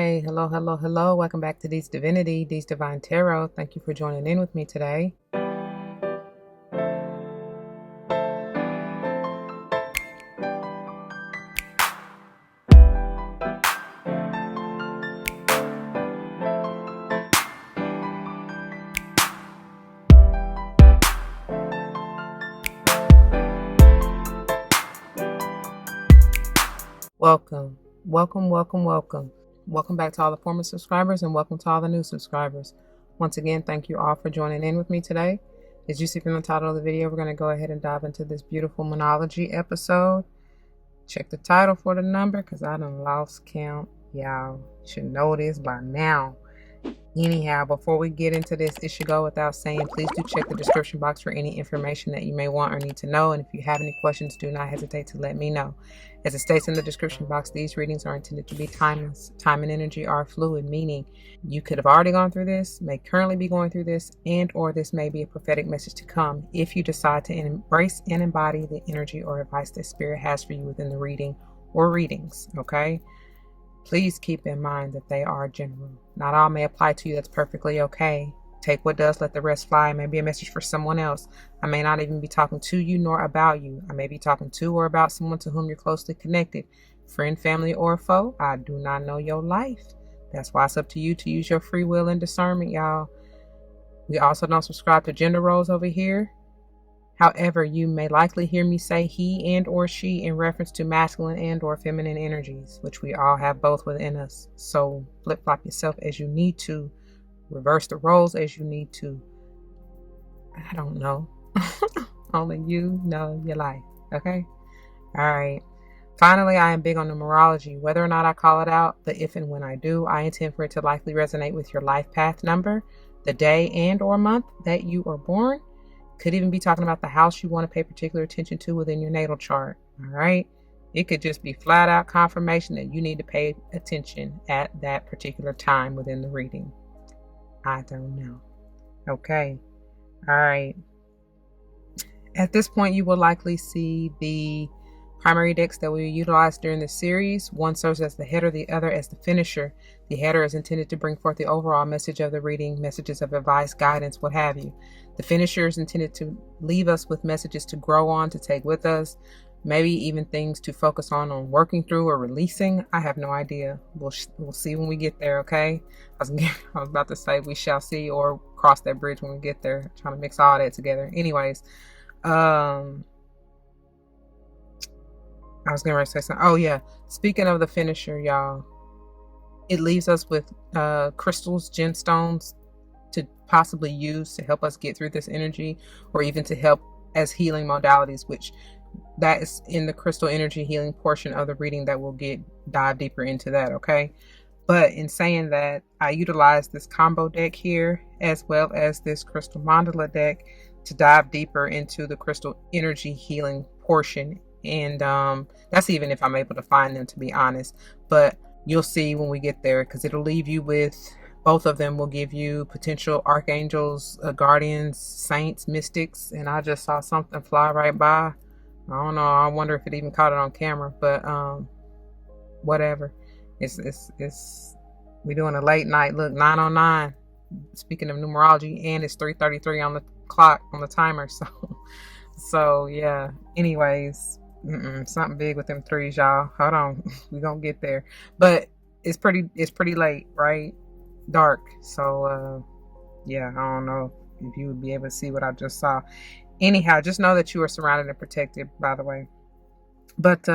Hi, hello, hello, hello. Welcome back to Dee's Divinity, Dee's Divine Tarot. Thank you for joining in with me today. Welcome, welcome, welcome, welcome. Welcome back to all the former subscribers and welcome to all the new subscribers. Once again, thank you all for joining in with me today. As you see from the title of the video, we're going to go ahead and dive into this beautiful Moonology episode. Check the title for the number because I done lost count. Y'all should know this by now. Anyhow, before we get into this, it should go without saying, please do check the description box for any information that you may want or need to know. And if you have any questions, do not hesitate to let me know. As it states in the description box, these readings are intended to be timeless. Time and energy are fluid, meaning you could have already gone through this, may currently be going through this, and or this may be a prophetic message to come if you decide to embrace and embody the energy or advice that Spirit has for you within the reading or readings, okay? Please keep in mind that they are general. Not all may apply to you. That's perfectly okay. Take what does, let the rest fly. It may be a message for someone else. I may not even be talking to you nor about you. I may be talking to or about someone to whom you're closely connected. Friend, family, or foe. I do not know your life. That's why it's up to you to use your free will and discernment, y'all. We also don't subscribe to gender roles over here. However, you may likely hear me say he and or she in reference to masculine and or feminine energies, which we all have both within us. So flip-flop yourself as you need to. Reverse the roles as you need to. I don't know. Only you know your life. Okay? All right. Finally, I am big on numerology. Whether or not I call it out, the if and when I do, I intend for it to likely resonate with your life path number, the day and or month that you are born. Could even be talking about the house you want to pay particular attention to within your natal chart. All right. It could just be flat out confirmation that you need to pay attention at that particular time within the reading. I don't know. Okay. All right. At this point, you will likely see the primary decks that we utilize during this series. One serves as the header, the other as the finisher. The header is intended to bring forth the overall message of the reading, messages of advice, guidance, what have you. The finisher is intended to leave us with messages to grow on, to take with us, maybe even things to focus on working through or releasing. I have no idea. We'll see when we get there, okay? I was about to say we shall see or cross that bridge when we get there. I'm trying to mix all that together. Anyways, I was going to say something. Oh, yeah. Speaking of the finisher, y'all, it leaves us with crystals, gemstones to possibly use to help us get through this energy or even to help as healing modalities, which that is in the crystal energy healing portion of the reading that we'll dive deeper into that, okay? But in saying that, I utilize this combo deck here as well as this crystal mandala deck to dive deeper into the crystal energy healing portion. And that's even if I'm able to find them, to be honest. But you'll see when we get there, because it'll leave you with both of them will give you potential archangels, guardians, saints, mystics. And I just saw something fly right by. I don't know. I wonder if it even caught it on camera, but whatever. It's we're doing a late night. Look, 9:09. Speaking of numerology, and it's 3:33 on the clock on the timer. So yeah. Anyways, something big with them threes, y'all. Hold on, we gonna get there. But it's pretty late, right? Dark. So yeah, I don't know if you would be able to see what I just saw. Anyhow, just know that you are surrounded and protected, by the way. But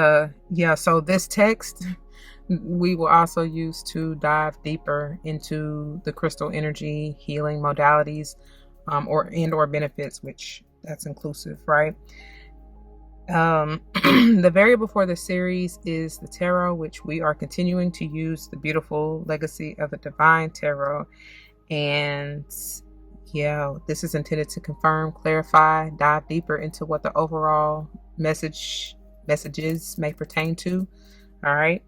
yeah, so this text we will also use to dive deeper into the crystal energy healing modalities or benefits, which that's inclusive, right? The variable for the series is the tarot, which we are continuing to use the beautiful legacy of the divine tarot. And yeah, this is intended to confirm, clarify, dive deeper into what the overall messages may pertain to. All right.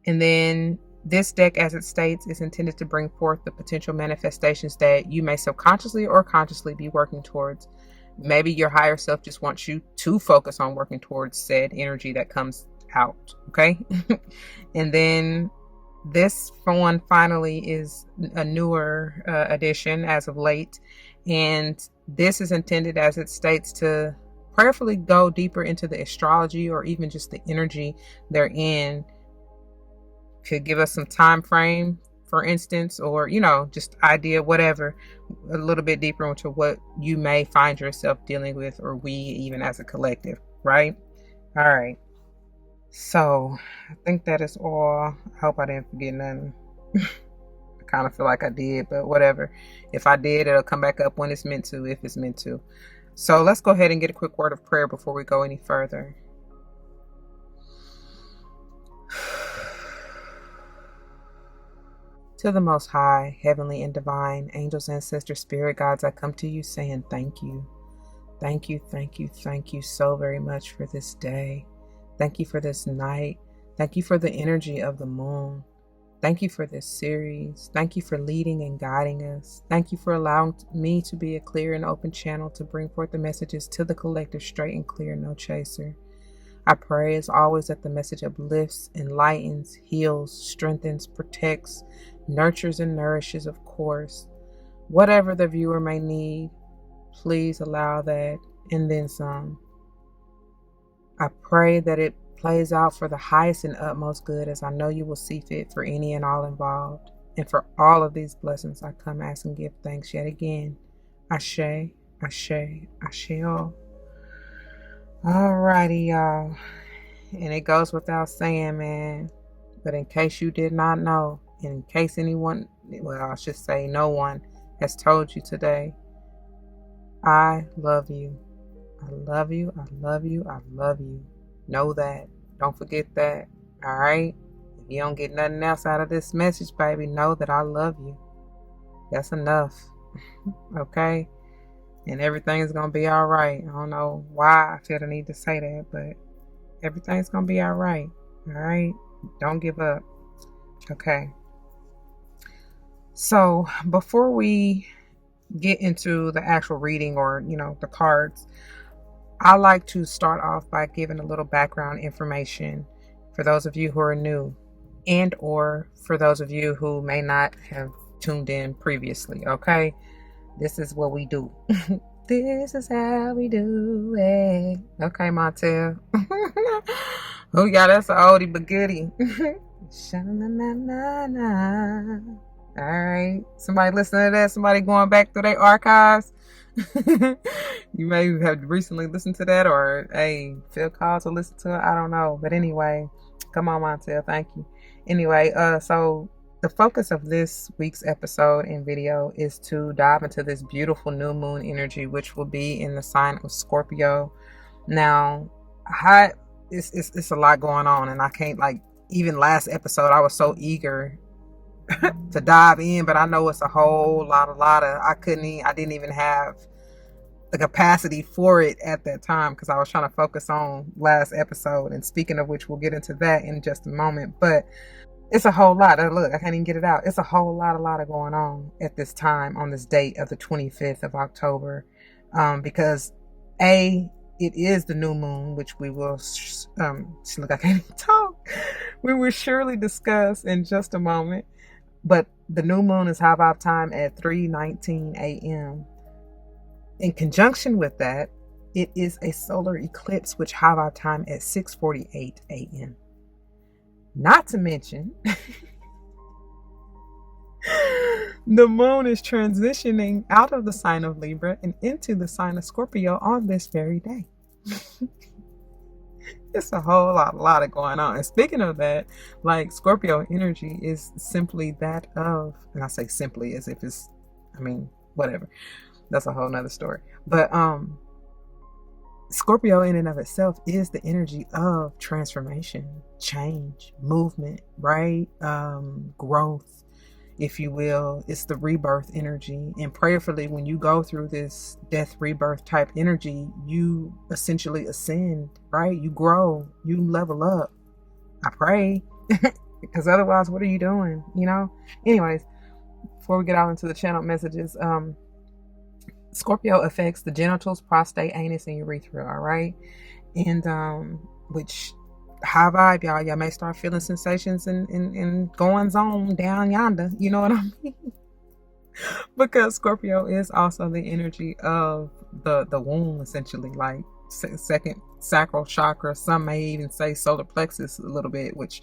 And then this deck, as it states, is intended to bring forth the potential manifestations that you may subconsciously or consciously be working towards. Maybe your higher self just wants you to focus on working towards said energy that comes out. Okay. And then This one finally is a newer addition as of late, and this is intended, as it states, to prayerfully go deeper into the astrology or even just the energy they're in. Could give us some time frame, for instance, or just idea, whatever, a little bit deeper into what you may find yourself dealing with, or we even as a collective, right? All right. So I think that is all. I hope I didn't forget nothing. I kind of feel like I did, but whatever. If I did, it'll come back up when it's meant to, if it's meant to. So let's go ahead and get a quick word of prayer before we go any further. To the Most High, Heavenly and Divine, angels, ancestors, spirit guides, I come to you saying thank you. Thank you, thank you, thank you so very much for this day. Thank you for this night. Thank you for the energy of the moon. Thank you for this series. Thank you for leading and guiding us. Thank you for allowing me to be a clear and open channel to bring forth the messages to the collective, straight and clear, no chaser. I pray as always that the message uplifts, enlightens, heals, strengthens, protects, nurtures, and nourishes, of course. Whatever the viewer may need, please allow that, and then some. I pray that it plays out for the highest and utmost good, as I know you will see fit for any and all involved. And for all of these blessings, I come, ask, and give thanks yet again. Ashe, ashe, ashe. Alrighty, y'all. And it goes without saying, man, but in case you did not know, and in case anyone, well, I should say no one has told you today, I love you. I love you. I love you. I love you. Know that. Don't forget that. All right? If you don't get nothing else out of this message, baby, know that I love you. That's enough. Okay? And everything's going to be all right. I don't know why I feel the need to say that, but everything's going to be all right. All right? Don't give up. Okay. So before we get into the actual reading, or, the cards, I like to start off by giving a little background information for those of you who are new, and or for those of you who may not have tuned in previously. Okay, this is what we do. This is how we do it. Okay, Montel. Oh yeah, that's an oldie but goodie. All right, somebody listening to that, somebody going back through their archives. You may have recently listened to that, or feel called to listen to it. I don't know, but anyway, come on, Montel. Thank you. Anyway, so the focus of this week's episode and video is to dive into this beautiful new moon energy, which will be in the sign of Scorpio. Now, it's a lot going on, and I can't, even last episode, I was so eager to dive in, but I know it's a whole lot of I didn't even have the capacity for it at that time, because I was trying to focus on last episode. And speaking of which, we'll get into that in just a moment, but it's a whole lot. Look, I can't even get it out. It's a whole lot of going on at this time, on this date of the 25th of October, because it is the new moon, which we will look, I can't even talk. We will surely discuss in just a moment. But the new moon is high vibe time at 3:19 a.m. In conjunction with that, it is a solar eclipse, which high vibe time at 6:48 a.m. Not to mention, the moon is transitioning out of the sign of Libra and into the sign of Scorpio on this very day. It's a whole lot going on. And speaking of that, Scorpio energy is simply that of, and I say simply as if it's, whatever. That's a whole nother story. But Scorpio in and of itself is the energy of transformation, change, movement, right? Growth, if you will. It's the rebirth energy. And prayerfully, when you go through this death rebirth type energy, you essentially ascend, right? You grow, you level up. I pray, because otherwise, what are you doing? Anyways, before we get out into the channel messages, Scorpio affects the genitals, prostate, anus, and urethra. All right. And which high vibe, y'all. Y'all may start feeling sensations and goings on down yonder. You know what I mean? Because Scorpio is also the energy of the womb, essentially, like second sacral chakra. Some may even say solar plexus a little bit, which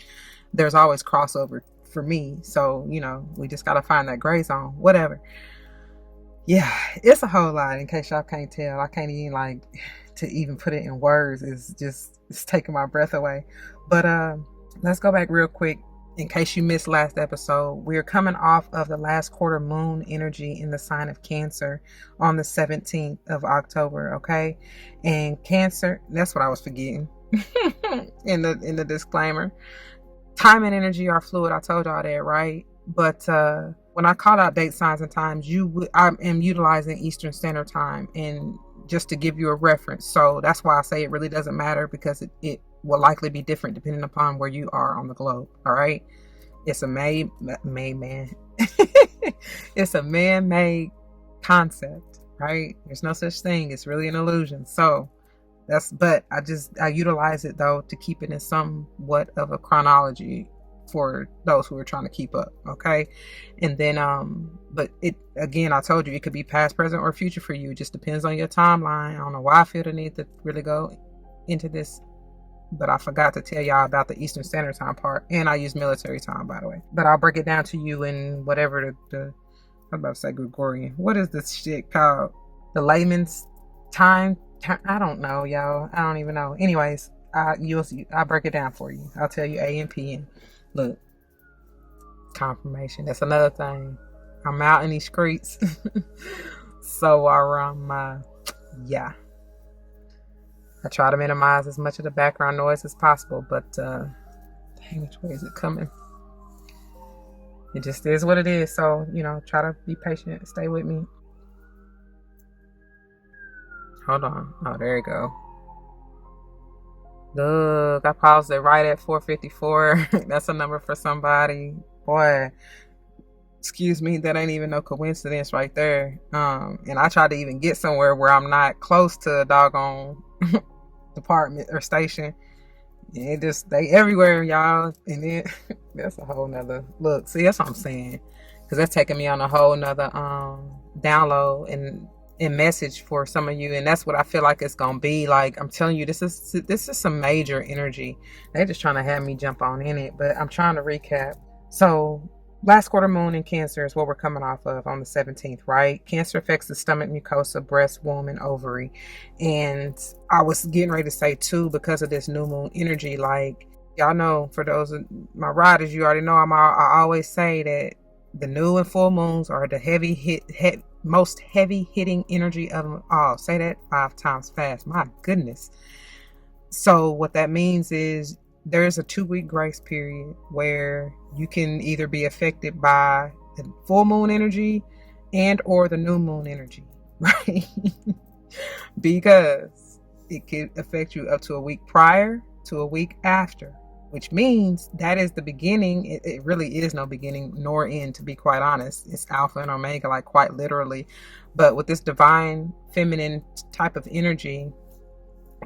there's always crossover for me. So, you know, we just got to find that gray zone, whatever. Yeah, it's a whole lot. In case y'all can't tell, I can't even like to even put it in words. It's taking my breath away. But let's go back real quick. In case you missed last episode, we're coming off of the last quarter moon energy in the sign of Cancer on the 17th of October, okay? And Cancer, that's what I was forgetting in the disclaimer. Time and energy are fluid. I told y'all that, right? But when I called out date, signs, and times, I am utilizing Eastern Standard Time, and just to give you a reference. So that's why I say it really doesn't matter, because it will likely be different depending upon where you are on the globe. All right. It's a man. It's a man-made concept, right? There's no such thing. It's really an illusion. So but I utilize it though to keep it in somewhat of a chronology for those who are trying to keep up. Okay. And then, but it, again, I told you it could be past, present, or future for you. It just depends on your timeline. I don't know why I feel the need to really go into this, but I forgot to tell y'all about the Eastern Standard Time part, and I use military time, by the way. But I'll break it down to you in whatever I'm about to say Gregorian. What is this shit called? The layman's time? I don't know, y'all. I don't even know. Anyways, I'll break it down for you. I'll tell you A and P. And look, confirmation. That's another thing. I'm out in these streets. So yeah. I try to minimize as much of the background noise as possible, but dang, which way is it coming? It just is what it is. So, you know, try to be patient. Stay with me. Hold on. Oh, there you go. Look, I paused it right at 4:54. That's a number for somebody. Boy, excuse me, that ain't even no coincidence right there. And I tried to even get somewhere where I'm not close to a doggone department or station. And they everywhere, y'all. And then that's a whole nother look. See, that's what I'm saying. Because that's taking me on a whole nother download and message for some of you. And that's what I feel like it's gonna be. Like, I'm telling you, this is some major energy. They're just trying to have me jump on in it, but I'm trying to recap. So last quarter moon in Cancer is what we're coming off of on the 17th, right? Cancer affects the stomach, mucosa, breast, womb, and ovary. And I was getting ready to say too, because of this new moon energy, like, y'all know, for those of my riders, you already know I always say that the new and full moons are the most heavy hitting energy of them all. Say that 5 times fast. My goodness. So what that means is there's a 2-week grace period where you can either be affected by the full moon energy and or the new moon energy, right? Because it could affect you up to a week prior to a week after, which means that is the beginning. It really is no beginning nor end, to be quite honest. It's alpha and omega, like quite literally. But with this divine feminine type of energy,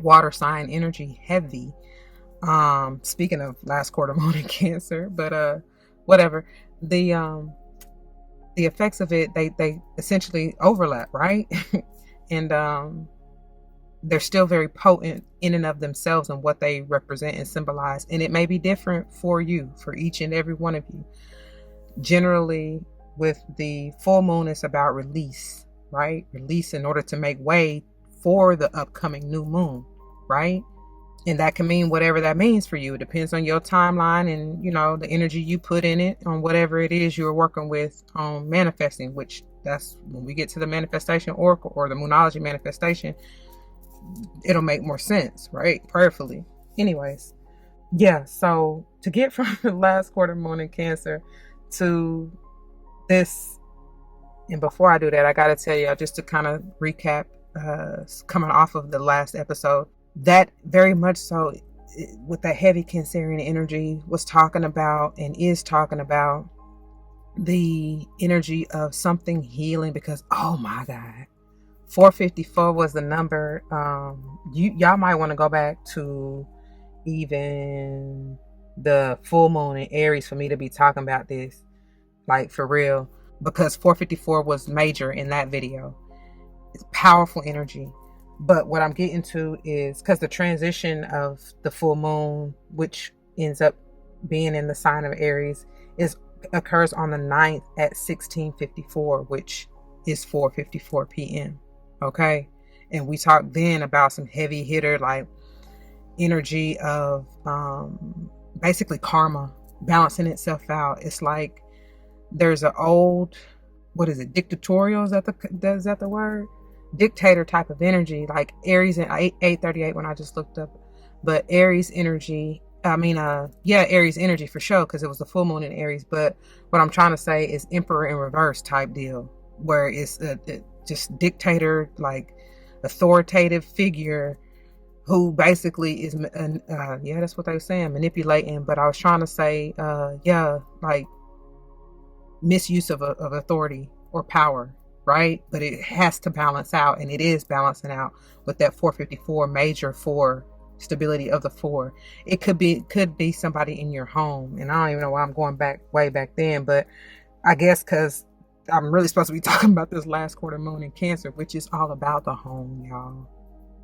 water sign energy heavy, speaking of last quarter moon in Cancer, but whatever, the effects of it, they essentially overlap, right? And they're still very potent in and of themselves and what they represent and symbolize. And it may be different for you, for each and every one of you. Generally, with the full moon, it's about release, right? Release in order to make way for the upcoming new moon, right? And that can mean whatever that means for you. It depends on your timeline and, you know, the energy you put in it on whatever it is you're working with on manifesting, which that's when we get to the manifestation oracle or the Moonology manifestation, it'll make more sense, right? Prayerfully. Anyways, yeah, so to get from the last quarter moon in Cancer to this, and before I do that, I got to tell you, just to kind of recap, coming off of the last episode, that very much so with that heavy Cancerian energy was talking about and is talking about the energy of something healing, because oh my God, 454 was the number. Y'all might want to go back to even the full moon in Aries for me to be talking about this, like for real, because 454 was major in that video. It's powerful energy. But what I'm getting to is because the transition of the full moon, which ends up being in the sign of Aries, occurs on the 9th at 1654, which is 4:54 p.m. Okay. And we talked then about some heavy hitter like energy of basically karma balancing itself out. It's like there's an old, what is it, dictatorial, is that the word? Dictator type of energy, like Aries and 838 when I just looked up. But Aries energy, Aries energy for sure, because it was the full moon in Aries. But what I'm trying to say is Emperor in reverse type deal, where it's just dictator, like authoritative figure who basically is, that's what they were saying, manipulating. But I was trying to say, like misuse of authority or power, right? But it has to balance out, and it is balancing out with that 454 major 4 stability of the 4. It could be somebody in your home, and I don't even know why I'm going way back then, but I guess because I'm really supposed to be talking about this last quarter moon in Cancer, which is all about the home, y'all.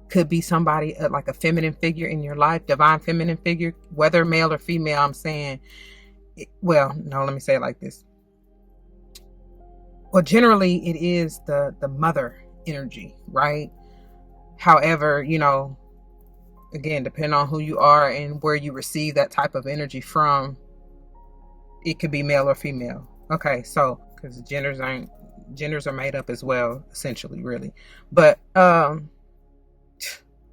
Could be somebody like a feminine figure in your life, divine feminine figure, whether male or female. I'm saying, well, no, let me say it like this. Well, generally it is the mother energy, right? However, again, depending on who you are and where you receive that type of energy from, it could be male or female. Okay, so because genders are made up as well, essentially, really. But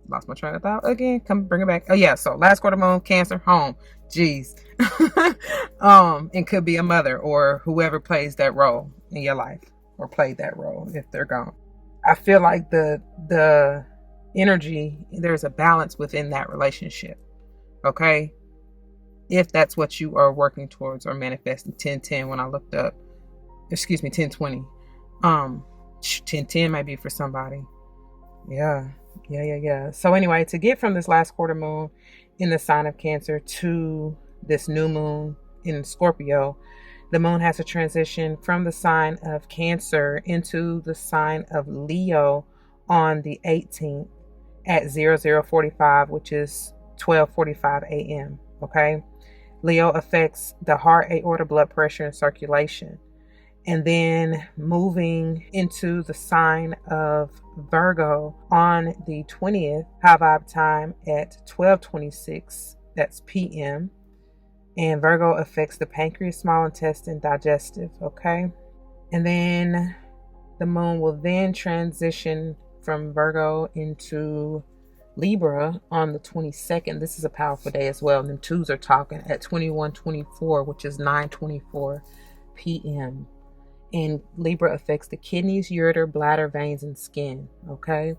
lost my train of thought again. Come bring it back. Oh yeah, so last quarter moon, Cancer, home. Jeez. It could be a mother or whoever plays that role in your life or played that role if they're gone. I feel like the energy, there's a balance within that relationship. Okay? If that's what you are working towards or manifesting. 1010 when I looked up. 1020. 1010 might be for somebody. Yeah. So anyway, to get from this last quarter moon in the sign of Cancer to this new moon in Scorpio, the moon has to transition from the sign of Cancer into the sign of Leo on the 18th at 0045, which is 12:45 a.m. Okay. Leo affects the heart, aorta, blood pressure, and circulation. And then moving into the sign of Virgo on the 20th, high vibe time at 12:26, that's p.m. And Virgo affects the pancreas, small intestine, digestive, okay? And then the moon will then transition from Virgo into Libra on the 22nd. This is a powerful day as well. And then twos are talking at 21:24, which is 9:24 p.m. And Libra affects the kidneys, ureter, bladder, veins, and skin. Okay.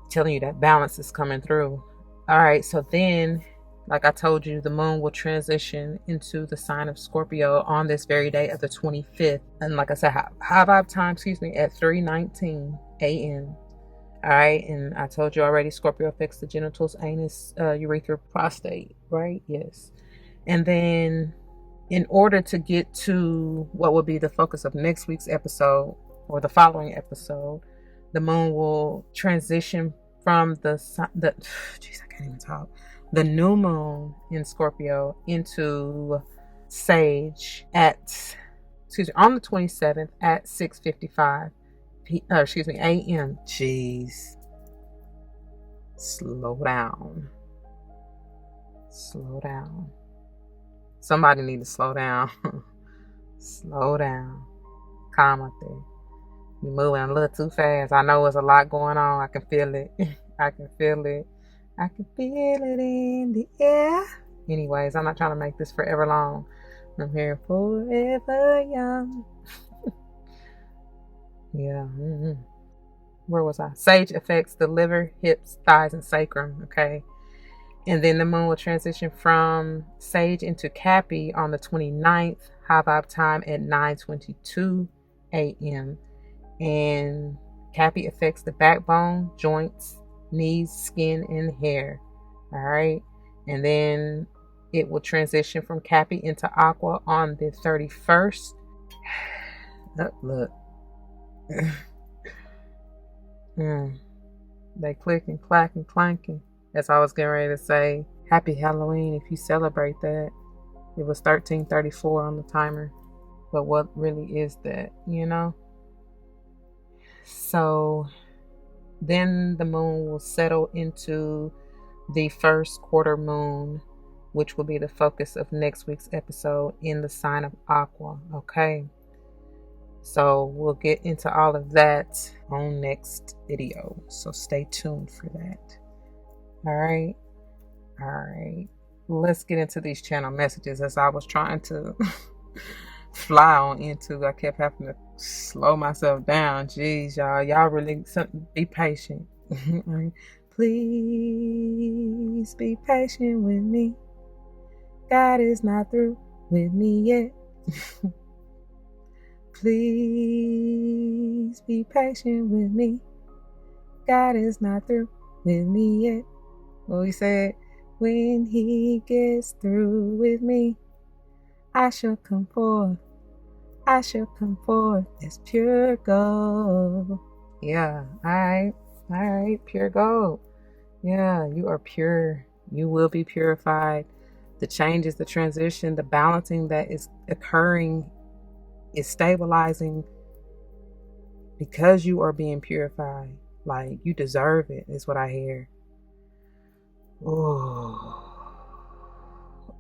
Telling you that balance is coming through. All right. So then, like I told you, the moon will transition into the sign of Scorpio on this very day of the 25th. And like I said, high vibe time, at 3:19 a.m. All right. And I told you already, Scorpio affects the genitals, anus, urethra, prostate, right? Yes. And then in order to get to what will be the focus of next week's episode or the following episode, the moon will transition from the new moon in Scorpio into Sage on the 27th at 6:55 a.m. Jeez. Slow down. Somebody need to slow down. Slow down. Calm up there. You're moving a little too fast. I know there's a lot going on. I can feel it. I can feel it in the air. Anyways, I'm not trying to make this forever long. I'm here forever young. Yeah. Where was I? Sage affects the liver, hips, thighs, and sacrum. Okay. And then the moon will transition from Sage into Cappy on the 29th, high vibe time at 9:22 a.m. And Cappy affects the backbone, joints, knees, skin, and hair. All right. And then it will transition from Cappy into Aqua on the 31st. Look. They clicking, clacking, clanking. As I was getting ready to say, happy Halloween if you celebrate that. It was 13:34 on the timer. But what really is that, you know? So then the moon will settle into the first quarter moon, which will be the focus of next week's episode in the sign of Aqua. Okay. So we'll get into all of that on next video. So stay tuned for that. All right. All right. Let's get into these channel messages. As I was trying to fly on into, I kept having to slow myself down. Jeez, y'all. Y'all really be patient. Please be patient with me. God is not through with me yet. Please be patient with me. God is not through with me yet. Well, he said, when he gets through with me, I shall come forth. I shall come forth as pure gold. Yeah, all right, pure gold. Yeah, you are pure. You will be purified. The changes, the transition, the balancing that is occurring is stabilizing because you are being purified. Like, you deserve it, is what I hear. Oh,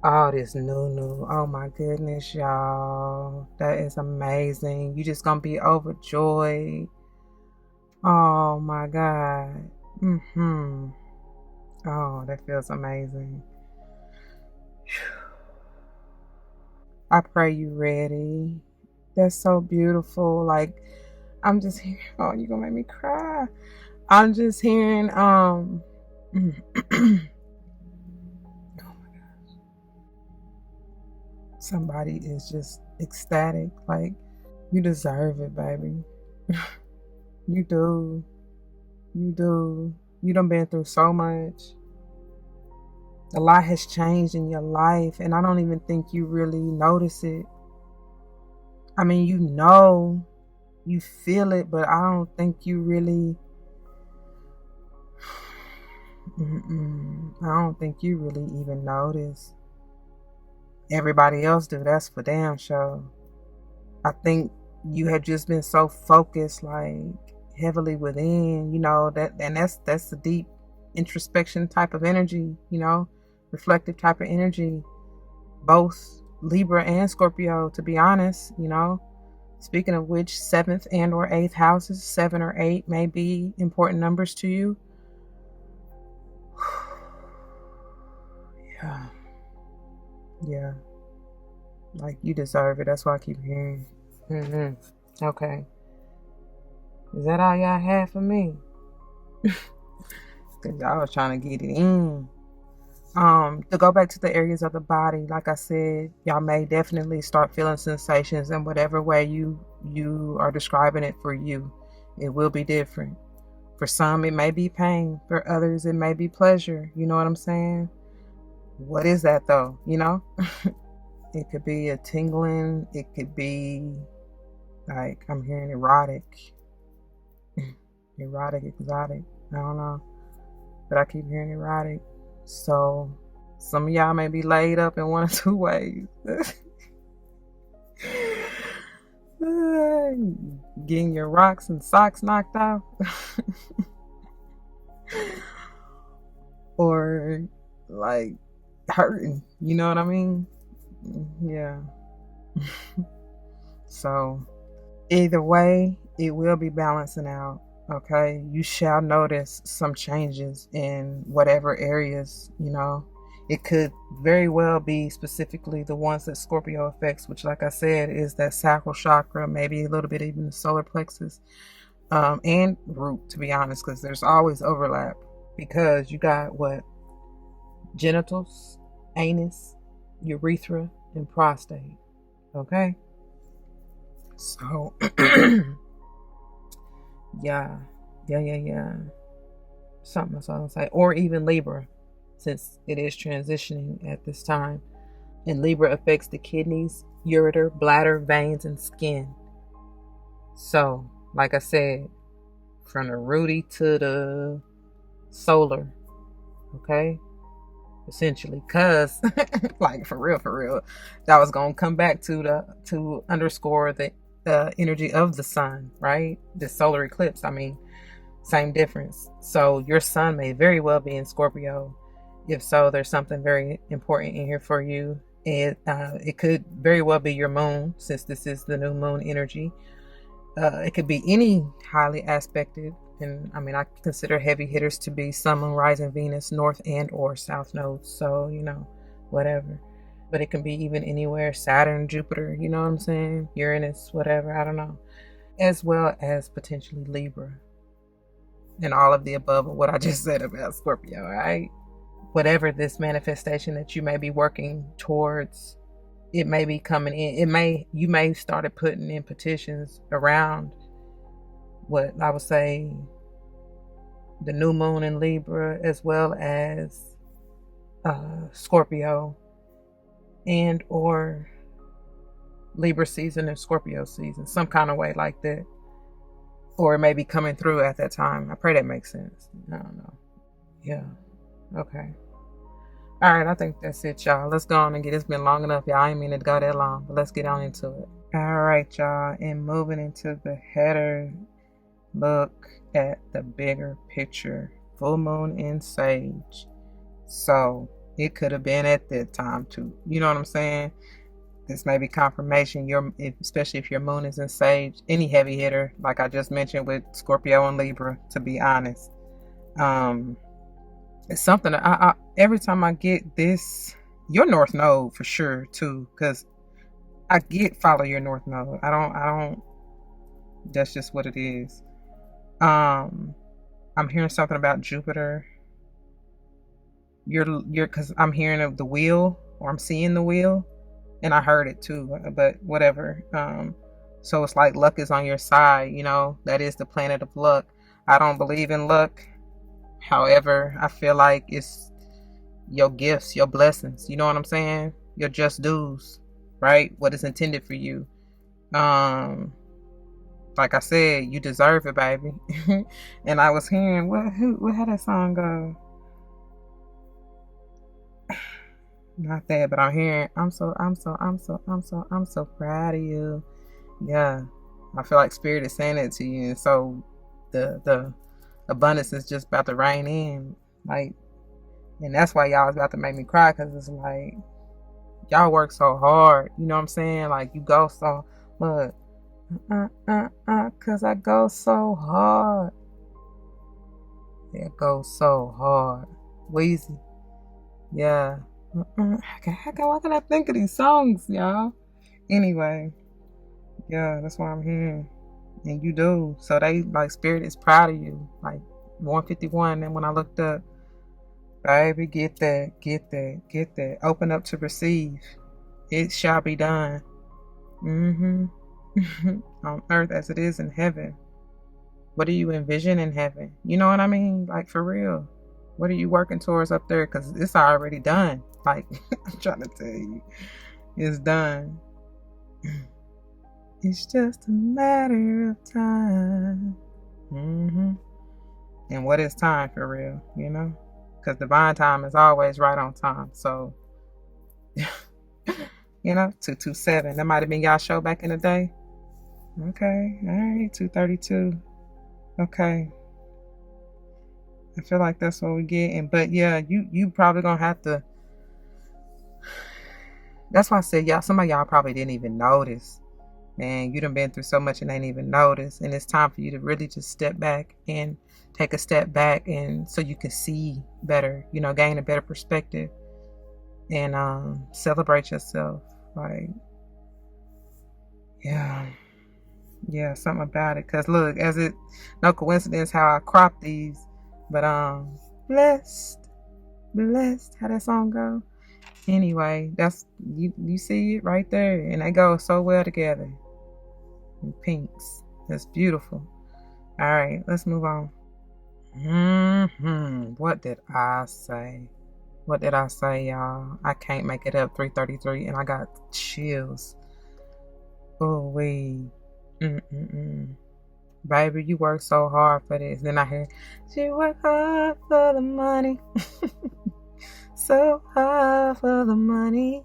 all this new. Oh my goodness, y'all. That is amazing. You just gonna be overjoyed. Oh my God. Oh, that feels amazing. I pray you ready. That's so beautiful. Like, I'm just hearing, oh, you're gonna make me cry. I'm just hearing, oh my gosh. Somebody is just ecstatic. Like, you deserve it, baby. You do. You do. You done been through so much. A lot has changed in your life, and I don't even think you really notice it. I mean, you know, you feel it, but I don't think you really, I don't think you really even notice. Everybody else do, that's for damn sure. I think you have just been so focused, like, heavily within, you know, that's the deep introspection type of energy, you know, reflective type of energy, both Libra and Scorpio, to be honest, you know. Speaking of which, 7th and or 8th houses, 7 or 8 may be important numbers to you. Yeah. Like, you deserve it. That's why I keep hearing. Okay. Is that all y'all had for me? Because y'all was trying to get it in. To go back to the areas of the body, like I said, y'all may definitely start feeling sensations in whatever way you are describing it for you. It will be different. For some, it may be pain. For others, it may be pleasure. You know what I'm saying? What is that though? You know? It could be a tingling. It could be, like, I'm hearing erotic. Erotic, exotic. I don't know. But I keep hearing erotic. So some of y'all may be laid up in one or two ways. Getting your rocks and socks knocked out. Or, like, hurting. You know what I mean? Yeah. So either way, it will be balancing out. Okay, you shall notice some changes in whatever areas, you know. It could very well be specifically the ones that Scorpio affects, which, like I said, is that sacral chakra, maybe a little bit even the solar plexus, and root, to be honest, because there's always overlap. Because you got what? Genitals, anus, urethra, and prostate. Okay? So... Yeah. Something else I was gonna say. Or even Libra. since it is transitioning at this time. And Libra affects the kidneys, ureter, bladder, veins, and skin. So, like I said, from the rooty to the solar, okay? Essentially, cause like for real, that was gonna come back to underscore the energy of the sun, right? The solar eclipse. I mean, same difference. So your sun may very well be in Scorpio. If so, there's something very important in here for you. It could very well be your moon, since this is the new moon energy. It could be any highly aspected, and I mean, I consider heavy hitters to be Sun, Moon, Rising, Venus, North and or South nodes. So, whatever. But it can be even anywhere, Saturn, Jupiter, you know what I'm saying? Uranus, whatever, I don't know. As well as potentially Libra. And all of the above of what I just said about Scorpio, right? Whatever this manifestation that you may be working towards, it may be coming in. You may started putting in petitions around what I would say the new moon in Libra, as well as Scorpio, and or Libra season and Scorpio season, some kind of way like that. Or it may be coming through at that time. I pray that makes sense. I don't know. Yeah. Okay. All right, I think that's it, y'all. Let's go on and get, it's been long enough, y'all. I ain't mean to go that long, but let's get on into it. All right, y'all, and moving into the header, look at the bigger picture. Full moon in Sage. So it could have been at that time too. You know what I'm saying? This may be confirmation, especially if your moon is in Sage. Any heavy hitter, like I just mentioned with Scorpio and Libra, to be honest. It's something that I every time I get this, your North Node for sure too, because I get follow your North Node. I don't. That's just what it is. I'm hearing something about Jupiter. You're because I'm hearing of the wheel, or I'm seeing the wheel, and I heard it too. But whatever. So it's like luck is on your side. That is the planet of luck. I don't believe in luck. However, I feel like it's your gifts, your blessings. You know what I'm saying? Your just dues, right? What is intended for you. Like I said, you deserve it, baby. And I was hearing what had that song go? Not that, but I'm hearing I'm so proud of you. Yeah. I feel like Spirit is saying it to you, and so the abundance is just about to rain in, like, and that's why y'all is about to make me cry, because it's like y'all work so hard, you know what I'm saying? Like, you go so much, cause I go so hard. It goes so hard. Wheezy. Yeah. How can I think of these songs, y'all? Anyway, yeah, that's what I'm hearing. And you do. So they, like, Spirit is proud of you. Like 151. And when I looked up, baby, get that. Open up to receive. It shall be done. On earth as it is in heaven. What do you envision in heaven? You know what I mean? Like, for real. What are you working towards up there? Because it's already done. Like, I'm trying to tell you. It's done. It's just a matter of time. And what is time, for real, Because divine time is always right on time. So, 227. That might have been y'all show back in the day. Okay. All right. 232. Okay. I feel like that's what we get. But yeah, you probably gonna have to. That's why I said, y'all, some of y'all probably didn't even notice. Man, you done been through so much and ain't even noticed. And it's time for you to really just step back and take a step back, and so you can see better, gain a better perspective, and celebrate yourself. Like, yeah, something about it. Cause look, no coincidence how I cropped these, but blessed, how that song go? Anyway, that's you see it right there, and they go so well together. In pinks, that's beautiful. All right, let's move on. What did I say? What did I say, y'all? I can't make it up. 3:33, and I got chills. Oh, wait. Baby, you work so hard for this. Then I hear, she work hard for the money. So hard for the money.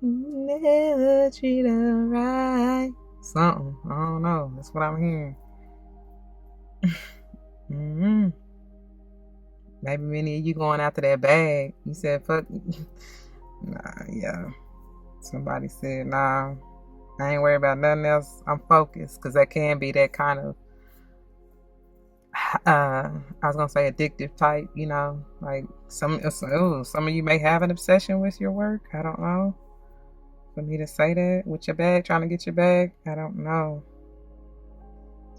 Never treat her right. Something. I don't know. That's what I'm hearing. Maybe many of you going after that bag. You said, fuck. Nah, yeah. Somebody said, nah, I ain't worried about nothing else. I'm focused. Because that can be that kind of, I was going to say addictive type, you know. Like, some of you may have an obsession with your work. I don't know. For me to say that with your bag, trying to get your bag, I don't know.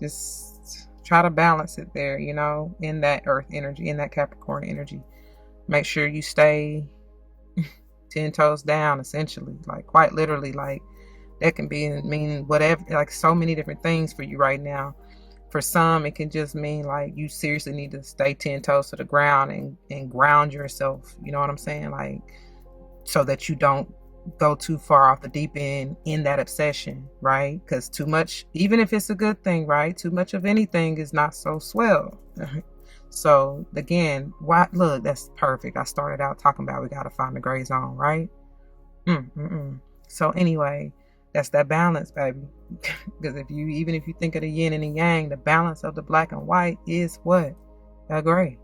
Just try to balance it there, you know, in that earth energy, in that Capricorn energy. Make sure you stay 10 toes down, essentially, like quite literally. Like that can mean whatever, like so many different things for you right now. For some, it can just mean like you seriously need to stay 10 toes to the ground and ground yourself, you know what I'm saying? Like, so that you don't go too far off the deep end in that obsession, right? Because too much, even if it's a good thing, right? Too much of anything is not so swell. So again, look, that's perfect. I started out talking about we got to find the gray zone, right? So anyway, that's that balance, baby. Because even if you think of the yin and the yang, the balance of the black and white is what? The gray.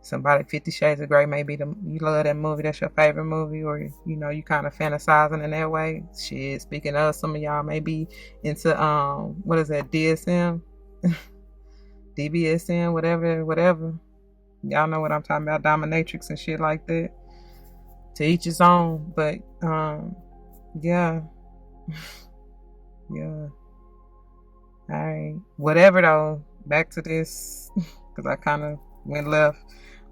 Somebody 50 Shades of Grey, maybe you love that movie, that's your favorite movie, or you know, you kind of fantasizing in that way. Shit, speaking of, some of y'all may be into what is that, DSM? DBSM, whatever. Y'all know what I'm talking about, dominatrix and shit like that. To each his own, but yeah. Yeah. Alright. Whatever though, back to this, because I kind of went left.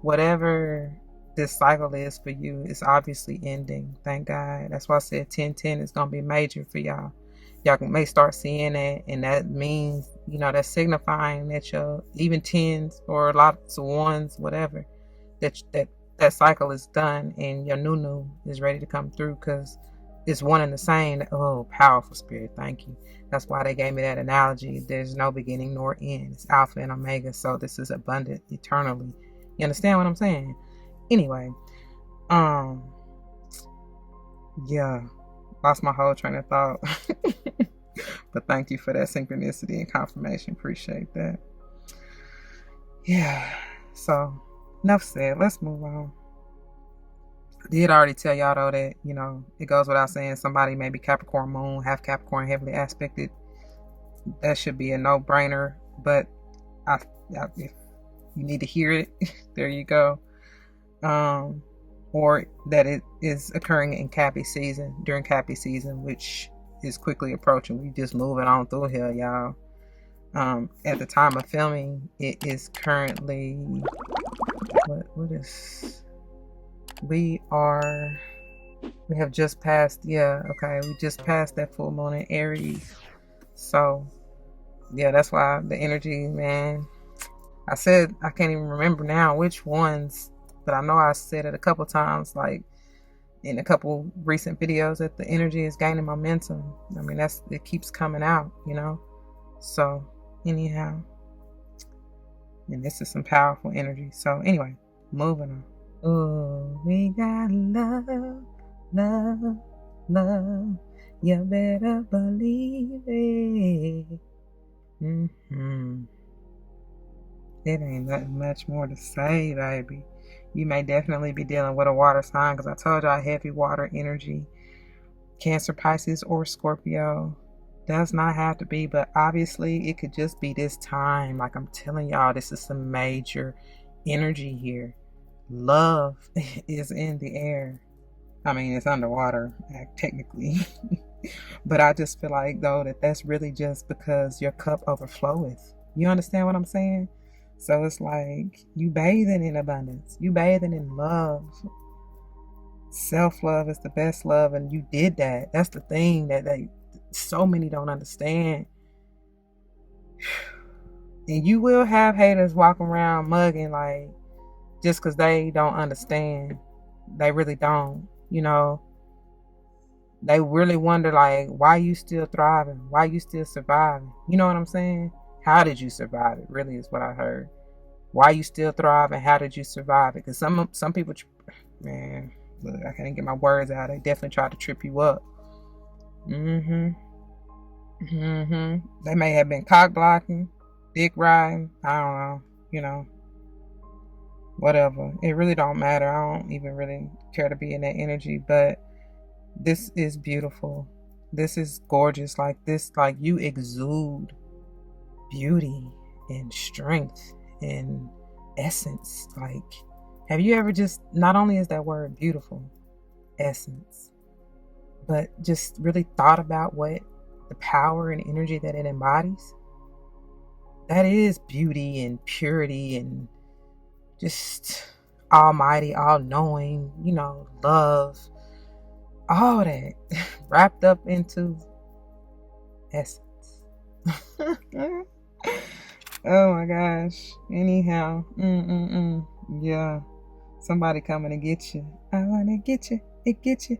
Whatever this cycle is for you, it's obviously ending. Thank God. That's why I said 10-10 is gonna be major for y'all. Y'all may start seeing that, and that means, you know, that's signifying that your even tens or lots of ones, whatever, that cycle is done and your new is ready to come through, because it's one and the same. Oh, powerful spirit, thank you. That's why they gave me that analogy. There's no beginning nor end. It's Alpha and Omega, so this is abundant eternally. You understand what I'm saying? Anyway, yeah, lost my whole train of thought. But thank you for that synchronicity and confirmation. Appreciate that. Yeah, so enough said. Let's move on. I did already tell y'all though that, you know, it goes without saying somebody may be Capricorn moon, have Capricorn heavily aspected. That should be a no-brainer. But if you need to hear it, there you go. Or that it is occurring in Cappy season, during Cappy season, which is quickly approaching. We just moving on through here, y'all. At the time of filming, it is currently what is we have just passed, we just passed that full moon in Aries. So yeah, that's why the energy, man, I said I can't even remember now which ones, but I know I said it a couple times, like in a couple recent videos, that the energy is gaining momentum. I mean, it keeps coming out, you know. So anyhow, and this is some powerful energy. So anyway, moving on. Oh, we got love. You better believe it. It ain't nothing much more to say, baby. You may definitely be dealing with a water sign, because I told y'all heavy water energy. Cancer, Pisces, or Scorpio. Does not have to be, but obviously it could just be this time. Like I'm telling y'all, this is some major energy here. Love is in the air. I mean, it's underwater, technically. But I just feel like, though, that's really just because your cup overfloweth. You understand what I'm saying? So it's like you bathing in abundance. You bathing in love. Self-love is the best love, and you did that. That's the thing that so many don't understand. And you will have haters walking around mugging, like, just because they don't understand. They really don't, you know. They really wonder, like, why you still thriving? Why you still surviving? You know what I'm saying? How did you survive it? Really is what I heard. Why you still thriving? How did you survive it? Because some people, man, look, I can't get my words out. They definitely try to trip you up. They may have been cock blocking, dick riding. I don't know. You know, whatever. It really don't matter. I don't even really care to be in that energy. But this is beautiful. This is gorgeous. Like this, like you exude beauty and strength and essence. Like, have you ever just, not only is that word beautiful, essence, but just really thought about what the power and energy that it embodies? That is beauty and purity and just almighty, all knowing, you know, love, all that wrapped up into essence. Oh my gosh. Anyhow, yeah. Somebody coming to get you. I wanna get you, get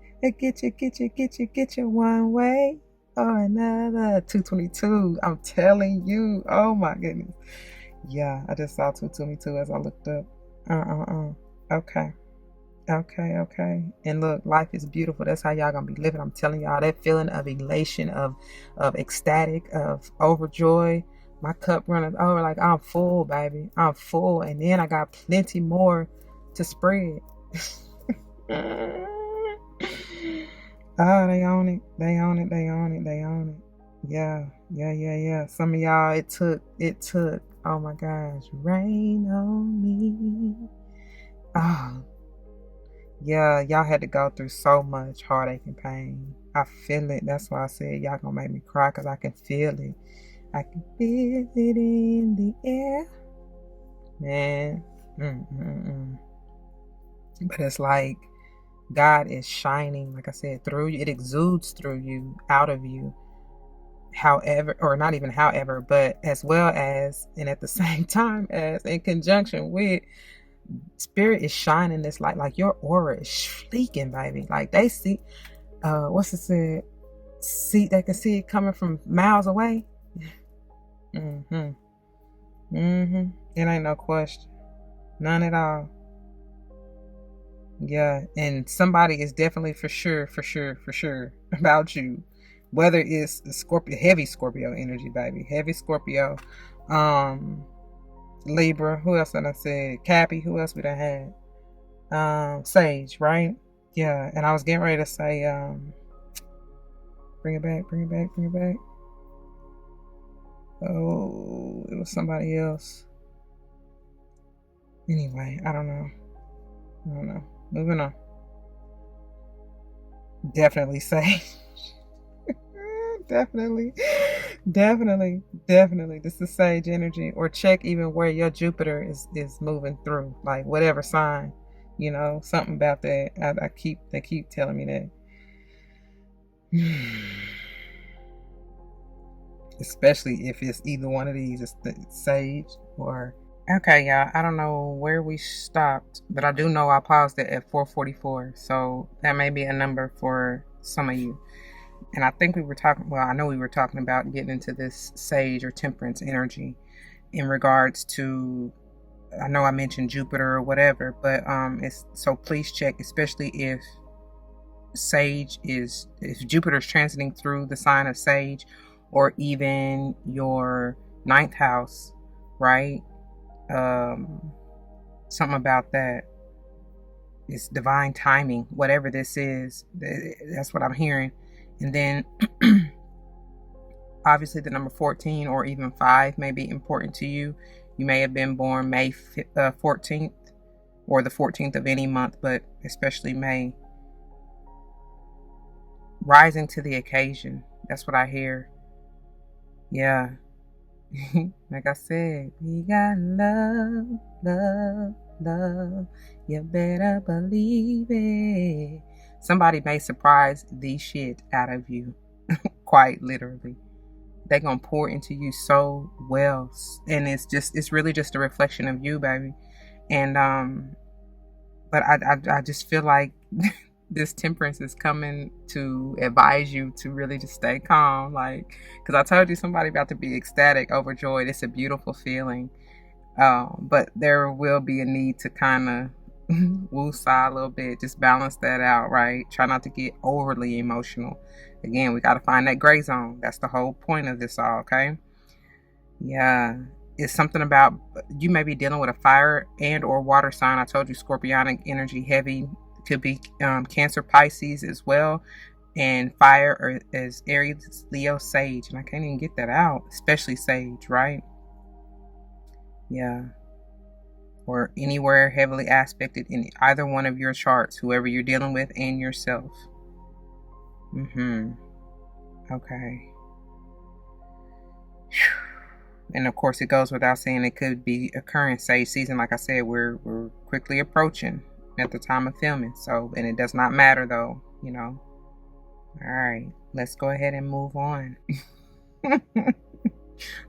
you one way or another. 222. I'm telling you. Oh my goodness. Yeah, I just saw 222 as I looked up. Okay. And look, life is beautiful. That's how y'all gonna be living. I'm telling y'all, that feeling of elation, of ecstatic, of overjoy. My cup running over, like I'm full, baby. I'm full, and then I got plenty more to spread. Oh, they own it. Yeah. Some of y'all, it took. Oh my gosh, rain on me. Oh, yeah, y'all had to go through so much heartache and pain. I feel it. That's why I said y'all gonna make me cry, because I can feel it. I can feel it in the air. Man. But it's like God is shining, like I said, through you. It exudes through you, out of you. However, or not even however, but as well as, and at the same time as, in conjunction with, Spirit is shining this light. Like your aura is fleeking, baby. Like they see, what's it said? See, they can see it coming from miles away. It ain't no question. None at all. Yeah, and somebody is definitely for sure about you. Whether it's Scorpio, heavy Scorpio energy, baby. Heavy Scorpio. Libra, who else did I say? Cappy, who else we done had? Sage, right? Yeah, and I was getting ready to say, bring it back. Oh, it was somebody else. Anyway, I don't know. Moving on. Definitely Sage. Definitely. This is Sage energy. Or check even where your Jupiter is moving through, like whatever sign, you know, something about that. They keep telling me that. Especially if it's either one of these, it's the Sage or. Okay, y'all, I don't know where we stopped, but I do know I paused it at 4:44, so that may be a number for some of you. And I think we were talking, well, I know we were talking about getting into this Sage or Temperance energy in regards to, I know I mentioned Jupiter or whatever, but it's, so please check, especially if Jupiter's transiting through the sign of Sage, or even your 9th house, right? Something about that. It's divine timing, whatever this is. That's what I'm hearing. And then obviously the number 14 or even 5 may be important to you. You may have been born May 14th or the 14th of any month, but especially May. Rising to the occasion. That's what I hear. Yeah. Like I said, we got love. You better believe it. Somebody may surprise the shit out of you. Quite literally. they're gonna pour into you so well, and it's really just a reflection of you, baby. And but I just feel like this temperance is coming to advise you to really just stay calm, like, because I told you somebody about to be ecstatic, overjoyed. It's a beautiful feeling, but there will be a need to kind of woo-saw a little bit, just balance that out, right? Try not to get overly emotional. Again, we got to find that gray zone. That's the whole point of this all, okay? Yeah, it's something about, you may be dealing with a fire and or water sign. I told you scorpionic energy heavy, could be Cancer, Pisces as well, and fire or as Aries, Leo, Sage, and I can't even get that out, especially Sage, right? Yeah, or anywhere heavily aspected in either one of your charts, whoever you're dealing with and yourself. Okay. And of course, it goes without saying it could be occurring Sage season. Like I said, we're quickly approaching at the time of filming. So, and it does not matter though, you know. All right, let's go ahead and move on.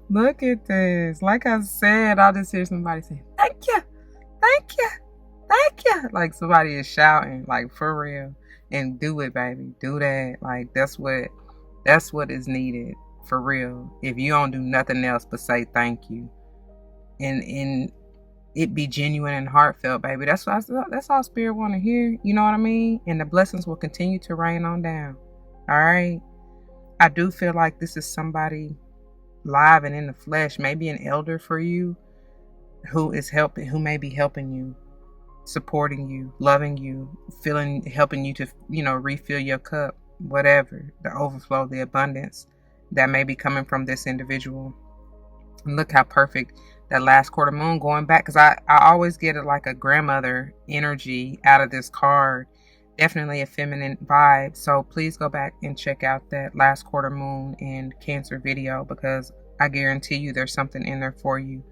Look at this. Like I said, I just hear somebody saying, "Thank you, thank you, thank you." Like somebody is shouting, like for real. And do it, baby. Do that. Like that's what is needed. For real. If you don't do nothing else but say thank you, and it be genuine and heartfelt, baby. That's all spirit want to hear. You know what I mean? And the blessings will continue to rain on down. All right. I do feel like this is somebody live and in the flesh, maybe an elder for you, who may be helping you, supporting you, loving you, helping you to, refill your cup, whatever, the overflow, the abundance that may be coming from this individual. And look how perfect that last quarter moon going back, because I always get like a grandmother energy out of this card. Definitely a feminine vibe. So please go back and check out that last quarter moon and Cancer video, because I guarantee you there's something in there for you.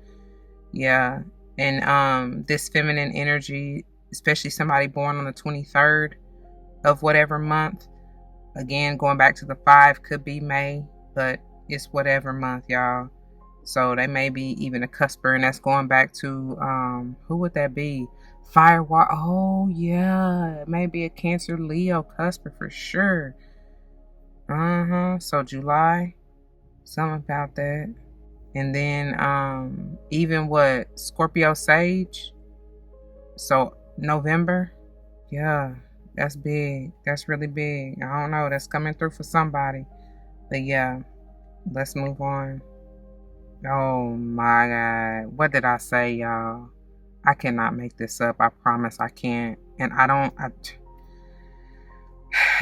Yeah. And this feminine energy, especially somebody born on the 23rd of whatever month, again going back to the 5, could be May, but it's whatever month, y'all. So they may be even a cusper, and that's going back to who would that be? Firewall. Oh yeah, it may be a Cancer, Leo cusper for sure. So July, something about that. And then even what, Scorpio, Sage. So November. Yeah, that's big. That's really big. I don't know, that's coming through for somebody. But yeah, let's move on. Oh my God. What did I say, y'all? I cannot make this up. I promise I can't. And I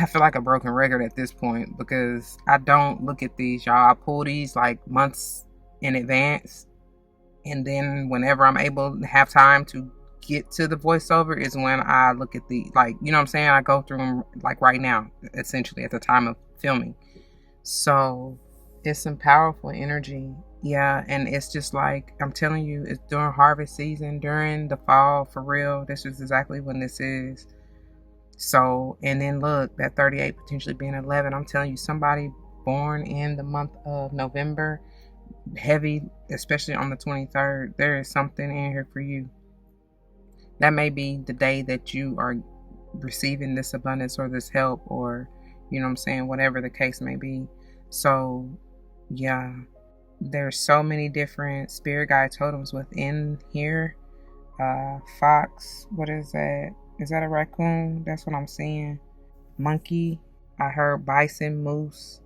feel like a broken record at this point, because I don't look at these, y'all. I pull these like months in advance. And then whenever I'm able to have time to get to the voiceover is when I look at the, like, you know what I'm saying? I go through them like right now, essentially at the time of filming. So it's some powerful energy. Yeah, and it's just like, I'm telling you, it's during harvest season, during the fall, for real. This is exactly when this is. So, and then look, that 38 potentially being 11. I'm telling you, somebody born in the month of November, heavy, especially on the 23rd, there is something in here for you. That may be the day that you are receiving this abundance or this help, or, you know what I'm saying, whatever the case may be. So, yeah. There's so many different spirit guide totems within here. Fox, what is that? Is that a raccoon? That's what I'm seeing. Monkey, I heard bison, moose,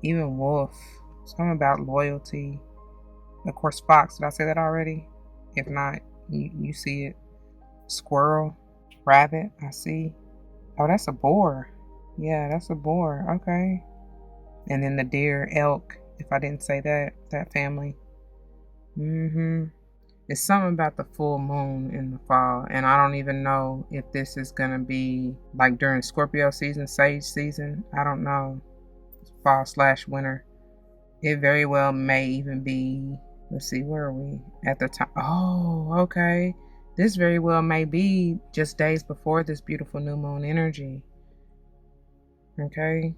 even wolf. Something about loyalty. Of course, fox, did I say that already? If not, you see it. Squirrel, rabbit, I see. Oh, that's a boar. Yeah, that's a boar. Okay. And then the deer, elk, if I didn't say that family. It's something about the full moon in the fall, and I don't even know if this is gonna be like during Scorpio season, Sage season. I don't know. Fall/winter. It very well may even be, let's see, where are we at the time? Oh, okay. This very well may be just days before this beautiful new moon energy. Okay.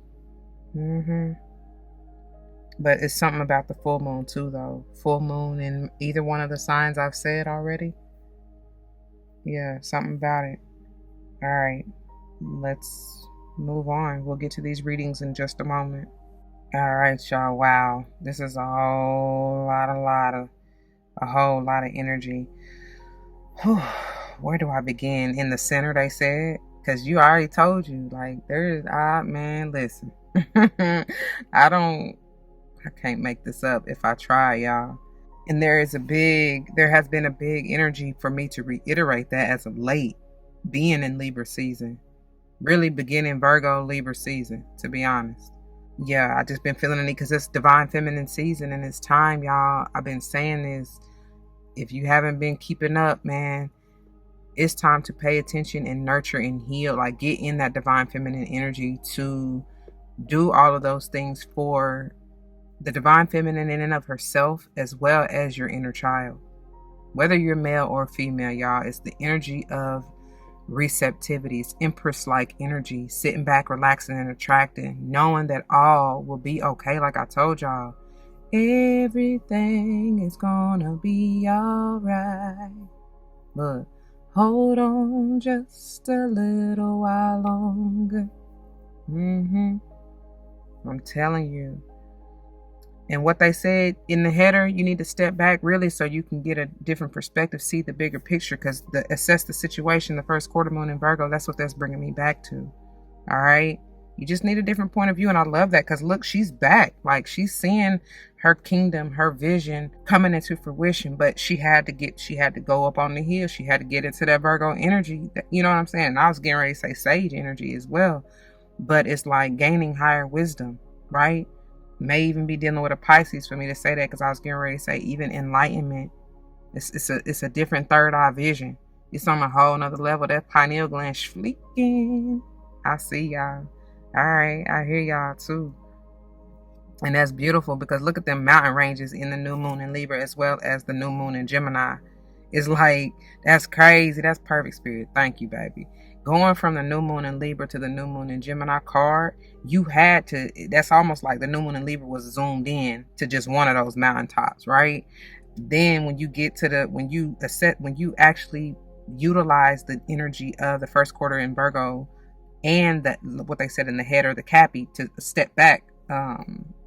But it's something about the full moon too, though. Full moon in either one of the signs I've said already. Yeah, something about it. All right, let's move on. We'll get to these readings in just a moment. All right, y'all. Wow, this is a whole lot of energy. Where do I begin? In the center, they said, because you already told you, like, there's, man, listen. I can't make this up if I try, y'all. And there has been a big energy for me to reiterate that as of late, being in Libra season, really beginning Virgo Libra season, to be honest. Yeah, I just been feeling it because it's divine feminine season and it's time, y'all. I've been saying this. If you haven't been keeping up, man, it's time to pay attention and nurture and heal. Like, get in that divine feminine energy to do all of those things for the divine feminine in and of herself, as well as your inner child. Whether you're male or female, y'all, it's the energy of receptivity. It's Empress-like energy, sitting back, relaxing, and attracting, knowing that all will be okay. Like I told y'all, everything is gonna be all right. But hold on just a little while longer. I'm telling you. And what they said in the header, you need to step back really so you can get a different perspective, see the bigger picture, because assess the situation, the first quarter moon in Virgo, that's what that's bringing me back to. All right. You just need a different point of view. And I love that because look, she's back. Like, she's seeing her kingdom, her vision coming into fruition, but she had to go up on the hill. She had to get into that Virgo energy. You know what I'm saying? And I was getting ready to say sage energy as well, but it's like gaining higher wisdom, right? May even be dealing with a Pisces for me to say that, because I was getting ready to say even enlightenment. It's a different third eye vision. It's on a whole nother level. That pineal gland fleeking. I see y'all. All right, I hear y'all too. And that's beautiful because look at them mountain ranges in the new moon in Libra as well as the new moon in Gemini. It's like, that's crazy. That's perfect, Spirit. Thank you, baby. Going from the new moon in Libra to the new moon in Gemini card, you had to, that's almost like the new moon in Libra was zoomed in to just one of those mountaintops, right? Then when you get to when you actually utilize the energy of the first quarter in Virgo and what they said in the head or the cappy to step back,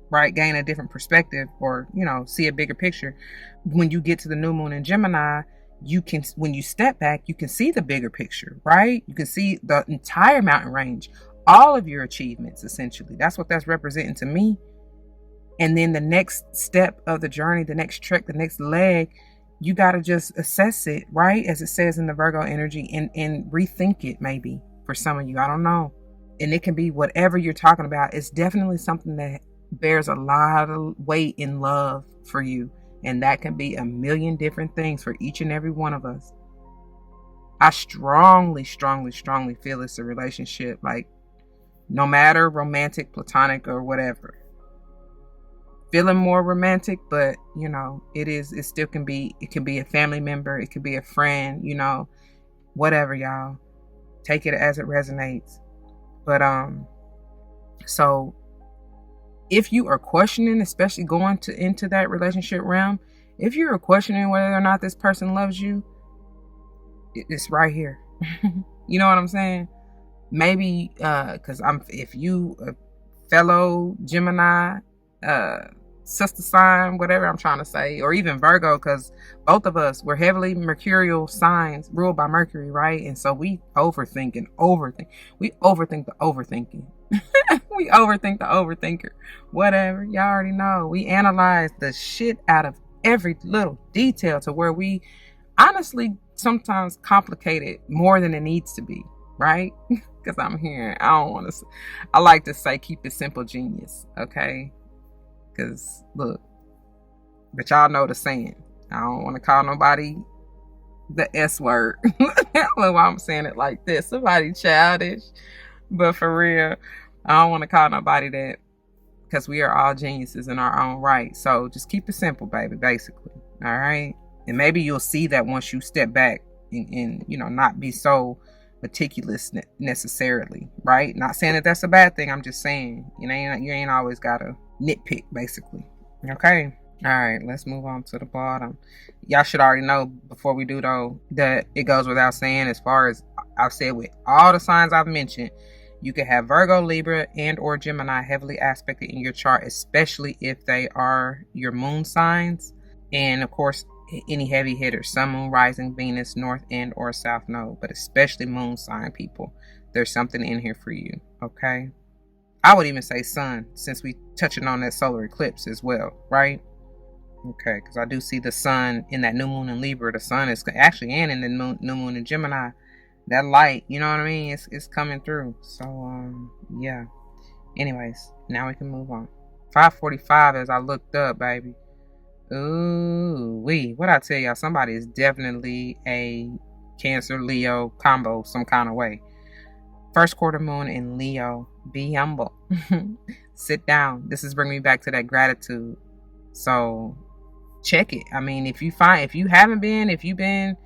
right, gain a different perspective, or see a bigger picture. When you get to the new moon in Gemini, when you step back, you can see the bigger picture, right? You can see the entire mountain range, all of your achievements, essentially. That's what that's representing to me. And then the next step of the journey, the next trek, the next leg, you got to just assess it, right? As it says in the Virgo energy, and rethink it maybe for some of you. I don't know. And it can be whatever you're talking about. It's definitely something that bears a lot of weight in love for you. And that can be a million different things for each and every one of us. I strongly, strongly, strongly feel it's a relationship, like no matter romantic, platonic, or whatever. Feeling more romantic, but it still can be, it can be a family member, it could be a friend, whatever, y'all. Take it as it resonates. But so if you are questioning, especially going into that relationship realm, if you are questioning whether or not this person loves you, it's right here. You know what I'm saying? Maybe because if you a fellow Gemini, sister sign, whatever I'm trying to say, or even Virgo, because both of us, we're heavily mercurial signs ruled by Mercury, right? And so we overthink. We overthink the overthinking. We overthink the overthinker. Whatever, y'all already know. We analyze the shit out of every little detail to where we honestly sometimes complicate it more than it needs to be, right? Because I like to say keep it simple, genius, okay? Because look, but y'all know the saying. I don't want to call nobody the S word. Look why I'm saying it like this. Somebody childish, but for real, I don't want to call nobody that, because we are all geniuses in our own right. So just keep it simple, baby, basically. All right. And maybe you'll see that once you step back and not be so meticulous necessarily, right? Not saying that that's a bad thing. I'm just saying, you ain't always gotta nitpick, basically. Okay. All right, let's move on to the bottom. Y'all should already know before we do, though, that it goes without saying, as far as I've said with all the signs I've mentioned, you can have Virgo, Libra, and or Gemini heavily aspected in your chart, especially if they are your moon signs. And of course, any heavy hitters, sun, moon, rising, Venus, north and or south node, but especially moon sign people. There's something in here for you, okay? I would even say sun, since we touching on that solar eclipse as well, right? Okay, because I do see the sun in that new moon in Libra. The sun is actually, and in the new moon in Gemini, that light, you know what I mean? It's coming through. So, yeah. Anyways, now we can move on. 5:45 as I looked up, baby. Ooh, what I tell y'all? Somebody is definitely a Cancer Leo combo some kind of way. First quarter moon in Leo. Be humble. Sit down. This is bringing me back to that gratitude. So check it. I mean, if you've been,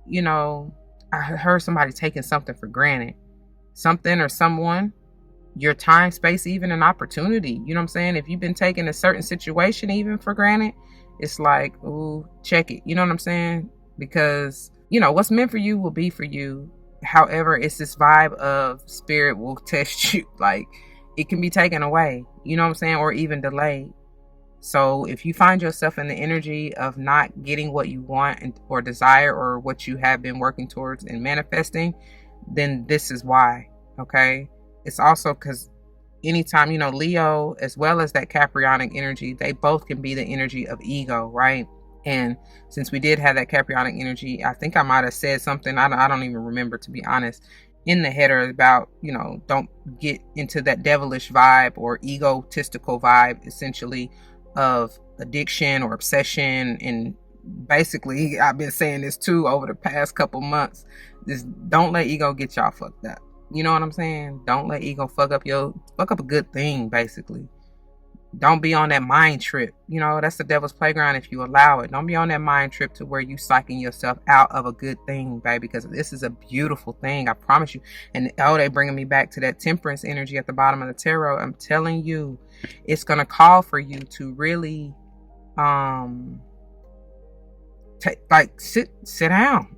you know, I heard somebody taking something for granted, something or someone, your time, space, even an opportunity. You know what I'm saying? If you've been taking a certain situation even for granted, it's like, ooh, check it. You know what I'm saying? Because, you know, what's meant for you will be for you. However, it's this vibe of spirit will test you. Like, it can be taken away, you know what I'm saying? Or even delayed. So if you find yourself in the energy of not getting what you want or desire, or what you have been working towards and manifesting, then this is why. Okay. It's also because anytime, you know, Leo as well as that Caprionic energy, they both can be the energy of ego, right? And since we did have that Caprionic energy, I think I might have said something, I don't even remember, to be honest, in the header about, you know, don't get into that devilish vibe or egotistical vibe, essentially, of addiction or obsession. And basically, I've been saying this too over the past couple months. Just don't let ego get y'all fucked up. You know what I'm saying? Don't let ego fuck up a good thing, basically. Don't be on that mind trip. You know, that's the devil's playground if you allow it. Don't be on that mind trip to where you psyching yourself out of a good thing, baby, because this is a beautiful thing. I promise you. And they bringing me back to that temperance energy at the bottom of the tarot. I'm telling you, it's going to call for you to really, sit down.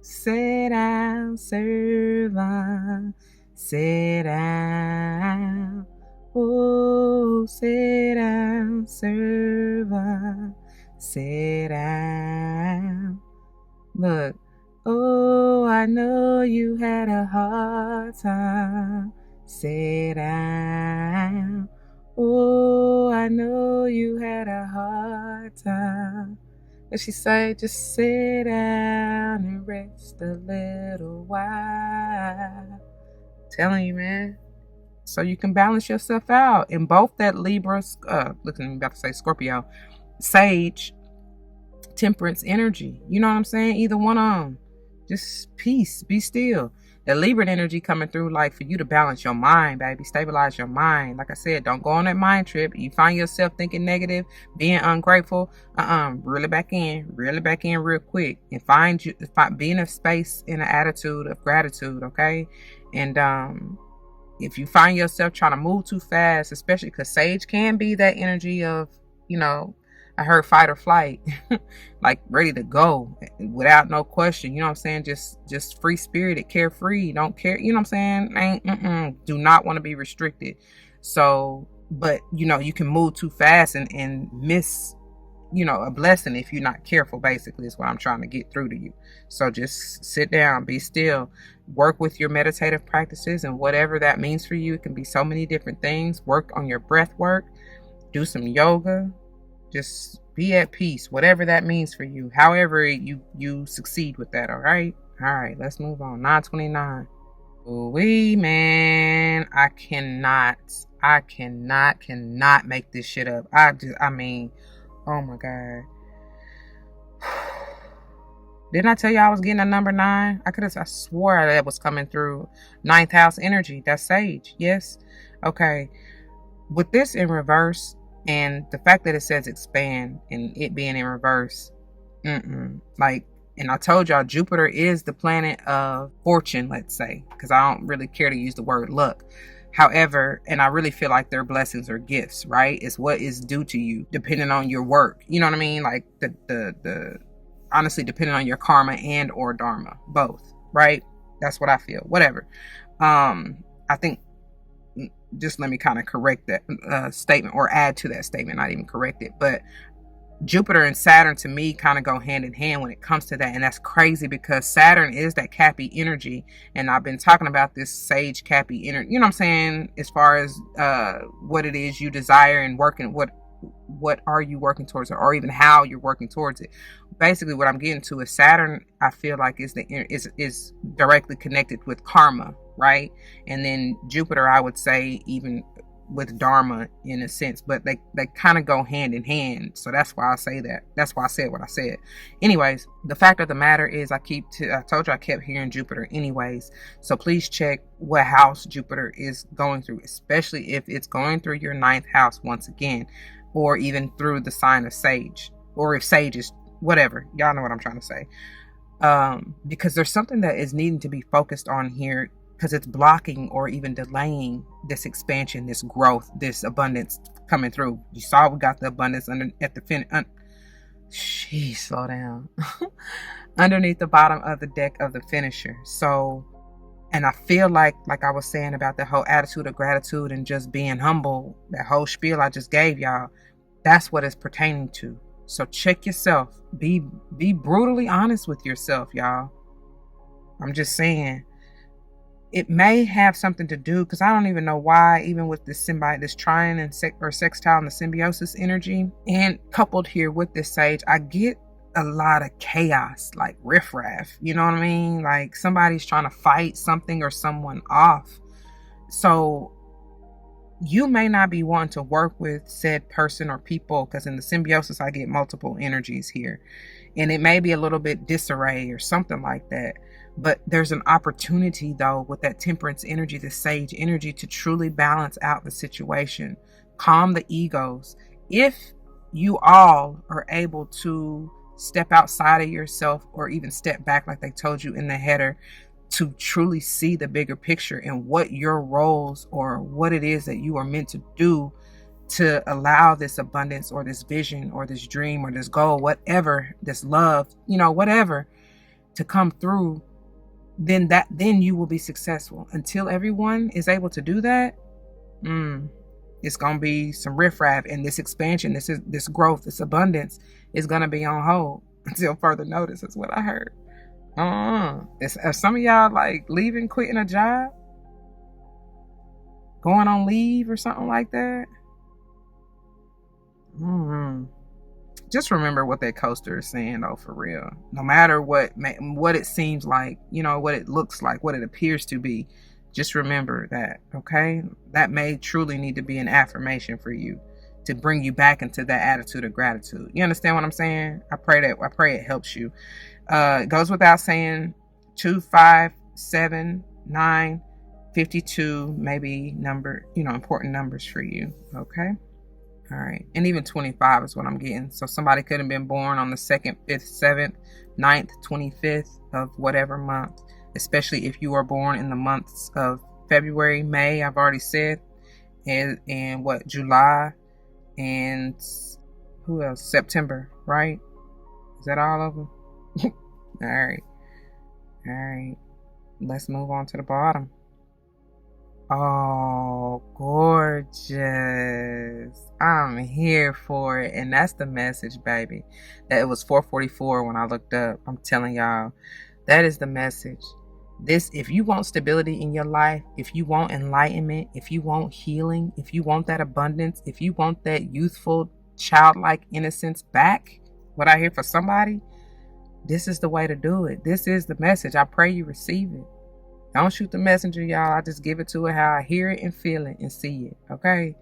Sit down, servant. Sit down. Oh, sit down, servant. Sit down. Look. Oh, I know you had a hard time. Sit down. Oh, I know you had a hard time. And she say, just sit down and rest a little while. Telling you, man. So you can balance yourself out in both that Libra, I'm about to say Scorpio, Sage, Temperance energy. You know what I'm saying? Either one of them. Just peace, be still. The Libra energy coming through, like, for you to balance your mind, baby. Stabilize your mind. Like I said, don't go on that mind trip. You find yourself thinking negative, being ungrateful. Reel it back in real quick, and be in a space, in an attitude of gratitude. Okay. And if you find yourself trying to move too fast, especially because Sage can be that energy of, you know, I heard fight or flight, like ready to go without no question. You know what I'm saying? Just free spirited, carefree, don't care. You know what I'm saying? Do not want to be restricted. So, but you know, you can move too fast and miss, you know, a blessing if you're not careful, basically, is what I'm trying to get through to you. So just sit down, be still, work with your meditative practices and whatever that means for you. It can be so many different things. Work on your breath work, do some yoga, just be at peace, whatever that means for you, however you succeed with that. All right, let's move on. 929. Ooh, man, I cannot make this shit up. I mean, oh my God. Didn't I tell you I was getting a number 9? I swore that was coming through. 9th house energy. That's Sage. Yes. Okay. With this in reverse, and the fact that it says expand and it being in reverse, like, and I told y'all Jupiter is the planet of fortune, let's say, because I don't really care to use the word luck. However, and I really feel like they're blessings or gifts, right? It's what is due to you depending on your work. You know what I mean? Like the honestly, depending on your karma and or dharma, both, right? That's what I feel. Whatever. I think, just let me kind of correct that statement, or add to that statement, not even correct it. But Jupiter and Saturn to me kind of go hand in hand when it comes to that. And that's crazy because Saturn is that Cappy energy. And I've been talking about this sage Cappy energy, you know what I'm saying? As far as what it is you desire and working, what are you working towards, or even how you're working towards it. Basically what I'm getting to is Saturn, I feel like is directly connected with karma, right? And then Jupiter, I would say, even with dharma in a sense, but they kind of go hand in hand. So that's why I say that. That's why I said what I said. Anyways, the fact of the matter is I told you I kept hearing Jupiter anyways. So please check what house Jupiter is going through, especially if it's going through your 9th house once again, or even through the sign of Sage, or if Sage is whatever. Y'all know what I'm trying to say. Because there's something that is needing to be focused on here, because it's blocking or even delaying this expansion, this growth, this abundance coming through. You saw we got the abundance at the slow down. Underneath the bottom of the deck of the finisher. So, and I feel like I was saying about the whole attitude of gratitude and just being humble, that whole spiel I just gave y'all, that's what it's pertaining to. So check yourself. Be brutally honest with yourself, y'all. I'm just saying. It may have something to do, because I don't even know why, even with this symbiote, this trine and sextile and the symbiosis energy, and coupled here with this Sage, I get a lot of chaos, like riffraff. You know what I mean? Like somebody's trying to fight something or someone off. So you may not be wanting to work with said person or people, because in the symbiosis, I get multiple energies here. And it may be a little bit disarray or something like that. But there's an opportunity, though, with that temperance energy, the Sage energy, to truly balance out the situation, calm the egos. If you all are able to step outside of yourself, or even step back, like they told you in the header, to truly see the bigger picture and what your roles or what it is that you are meant to do to allow this abundance or this vision or this dream or this goal, whatever, this love, whatever, to come through, then you will be successful. Until everyone is able to do that, it's gonna be some riffraff, and this expansion, this growth, this abundance is gonna be on hold until further notice, is what I heard. Are some of y'all like leaving, quitting a job, going on leave or something like that? Just remember what that coaster is saying, though, for real. No matter what it seems like, what it looks like, what it appears to be, just remember that, okay? That may truly need to be an affirmation for you to bring you back into that attitude of gratitude. You understand what I'm saying? I pray it helps you. It goes without saying, 2, 5, 7, 9, 52, maybe important numbers for you, okay? All right. And even 25 is what I'm getting. So somebody could have been born on the 2nd, 5th, 7th, 9th, 25th of whatever month, especially if you are born in the months of February, May, I've already said, and July, and who else? September, right? Is that all of them? All right. Let's move on to the bottom. Oh, gorgeous. I'm here for it. And that's the message, baby. That it was 4:44 when I looked up. I'm telling y'all, that is the message. If you want stability in your life, if you want enlightenment, if you want healing, if you want that abundance, if you want that youthful, childlike innocence back, what I hear for somebody, this is the way to do it. This is the message. I pray you receive it. Don't shoot the messenger, y'all. I just give it to it how I hear it and feel it and see it, okay?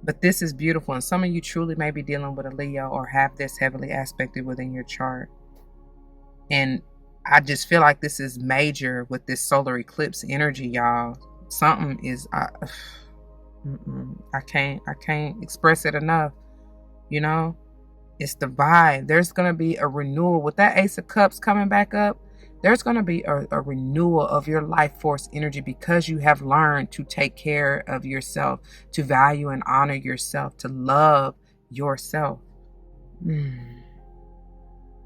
But this is beautiful, and some of you truly may be dealing with a Leo or have this heavily aspected within your chart. And I just feel like this is major with this solar eclipse energy, y'all. Something is, I can't express it enough, It's the vibe. There's going to be a renewal with that Ace of Cups coming back up. There's going to be a renewal of your life force energy because you have learned to take care of yourself, to value and honor yourself, to love yourself.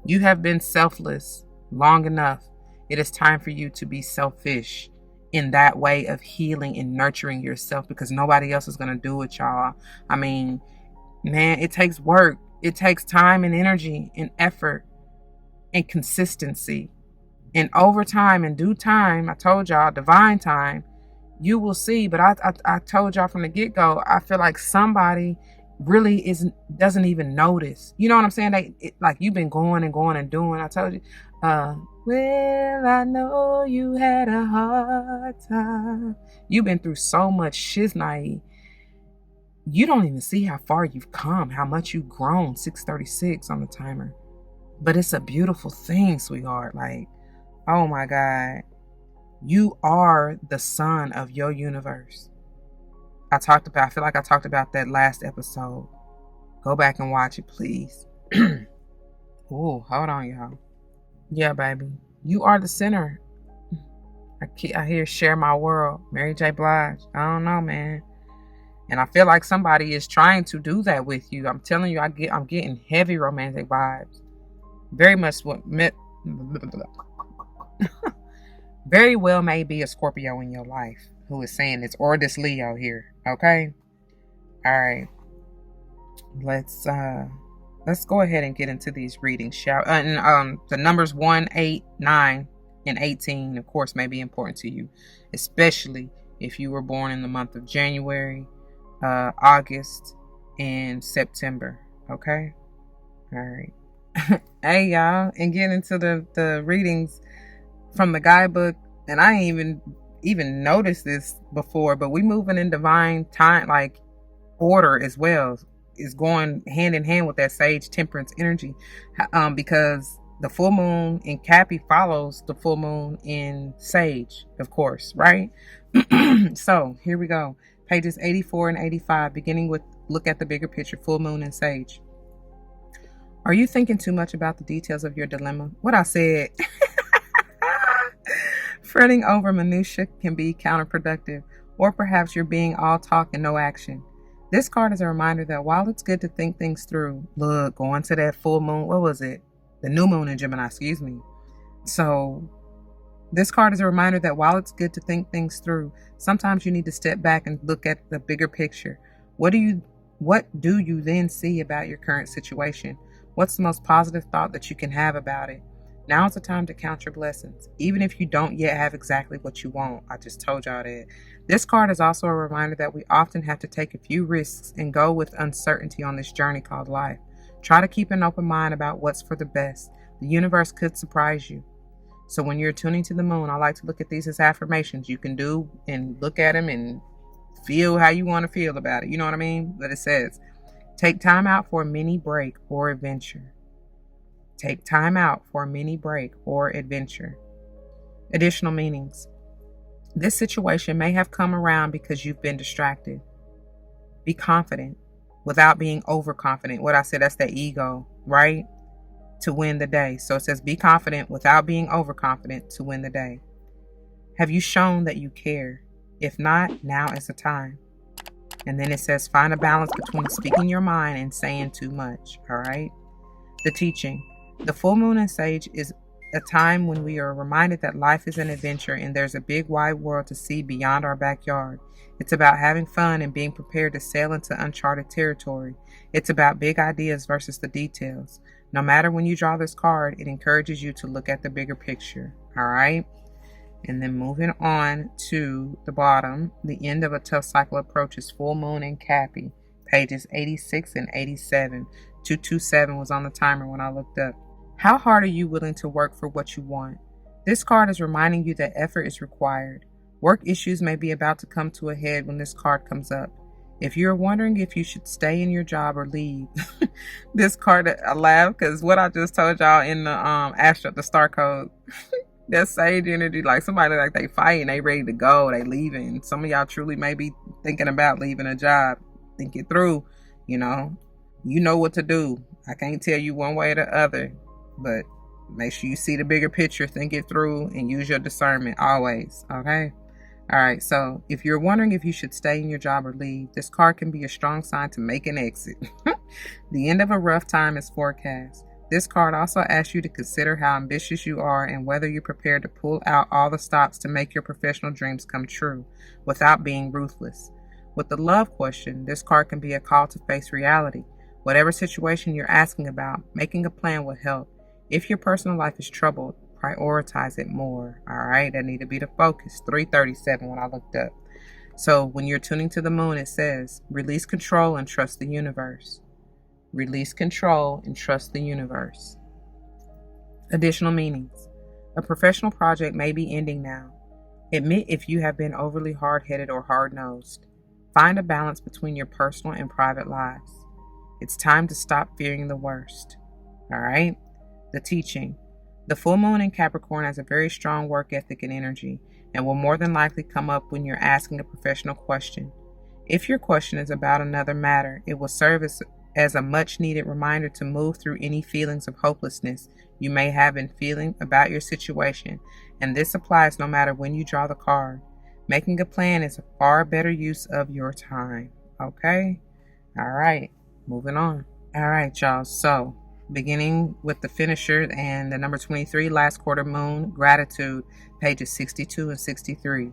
You have been selfless long enough. It is time for you to be selfish in that way of healing and nurturing yourself, because nobody else is going to do it, y'all. I mean, man, it takes work. It takes time and energy and effort and consistency. And over time, in due time, I told y'all, divine time, you will see. But I told y'all from the get-go, I feel like somebody really doesn't even notice. You know what I'm saying? Like you've been going and going and doing. I told you, well, I know you had a hard time. You've been through so much shiznai. You don't even see how far you've come, how much you've grown. 636 on the timer. But it's a beautiful thing, sweetheart. Like, oh my God. You are the sun of your universe. I feel like I talked about that last episode. Go back and watch it, please. Ooh, hold on, y'all. Yeah, baby. You are the center. I hear Share My World, Mary J. Blige. I don't know, man. And I feel like somebody is trying to do that with you. I'm telling you, I'm getting heavy romantic vibes. Very much very well may be a Scorpio in your life who is saying this, or this Leo here. Okay. All right. Let's go ahead and get into these readings. The numbers 1, 8, 9, and 18, of course, may be important to you, especially if you were born in the month of January, August, and September. Okay. All right. Hey, y'all, and get into the readings from the guidebook. And I ain't even noticed this before, but we moving in divine time, like order as well, is going hand in hand with that sage temperance energy, because the full moon in Cappy follows the full moon in Sage, of course, right? So here we go, pages 84 and 85, beginning with look at the bigger picture, full moon in Sage. Are you thinking too much about the details of your dilemma? What I said. Fretting over minutia can be counterproductive, or perhaps you're being all talk and no action. This card is a reminder that while it's good to think things through, look, going to that full moon, what was it? The new moon in Gemini, excuse me. So this card is a reminder that while it's good to think things through, sometimes you need to step back and look at the bigger picture. What do you then see about your current situation? What's the most positive thought that you can have about it? Now is the time to count your blessings, even if you don't yet have exactly what you want. I just told y'all that. This card is also a reminder that we often have to take a few risks and go with uncertainty on this journey called life. Try to keep an open mind about what's for the best. The universe could surprise you. So when you're tuning to the moon, I like to look at these as affirmations you can do and look at them and feel how you want to feel about it. You know what I mean? But it says, take time out for a mini break or adventure. Take time out for a mini break or adventure. Additional meanings. This situation may have come around because you've been distracted. Be confident without being overconfident. What I said, that's the ego, right? To win the day. So it says be confident without being overconfident to win the day. Have you shown that you care? If not, now is the time. And then it says find a balance between speaking your mind and saying too much. All right. The teaching. The full moon in Sage is a time when we are reminded that life is an adventure and there's a big wide world to see beyond our backyard. It's about having fun and being prepared to sail into uncharted territory. It's about big ideas versus the details. No matter when you draw this card, it encourages you to look at the bigger picture. All right. And then moving on to the bottom, the end of a tough cycle approaches, full moon in Cappy, pages 86 and 87. 227 was on the timer when I looked up. How hard are you willing to work for what you want? This card is reminding you that effort is required. Work issues may be about to come to a head when this card comes up. If you're wondering if you should stay in your job or leave, this card, I laugh because what I just told y'all in the Astro, the Starcodes, that sage energy, like somebody like they fighting, they ready to go, they leaving. Some of y'all truly may be thinking about leaving a job. Think it through, you know what to do. I can't tell you one way or the other, but Make sure you see the bigger picture, think it through, and use your discernment always, okay? All right, so if you're wondering if you should stay in your job or leave, this card can be a strong sign to make an exit. The end of a rough time is forecast. This card also asks you to consider how ambitious you are and whether you're prepared to pull out all the stops to make your professional dreams come true without being ruthless. With the love question, this card can be a call to face reality. Whatever situation you're asking about, making a plan will help. If your personal life is troubled, prioritize it more. All right, that need to be the focus. 337 when I looked up. So when you're tuning to the moon, it says, release control and trust the universe. Release control and trust the universe. Additional meanings. A professional project may be ending now. Admit if you have been overly hard-headed or hard-nosed. Find a balance between your personal and private lives. It's time to stop fearing the worst. All right? The teaching. The full moon in Capricorn has a very strong work ethic and energy and will more than likely come up when you're asking a professional question. If your question is about another matter, it will serve as a much-needed reminder to move through any feelings of hopelessness you may have been feeling about your situation, and this applies no matter when you draw the card. Making a plan is a far better use of your time. Okay? All right. Moving on. All right, y'all. So, beginning with the finisher and the number 23, last quarter moon, gratitude, pages 62 and 63.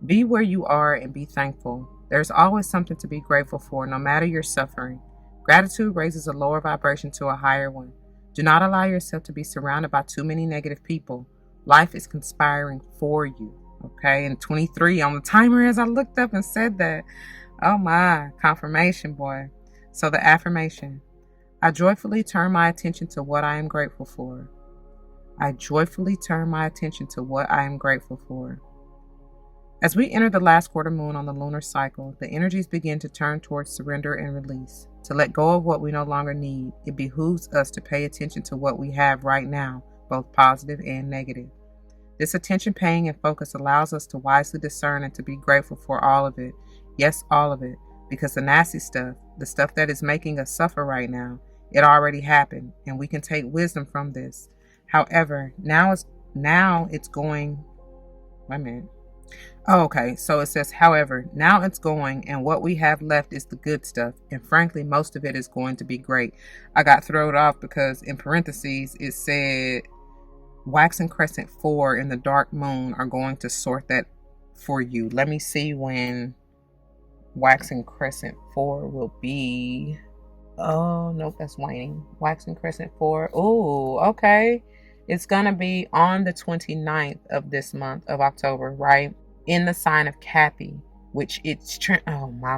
Be where you are and be thankful. There's always something to be grateful for, no matter your suffering. Gratitude raises a lower vibration to a higher one. Do not allow yourself to be surrounded by too many negative people. Life is conspiring for you. Okay, and 23 on the timer as I looked up and said that. Oh my, confirmation, boy. So the affirmation. I joyfully turn my attention to what I am grateful for. I joyfully turn my attention to what I am grateful for. As we enter the last quarter moon on the lunar cycle, the energies begin to turn towards surrender and release. To let go of what we no longer need, it behooves us to pay attention to what we have right now, both positive and negative. This attention paying and focus allows us to wisely discern and to be grateful for all of it. Yes, all of it. Because the nasty stuff, the stuff that is making us suffer right now, it already happened, and we can take wisdom from this. However, now it's going. Wait a minute. Oh, okay. So it says, however, now it's going, and what we have left is the good stuff. And frankly, most of it is going to be great. I got thrown off because in parentheses, it said Wax and Crescent 4 and the Dark Moon are going to sort that for you. Let me see when Wax and Crescent 4 will be. Oh, nope, that's waning. Wax and Crescent 4. Oh, okay. It's going to be on the 29th of this month of October, right? In the sign of Cappy, which it's, oh my.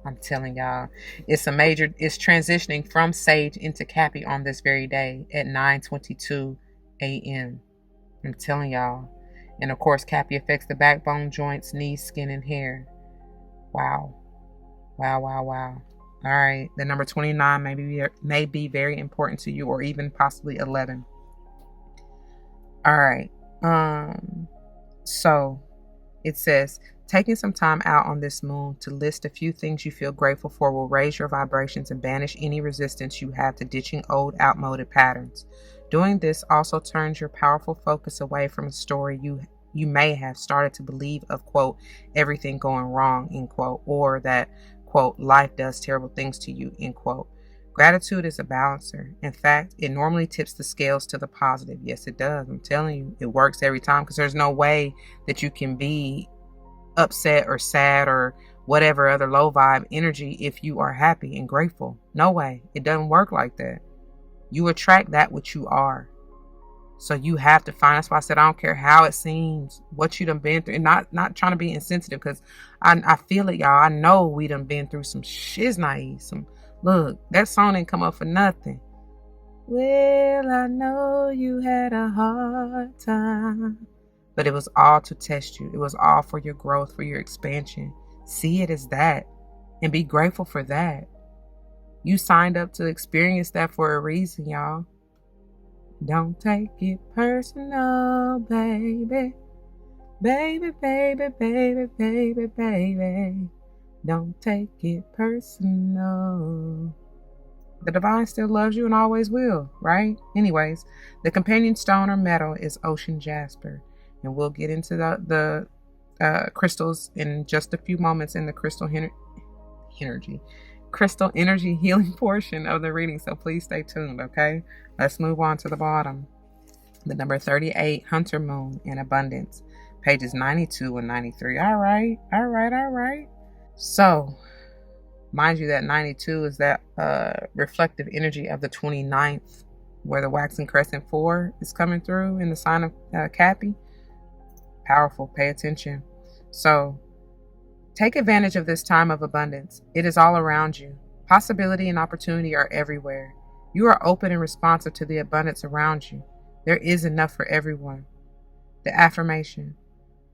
I'm telling y'all, it's transitioning from Sage into Cappy on this very day at 9:22 a.m. I'm telling y'all. And of course, Cappy affects the backbone, joints, knees, skin, and hair. Wow. All right. The number 29 may be very important to you, or even possibly 11. All right. So it says, taking some time out on this moon to list a few things you feel grateful for will raise your vibrations and banish any resistance you have to ditching old, outmoded patterns. Doing this also turns your powerful focus away from a story you may have started to believe of, quote, everything going wrong, end quote, or that, quote, life does terrible things to you, end quote. Gratitude is a balancer. In fact, it normally tips the scales to the positive. Yes, it does. I'm telling you, it works every time, because there's no way that you can be upset or sad or whatever other low vibe energy if you are happy and grateful. No way. It doesn't work like that. You attract that which you are. So you have to find. That's why I said I don't care how it seems, what you done been through. And not trying to be insensitive, because I feel it, y'all. I know we done been through some shiznai. Look, that song didn't come up for nothing. Well, I know you had a hard time. But it was all to test you. It was all for your growth, for your expansion. See it as that. And be grateful for that. You signed up to experience that for a reason, y'all. Don't take it personal, baby. Baby. Don't take it personal. The divine still loves you and always will, right? Anyways, the companion stone or metal is ocean jasper. And we'll get into the crystals in just a few moments in the crystal energy healing portion of the reading. So please stay tuned, okay? Let's move on to the bottom. The number 38, Hunter Moon in Abundance, pages 92 and 93. All right. So, mind you that 92 is that reflective energy of the 29th, where the waxing crescent 4 is coming through in the sign of Cappy. Powerful. Pay attention. So, take advantage of this time of abundance. It is all around you. Possibility and opportunity are everywhere. You are open and responsive to the abundance around you. There is enough for everyone. The affirmation: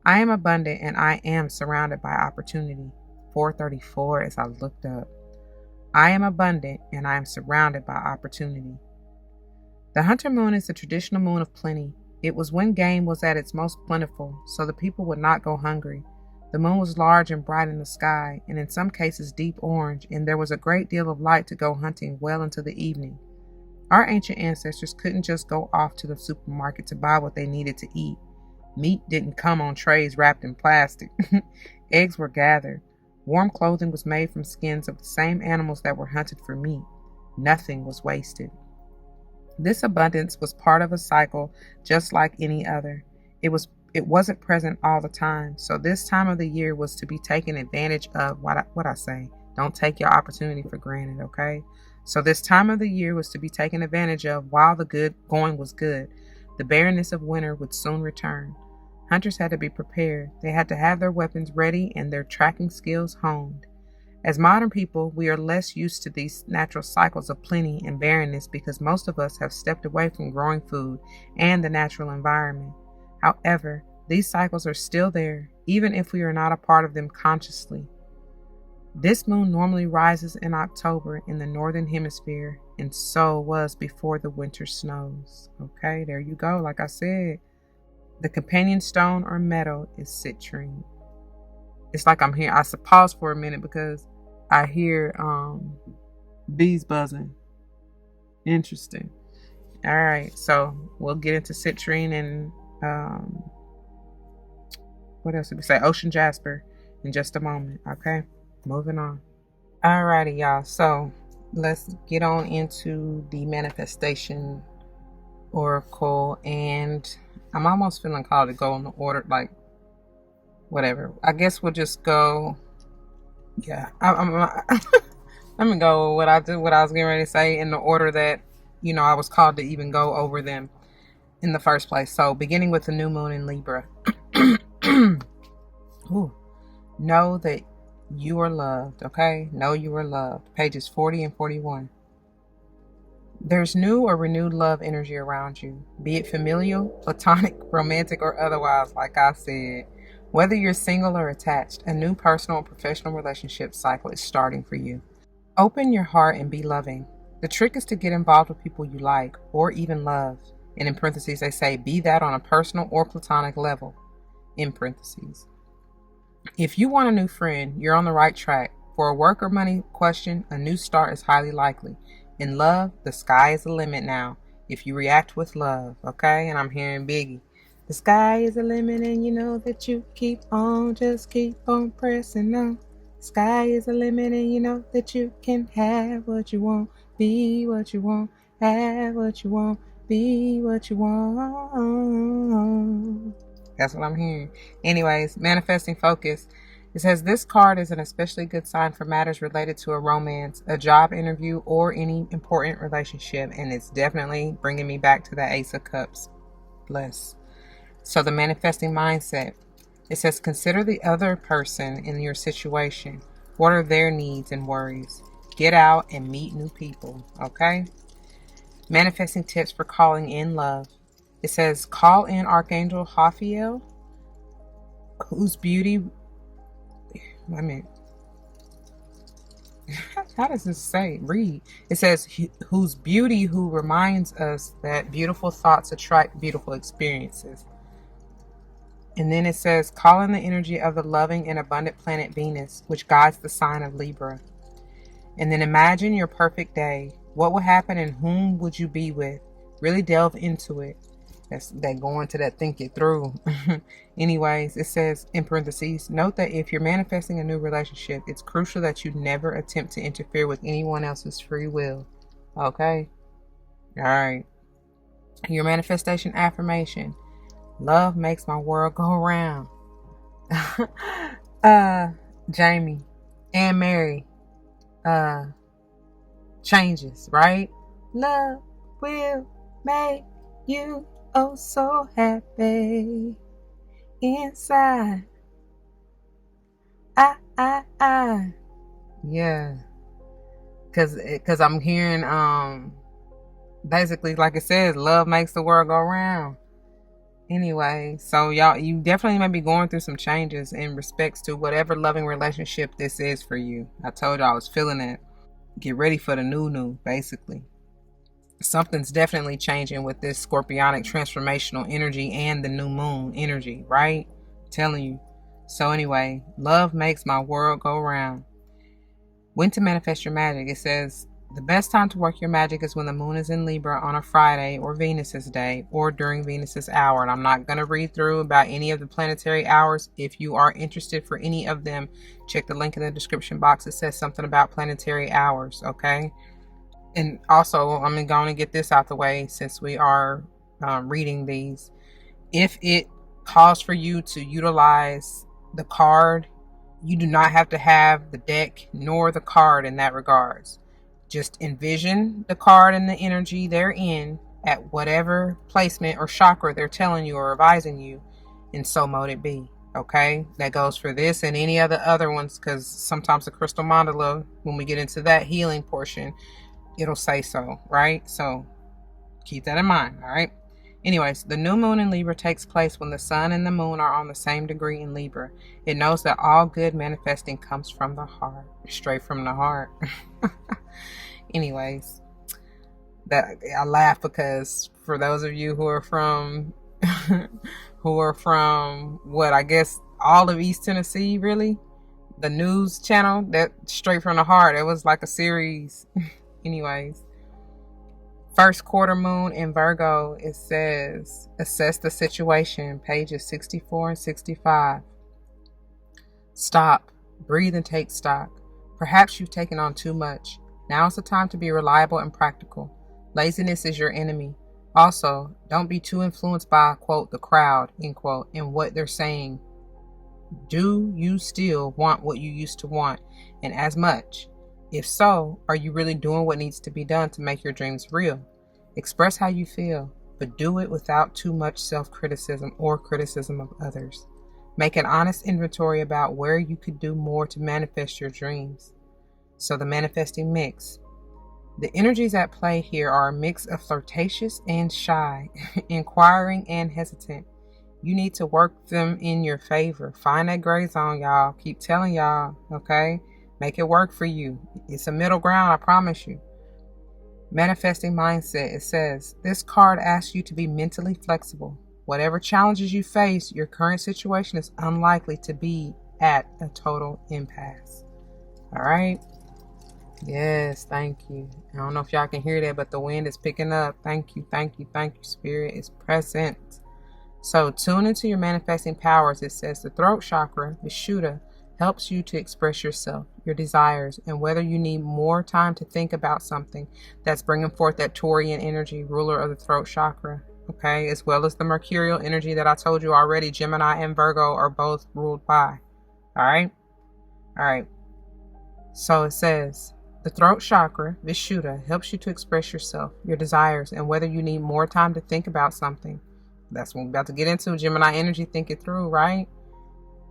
I am abundant and I am surrounded by opportunity. 434 as I looked up. I am abundant and I am surrounded by opportunity. The Hunter Moon is the traditional moon of plenty. It was when game was at its most plentiful, so the people would not go hungry. The moon was large and bright in the sky, and in some cases deep orange, and there was a great deal of light to go hunting well into the evening. Our ancient ancestors couldn't just go off to the supermarket to buy what they needed to eat. Meat didn't come on trays wrapped in plastic. Eggs were gathered. Warm clothing was made from skins of the same animals that were hunted for meat. Nothing was wasted. This abundance was part of a cycle just like any other. It wasn't present all the time, so this time of the year was to be taken advantage of. What I say, don't take your opportunity for granted, okay? So this time of the year was to be taken advantage of while the good going was good. The barrenness of winter would soon return. Hunters had to be prepared. They had to have their weapons ready and their tracking skills honed. As modern people, we are less used to these natural cycles of plenty and barrenness because most of us have stepped away from growing food and the natural environment. However, these cycles are still there, even if we are not a part of them consciously. This moon normally rises in October in the northern hemisphere, and so was before the winter snows. Okay, there you go. Like I said, the companion stone or metal is citrine. It's like I'm here. I pause for a minute because I hear bees buzzing. Interesting. All right, so we'll get into citrine and what else did we say? Ocean jasper in just a moment. Okay, moving on. Alrighty, y'all. So let's get on into the manifestation oracle, and I'm almost feeling called to go in the order, like whatever. I guess we'll just go. Yeah, I'm let me go with what I was getting ready to say in the order that I was called to even go over them in the first place. So beginning with the new moon in Libra. Ooh. Know that you are loved, okay? Know you are loved. Pages 40 and 41. There's new or renewed love energy around you, be it familial, platonic, romantic, or otherwise, like I said. Whether you're single or attached, a new personal or professional relationship cycle is starting for you. Open your heart and be loving. The trick is to get involved with people you like or even love. And in parentheses, they say, be that on a personal or platonic level. In parentheses. If you want a new friend, you're on the right track. For a work or money question, a new start is highly likely. In love, the sky is the limit now. If you react with love, okay? And I'm hearing Biggie. The sky is the limit and you know that you just keep on pressing on. Sky is the limit and you know that you can have what you want, be what you want, have what you want, be what you want. That's what I'm hearing. Anyways, manifesting focus. It says this card is an especially good sign for matters related to a romance, a job interview, or any important relationship. And it's definitely bringing me back to the Ace of Cups. Bless. So the manifesting mindset. It says consider the other person in your situation. What are their needs and worries? Get out and meet new people. Okay? Manifesting tips for calling in love. It says call in Archangel Raphael, whose beauty... How does this say? Read. It says whose beauty who reminds us that beautiful thoughts attract beautiful experiences. And then it says call in the energy of the loving and abundant planet Venus, which guides the sign of Libra. And then imagine your perfect day. What would happen and whom would you be with? Really delve into it. That's that going to that think it through. Anyways, it says in parentheses, note that if you're manifesting a new relationship, it's crucial that you never attempt to interfere with anyone else's free will. Okay? All right. Your manifestation affirmation. Love makes my world go round. Jamie and Mary. Changes, right? Love will make you oh so happy inside. Yeah. Cause I'm hearing basically like it says, love makes the world go round. Anyway, so y'all, you definitely might be going through some changes in respects to whatever loving relationship this is for you. I told you I was feeling it. Get ready for the new, basically. Something's definitely changing with this scorpionic transformational energy and the new moon energy, right? I'm telling you. So anyway, love makes my world go round. When to manifest your magic, it says, the best time to work your magic is when the moon is in Libra on a Friday or Venus's day or during Venus's hour. And I'm not going to read through about any of the planetary hours. If you are interested for any of them, check the link in the description box. It says something about planetary hours, okay? And also, I'm going to get this out the way since we are reading these. If it calls for you to utilize the card, you do not have to have the deck nor the card in that regards. Just envision the card and the energy they're in at whatever placement or chakra they're telling you or advising you, and so mote it be. Okay, that goes for this and any other ones, because sometimes the crystal mandala, when we get into that healing portion, it'll say so, right? So keep that in mind, all right? Anyways, the new moon in Libra takes place when the sun and the moon are on the same degree in Libra. It knows that all good manifesting comes from the heart, straight from the heart. Anyways, that I laugh because for those of you who are from what I guess all of East Tennessee, really, the news channel, that straight from the heart, it was like a series. Anyways, first quarter moon in Virgo, it says, assess the situation, pages 64 and 65. Stop, breathe and take stock. Perhaps you've taken on too much. Now is the time to be reliable and practical. Laziness is your enemy. Also, don't be too influenced by, quote, the crowd, end quote, and what they're saying. Do you still want what you used to want, and as much? If so, are you really doing what needs to be done to make your dreams real? Express how you feel, but do it without too much self-criticism or criticism of others. Make an honest inventory about where you could do more to manifest your dreams. So the manifesting mix. The energies at play here are a mix of flirtatious and shy, inquiring and hesitant. You need to work them in your favor. Find that gray zone, y'all. Keep telling y'all, okay? Make it work for you. It's a middle ground, I promise you. Manifesting mindset, it says, this card asks you to be mentally flexible. Whatever challenges you face, your current situation is unlikely to be at a total impasse. All right? Yes, thank you. I don't know if y'all can hear that, but the wind is picking up. Thank you, thank you, thank you. Spirit is present. So tune into your manifesting powers. It says the throat chakra, Vishuddha, helps you to express yourself, your desires, and whether you need more time to think about something. That's bringing forth that Taurian energy, ruler of the throat chakra, okay, as well as the mercurial energy that I told you already. Gemini and Virgo are both ruled by. All right. So it says the throat chakra, Vishuddha, helps you to express yourself, your desires, and whether you need more time to think about something. That's what we're about to get into. Gemini energy, think it through, right?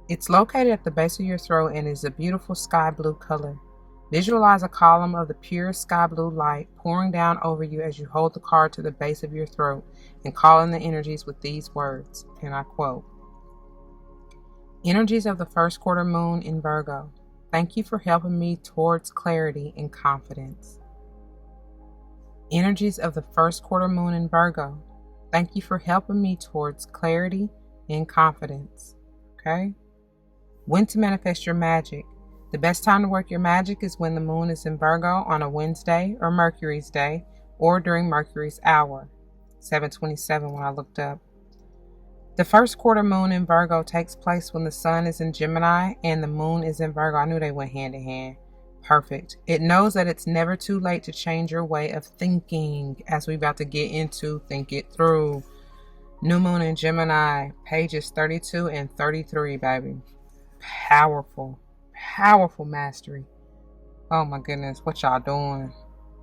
It's located at the base of your throat and is a beautiful sky blue color. Visualize a column of the pure sky blue light pouring down over you as you hold the card to the base of your throat and call in the energies with these words, and I quote, energies of the first quarter moon in Virgo, thank you for helping me towards clarity and confidence. Energies of the first quarter moon in Virgo, thank you for helping me towards clarity and confidence. Okay? When to manifest your magic. The best time to work your magic is when the moon is in Virgo on a Wednesday or Mercury's day, or during Mercury's hour. 7:27 when I looked up. The first quarter moon in Virgo takes place when the sun is in Gemini and the moon is in Virgo. I knew they went hand in hand. Perfect. It knows that it's never too late to change your way of thinking, as we're about to get into Think It Through. New moon in Gemini, pages 32 and 33, baby. Powerful, powerful mastery. Oh my goodness, what y'all doing?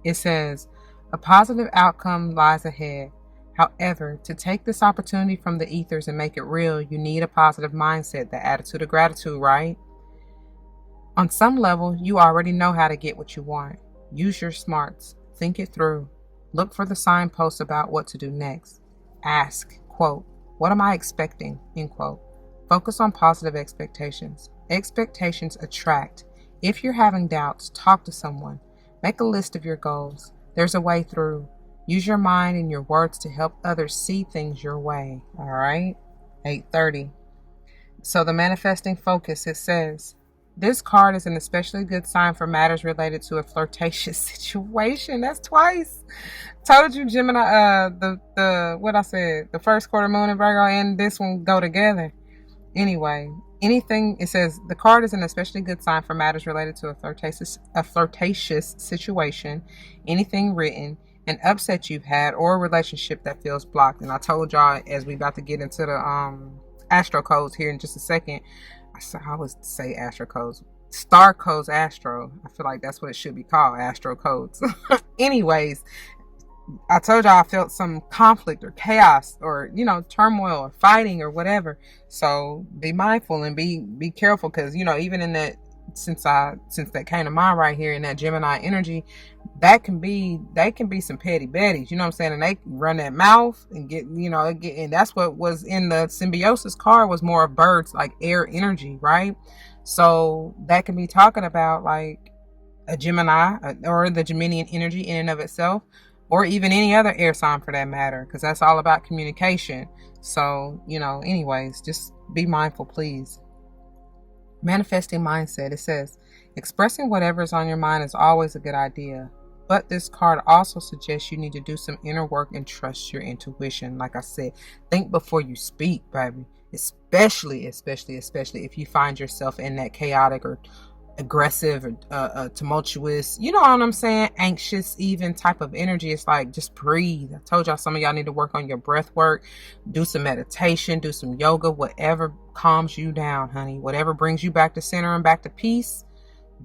It says, a positive outcome lies ahead. However, to take this opportunity from the ethers and make it real, you need a positive mindset, the attitude of gratitude, right? On some level, you already know how to get what you want. Use your smarts. Think it through. Look for the signposts about what to do next. Ask, quote, what am I expecting, end quote. Focus on positive expectations. Expectations attract. If you're having doubts, talk to someone. Make a list of your goals. There's a way through. Use your mind and your words to help others see things your way. All right? 8:30. So the manifesting focus, it says, this card is an especially good sign for matters related to a flirtatious situation. That's twice. Told you, Gemini, what I said, the first quarter moon in Virgo and this one go together. Anyway, it says the card is an especially good sign for matters related to a flirtatious situation, anything written, an upset you've had, or a relationship that feels blocked. And I told y'all, as we about to get into the Astro codes here in just a second, I always say Astro codes. Starcodes Astro. I feel like that's what it should be called, Astro codes. Anyways, I told y'all I felt some conflict or chaos or, turmoil or fighting or whatever. So be mindful and be careful, because, even in that, since that came to mind right here in that Gemini energy, they can be some petty betties, you know what I'm saying? And they run that mouth and and that's what was in the symbiosis card, was more of birds, like air energy, right? So that can be talking about like a Gemini or the Geminian energy in and of itself, or even any other air sign for that matter, because that's all about communication. So, anyways, just be mindful, please. Manifesting mindset, it says, expressing whatever is on your mind is always a good idea. But this card also suggests you need to do some inner work and trust your intuition. Like I said, think before you speak, baby. Especially if you find yourself in that chaotic or aggressive or tumultuous, you know what I'm saying, anxious even type of energy. It's like, just breathe. I told y'all some of y'all need to work on your breath work, do some meditation, do some yoga, whatever calms you down, honey. Whatever brings you back to center and back to peace,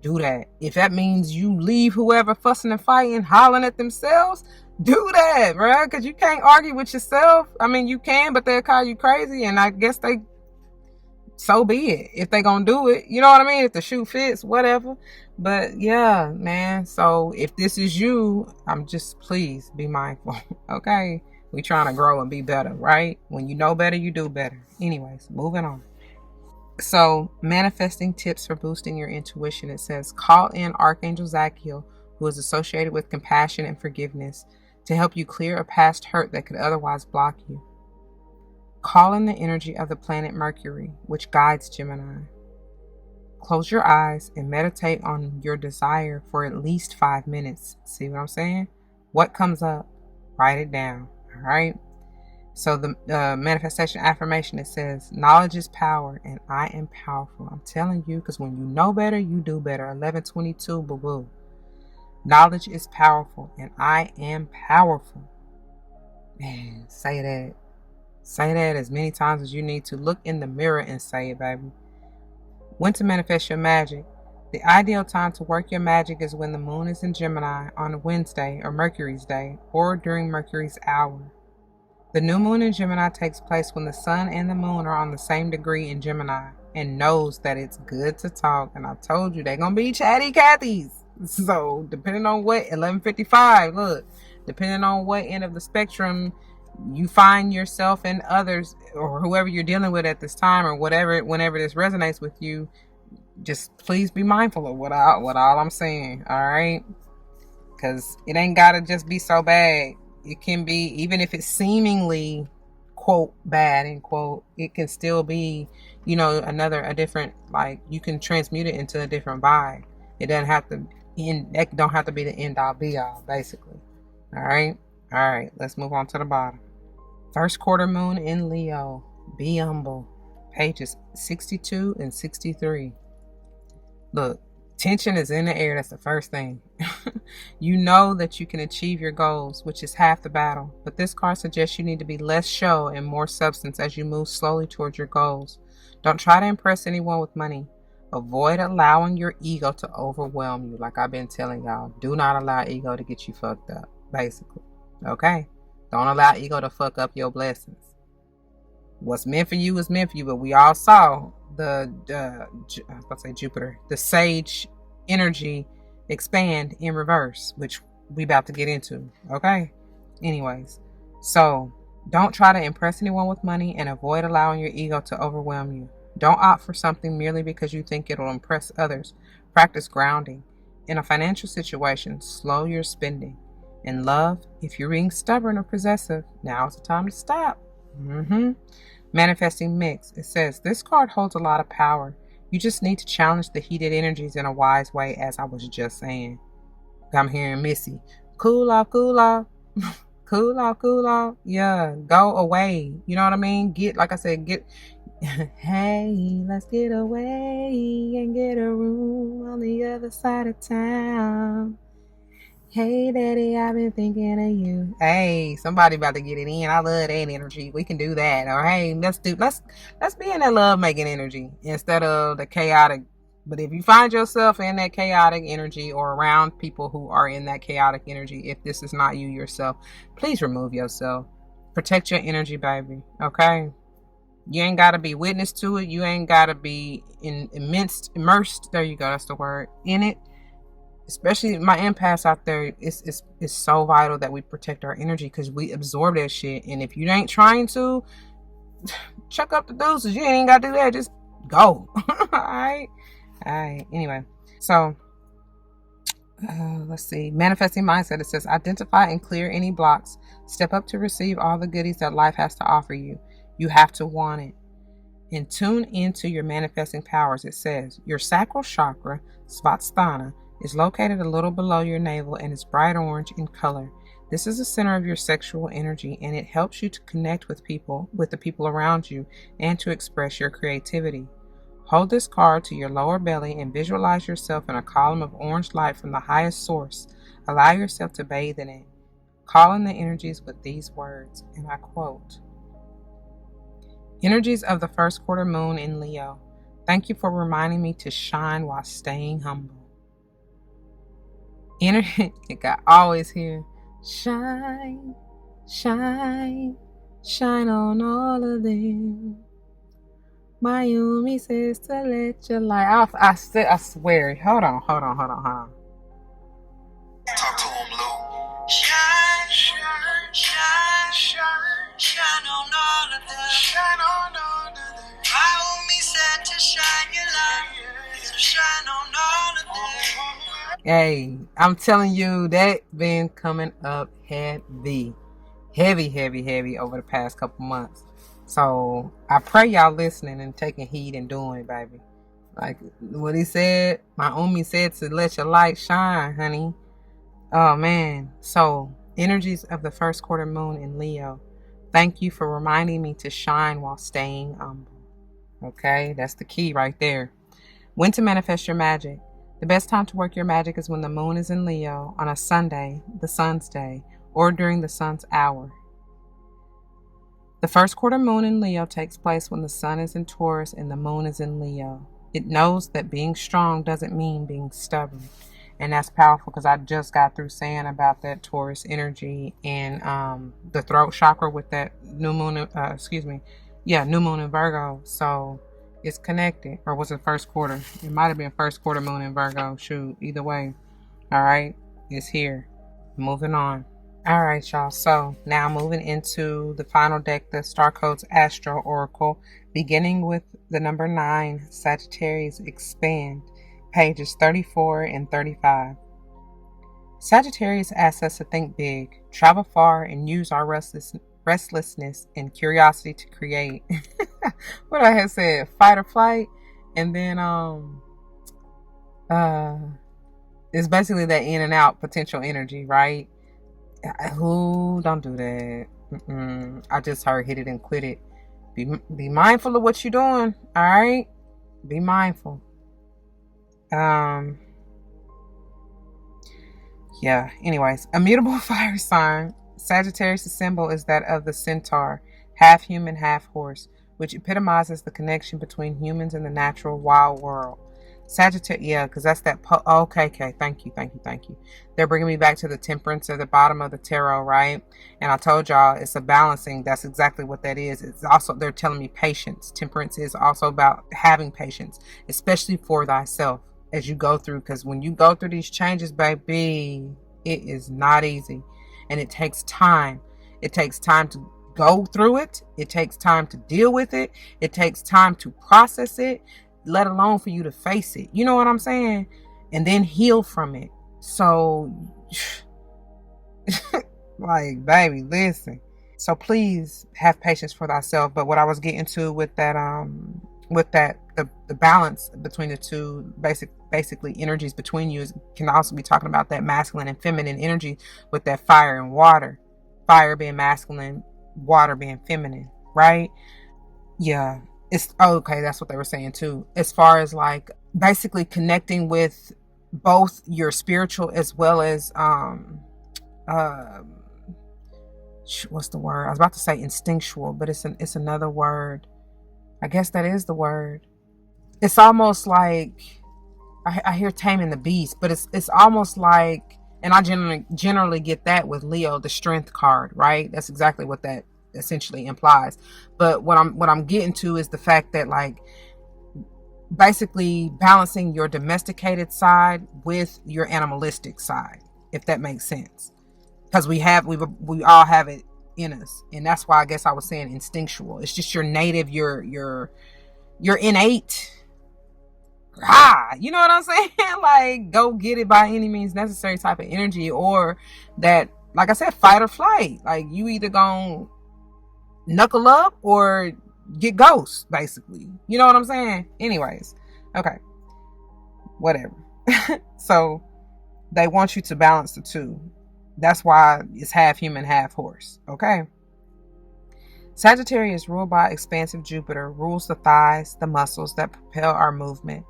do that. If that means you leave whoever fussing and fighting, hollering at themselves, do that, bro, because you can't argue with yourself. I mean, you can, but they'll call you crazy, and I guess so be it. If they gonna do it, you know what I mean? If the shoe fits, whatever. But yeah, man. So if this is you, please be mindful. Okay? We trying to grow and be better, right? When you know better, you do better. Anyways, moving on. So manifesting tips for boosting your intuition. It says, call in Archangel Zachiel, who is associated with compassion and forgiveness, to help you clear a past hurt that could otherwise block you. Call in the energy of the planet Mercury, which guides Gemini. Close your eyes and meditate on your desire for at least 5 minutes. See what I'm saying? What comes up? Write it down. All right? So the manifestation affirmation, it says, knowledge is power and I am powerful. I'm telling you, because when you know better, you do better. 1122, boo-boo. Knowledge is powerful and I am powerful. Man, say that. Say that as many times as you need to. Look in the mirror and say it, baby. When to manifest your magic. The ideal time to work your magic is when the moon is in Gemini on a Wednesday or Mercury's day, or during Mercury's hour. The new moon in Gemini takes place when the sun and the moon are on the same degree in Gemini, and knows that it's good to talk. And I told you, they're going to be chatty Cathys. So depending on what, 11:55, look, depending on what end of the spectrum you find yourself and others, or whoever you're dealing with at this time, or whenever this resonates with you, just please be mindful of what all I'm saying. All right, because it ain't gotta just be so bad. It can be, even if it's seemingly quote bad end quote, it can still be, you know, a different, like, you can transmute it into a different vibe. It doesn't have to that don't have to be the end all be all, basically. All right, let's move on to the bottom. First quarter moon in Leo. Be humble. Pages 62 and 63. Look, tension is in the air. That's the first thing. You know that you can achieve your goals, which is half the battle. But this card suggests you need to be less show and more substance as you move slowly towards your goals. Don't try to impress anyone with money. Avoid allowing your ego to overwhelm you. Like I've been telling y'all, do not allow ego to get you fucked up, basically. Okay? Don't allow ego to fuck up your blessings. What's meant for you is meant for you, but we all saw I was about to say Jupiter, the sage energy expand in reverse, which we about to get into. Okay? Anyways, so don't try to impress anyone with money and avoid allowing your ego to overwhelm you. Don't opt for something merely because you think it'll impress others. Practice grounding. In a financial situation, slow your spending. In love, if you're being stubborn or possessive, now is the time to stop. Manifesting mix. It says, this card holds a lot of power. You just need to challenge the heated energies in a wise way, as I was just saying. I'm hearing Missy. Cool off, cool off. Cool off, cool off. Yeah, go away. You know what I mean? Like I said, hey, let's get away and get a room on the other side of town. Hey, daddy, I've been thinking of you. Hey, somebody about to get it in. I love that energy. We can do that. Or hey, let's be in that love making energy instead of the chaotic. But if you find yourself in that chaotic energy or around people who are in that chaotic energy, if this is not you yourself, please remove yourself. Protect your energy, baby. Okay? You ain't got to be witness to it. You ain't got to be immersed. There you go. That's the word. In it. Especially my empaths out there, it's so vital that we protect our energy because we absorb that shit. And if you ain't trying to, chuck up the deuces. You ain't got to do that. Just go. All right. Anyway, so let's see. Manifesting mindset. It says, identify and clear any blocks. Step up to receive all the goodies that life has to offer you. You have to want it. And tune into your manifesting powers. It says, your sacral chakra, Svasthana, is located a little below your navel and is bright orange in color. This is the center of your sexual energy, and it helps you to connect with the people around you, and to express your creativity. Hold this card to your lower belly and visualize yourself in a column of orange light from the highest source. Allow yourself to bathe in it. Call in the energies with these words, and I quote, energies of the first quarter moon in Leo. Thank you for reminding me to shine while staying humble. It got always here. Shine, shine, shine on all of them. Mayumi says to let your light. I swear. Hold on. Talk to him, Lou. Shine, shine, shine, shine, shine on all of them. Shine on all of them. Mayumi said to shine your light. So shine on all of them. Hey, I'm telling you, that been coming up heavy over the past couple months. So I pray y'all listening and taking heed and doing it, baby. Like what he said, my Umi said to let your light shine, honey. Oh man. So energies of the first quarter moon in Leo. Thank you for reminding me to shine while staying humble. Okay, that's the key right there. When to manifest your magic. The best time to work your magic is when the moon is in Leo on a Sunday, the sun's day, or during the sun's hour. The first quarter moon in Leo takes place when the sun is in Taurus and the moon is in Leo. It knows that being strong doesn't mean being stubborn. And that's powerful because I just got through saying about that Taurus energy and the throat chakra with that new moon, new moon in Virgo. So it's connected. Or was it first quarter? It might have been first quarter moon in Virgo. Shoot, either way. All right, it's here. Moving on. All right, y'all. So now moving into the final deck, the Starcodes Astro Oracle, beginning with the number 9, Sagittarius Expand, pages 34 and 35. Sagittarius asks us to think big, travel far, and use our restlessness and curiosity to create. What I had said, fight or flight, and then it's basically that in and out potential energy, right? Who don't do that? I just heard hit it and quit it. Be mindful of what you're doing. All right, be mindful. Yeah. Anyways, immutable fire sign. Sagittarius' symbol is that of the centaur, half human, half horse, which epitomizes the connection between humans and the natural wild world. Sagittarius, yeah, because that's that. Okay. Thank you. They're bringing me back to the temperance at the bottom of the tarot, right? And I told y'all it's a balancing. That's exactly what that is. It's also, they're telling me patience. Temperance is also about having patience, especially for thyself as you go through. Because when you go through these changes, baby, it is not easy. And it takes time. It takes time to go through it. It takes time to deal with it. It takes time to process it, let alone for you to face it. You know what I'm saying? And then heal from it. So, like, baby, listen. So please have patience for thyself. But what I was getting to with that, the balance between the two basically energies between you can also be talking about that masculine and feminine energy with that fire and water. Fire being masculine, water being feminine, right? Yeah. It's okay, that's what they were saying too. As far as like basically connecting with both your spiritual as well as what's the word? I was about to say instinctual, but it's another word. I guess that is the word. It's almost like I hear taming the beast, but it's almost like, and I generally get that with Leo, the strength card, right? That's exactly what that essentially implies. But what I'm getting to is the fact that like basically balancing your domesticated side with your animalistic side, if that makes sense. Because we all have it in us, and that's why I guess I was saying instinctual. It's just your native, your innate. You know what I'm saying? Like, go get it by any means necessary type of energy, or that, like I said, fight or flight. Like, you either gonna knuckle up or get ghost, basically. You know what I'm saying? Anyways, okay, whatever. So they want you to balance the two. That's why it's half human, half horse. Okay. Sagittarius, ruled by expansive Jupiter, rules the thighs, the muscles that propel our movement.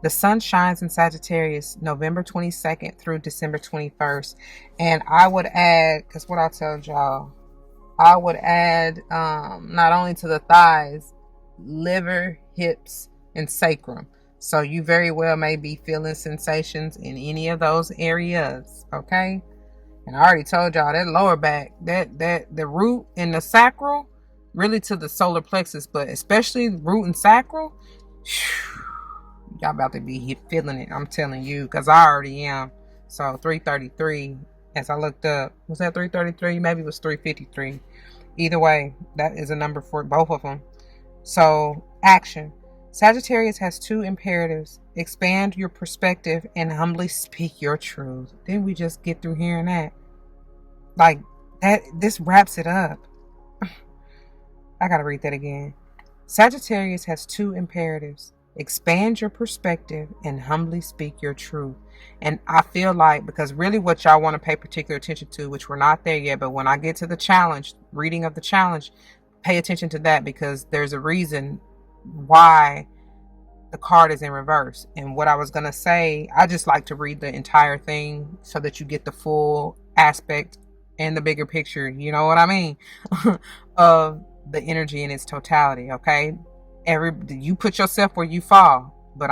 The sun shines in Sagittarius November 22nd through December 21st. And I would add, because what I told y'all, I would add not only to the thighs, liver, hips, and sacrum. So you very well may be feeling sensations in any of those areas. Okay. And I already told y'all that lower back, that the root and the sacral, really to the solar plexus, but especially root and sacral, y'all about to be feeling it. I'm telling you, because I already am. So 333, as I looked up, was that 333? Maybe it was 353. Either way, that is a number for both of them. So action. Sagittarius has two imperatives: expand your perspective and humbly speak your truth. Didn't we just get through hearing that? Like that, this wraps it up. I gotta read that again. Sagittarius has two imperatives: expand your perspective and humbly speak your truth. And I feel like, because really what y'all want to pay particular attention to, which we're not there yet, but when I get to the challenge, reading of the challenge, pay attention to that, because there's a reason why the card is in reverse. And what I was going to say, I just like to read the entire thing so that you get the full aspect and the bigger picture, you know what I mean, of the energy in its totality. Okay, you put yourself where you fall, but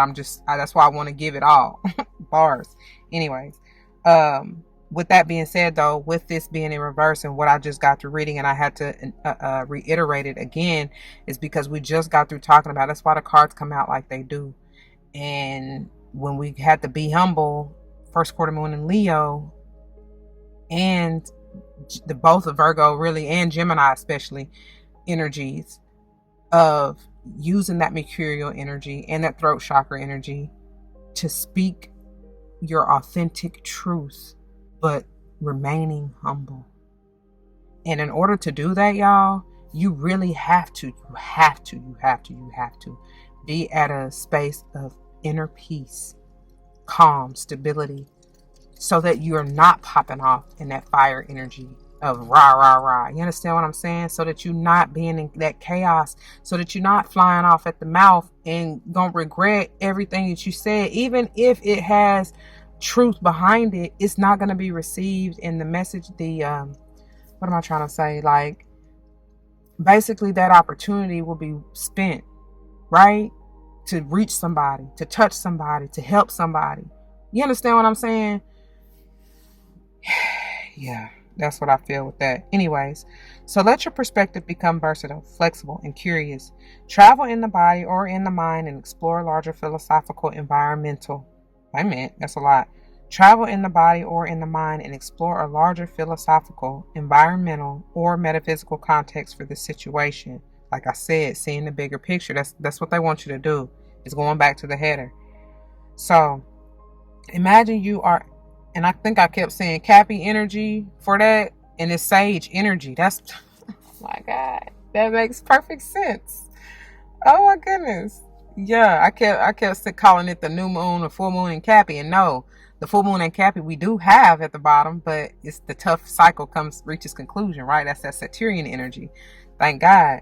that's why I want to give it all. Bars. Anyways, with that being said, though, with this being in reverse and what I just got through reading, and I had to reiterate it again, is because we just got through talking about, that's why the cards come out like they do. And when we had to be humble, first quarter moon in Leo, and the both of Virgo really, and Gemini especially, energies of using that mercurial energy and that throat chakra energy to speak your authentic truth, but remaining humble. And in order to do that, y'all, you really have to be at a space of inner peace, calm, stability, so that you're not popping off in that fire energy of rah, rah, rah. You understand what I'm saying? So that you're not being in that chaos, so that you're not flying off at the mouth and gonna regret everything that you said. Even if it has truth behind it, it's not gonna be received in the message. What am I trying to say? Like, basically that opportunity will be spent, right? To reach somebody, to touch somebody, to help somebody. You understand what I'm saying? Yeah, that's what I feel with that. Anyways, so let your perspective become versatile, flexible, and curious. Travel in the body or in the mind and explore larger philosophical, environmental. Wait a minute, that's a lot. Travel in the body or in the mind and explore a larger philosophical, environmental, or metaphysical context for this situation. Like I said, seeing the bigger picture. That's what they want you to do. Is going back to the header. So imagine you are, and I think I kept saying Cappy energy for that, and it's Sage energy. That's, oh my God, that makes perfect sense. Oh my goodness. Yeah, I kept calling it the new moon or full moon and Cappy, and no, the full moon and Cappy we do have at the bottom, but it's the tough cycle reaches conclusion, right? That's that Saturnian energy. Thank God,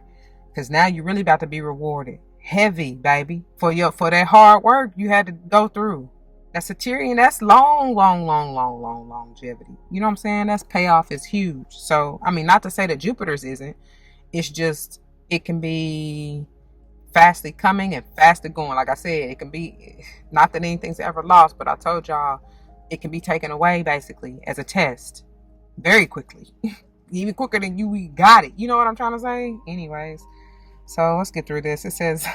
because now you're really about to be rewarded heavy, baby, for that hard work you had to go through. That Saturnian, that's long longevity. You know what I'm saying? That's payoff is huge. So, I mean, not to say that Jupiter's isn't. It's just, it can be fastly coming and fastly going. Like I said, it can be, not that anything's ever lost, but I told y'all, it can be taken away basically as a test very quickly. Even quicker than we got it. You know what I'm trying to say? Anyways, so let's get through this. It says,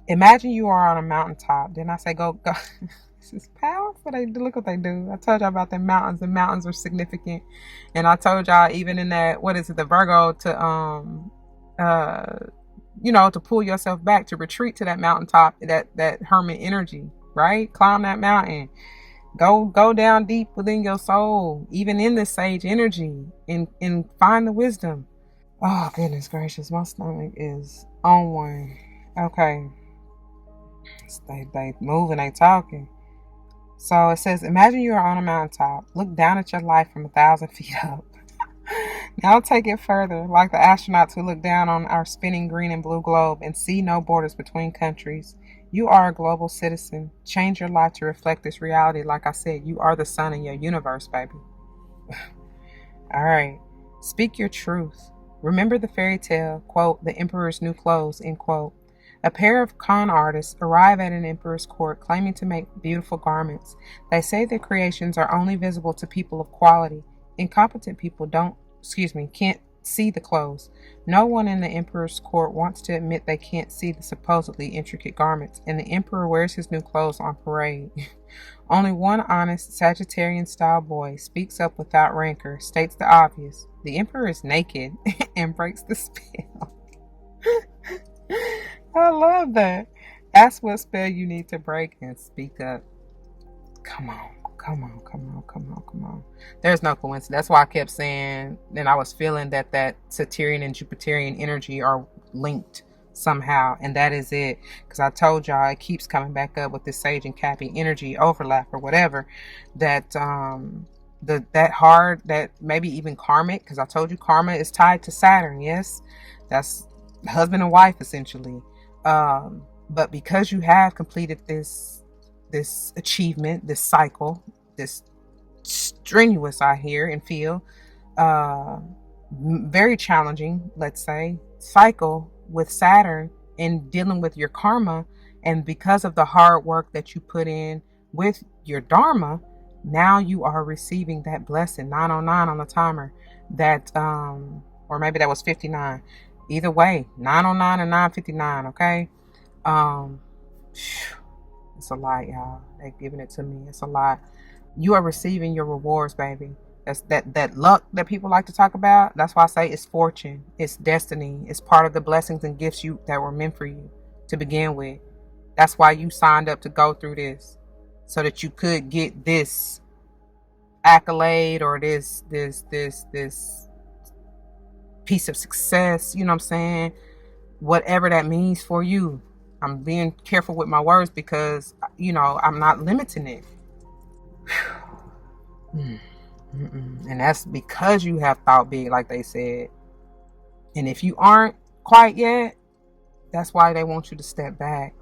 imagine you are on a mountaintop. Then I say, go. This is powerful. Look what they do. I told y'all about the mountains. The mountains are significant. And I told y'all, even in that, what is it, the Virgo, to pull yourself back, to retreat to that mountaintop, that hermit energy, right? Climb that mountain. Go down deep within your soul, even in this sage energy, and find the wisdom. Oh, goodness gracious. My stomach is on one. Okay. They moving, they talking. So it says, imagine you are on a mountaintop. Look down at your life from 1,000 feet up. Now take it further, like the astronauts who look down on our spinning green and blue globe and see no borders between countries. You are a global citizen. Change your life to reflect this reality. Like I said, you are the sun in your universe, baby. All right. Speak your truth. Remember the fairy tale, quote, the emperor's new clothes, end quote. A pair of con artists arrive at an emperor's court claiming to make beautiful garments. They say their creations are only visible to people of quality. Incompetent people can't see the clothes. No one in the emperor's court wants to admit they can't see the supposedly intricate garments, and the emperor wears his new clothes on parade. Only one honest Sagittarian-style boy speaks up without rancor, states the obvious. The emperor is naked and breaks the spell. I love that. Ask what spell you need to break and speak up. Come on. There's no coincidence. That's why I kept saying, and I was feeling that Saturnian and Jupiterian energy are linked somehow, and that is it. Because I told y'all, it keeps coming back up with this Sage and Cappy energy overlap or whatever. That that maybe even karmic, because I told you karma is tied to Saturn. Yes, that's husband and wife essentially. But because you have completed this achievement, this cycle, this strenuous, I hear and feel, very challenging, let's say, cycle with Saturn and dealing with your karma, and because of the hard work that you put in with your dharma, now you are receiving that blessing. 909 on the timer, that or maybe that was 59. Either way, 909 and 959. Okay. It's a lot, y'all. They're giving it to me. It's a lot. You are receiving your rewards, baby. That's that luck that people like to talk about. That's why I say it's fortune. It's destiny. It's part of the blessings and gifts that were meant for you to begin with. That's why you signed up to go through this, so that you could get this accolade or this piece of success, you know what I'm saying? Whatever that means for you. I'm being careful with my words because, you know, I'm not limiting it. And that's because you have thought big, like they said. And if you aren't quite yet, that's why they want you to step back.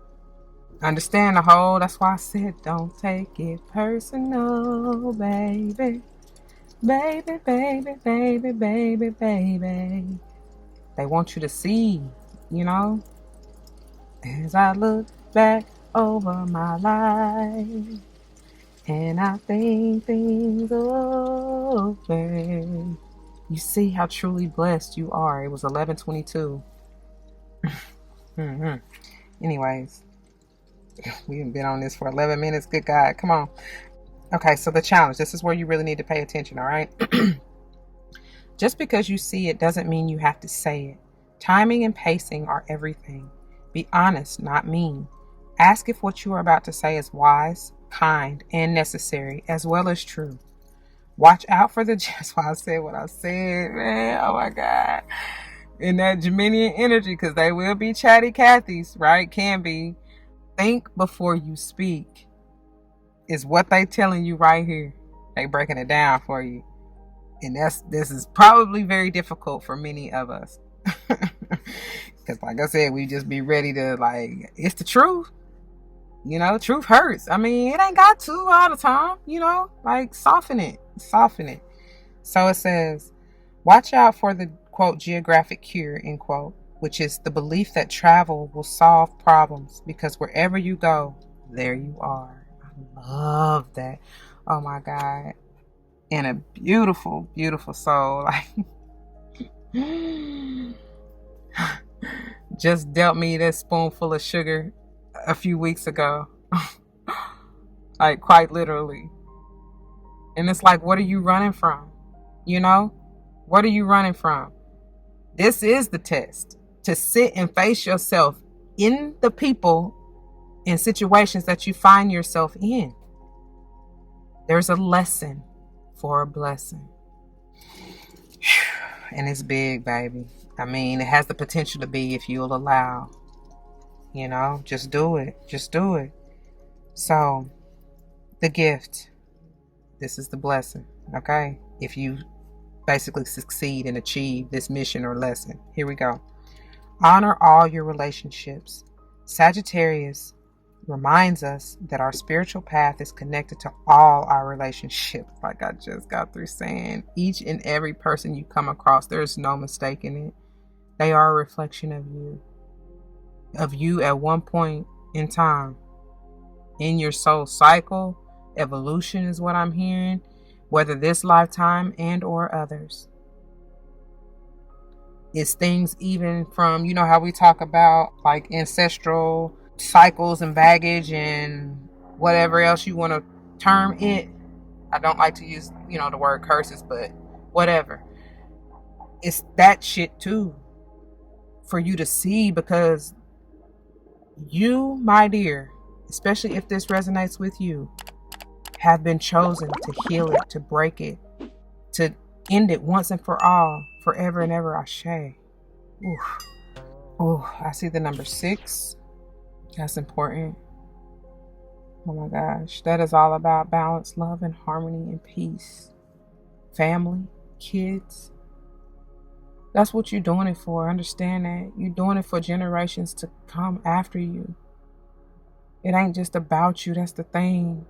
Understand the whole, that's why I said don't take it personal, baby. Baby, baby, baby, baby, baby. They want you to see, you know. As I look back over my life and I think things over, you see how truly blessed you are. It was 11:22. Anyways, we've been on this for 11 minutes. Good God, come on. Okay, so the challenge. This is where you really need to pay attention, all right? Just because you see it doesn't mean you have to say it. Timing and pacing are everything. Be honest, not mean. Ask if what you are about to say is wise, kind, and necessary, as well as true. Watch out for the... That's why I said what I said, man. Oh, my God. In that Geminian energy, because they will be chatty Cathys, right? Can be. Think before you speak is what they telling you right here. They breaking it down for you. And this is probably very difficult for many of us. Because like I said, we just be ready to, like, it's the truth. You know, truth hurts. I mean, it ain't got to all the time, you know, like soften it. So it says, watch out for the, quote, geographic cure, end quote, which is the belief that travel will solve problems because wherever you go, there you are. I love that. Oh my God. And a beautiful, beautiful soul. Like, just dealt me this spoonful of sugar a few weeks ago. Like, quite literally. And it's like, what are you running from? You know? What are you running from? This is the test. To sit and face yourself in the people and situations that you find yourself in. There's a lesson for a blessing. And it's big, baby. I mean, it has the potential to be if you'll allow. You know, just do it. Just do it. So, the gift. This is the blessing, okay? If you basically succeed and achieve this mission or lesson. Here we go. Honor all your relationships. Sagittarius reminds us that our spiritual path is connected to all our relationships. Like I just got through saying, each and every person you come across, there's no mistake in it. They are a reflection of you at one point in time in your soul cycle. Evolution is what I'm hearing, whether this lifetime and or others. It's things even from, you know how we talk about like ancestral cycles and baggage and whatever else you want to term it. I don't like to use, you know, the word curses, but whatever. It's that shit too for you to see, because you, my dear, especially if this resonates with you, have been chosen to heal it, to break it, to end it once and for all, forever and ever. Ashe. Oof. Oh, I see the number 6. That's important. Oh my gosh. That is all about balance, love, and harmony and peace. Family, kids. That's what you're doing it for. Understand that. You're doing it for generations to come after you. It ain't just about you. That's the thing.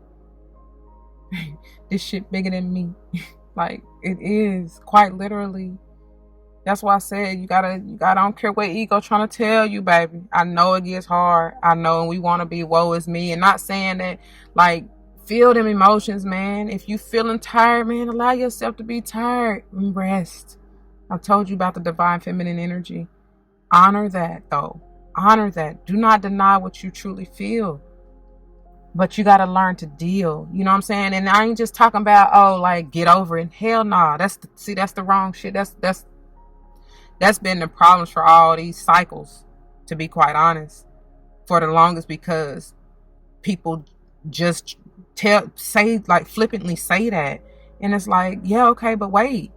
This shit bigger than me. Like, it is, quite literally. That's why I said you gotta, I don't care what ego trying to tell you, baby. I know it gets hard. I know, and we want to be woe is me. And not saying that, like, feel them emotions, man. If you feeling tired, man, allow yourself to be tired and rest. I told you about the divine feminine energy. Honor that, though. Honor that. Do not deny what you truly feel. But you got to learn to deal. You know what I'm saying? And I ain't just talking about, oh, like, get over it. Hell nah. That's the wrong shit. That's been the problems for all these cycles, to be quite honest, for the longest, because people just flippantly say that. And it's like, yeah, okay, but wait.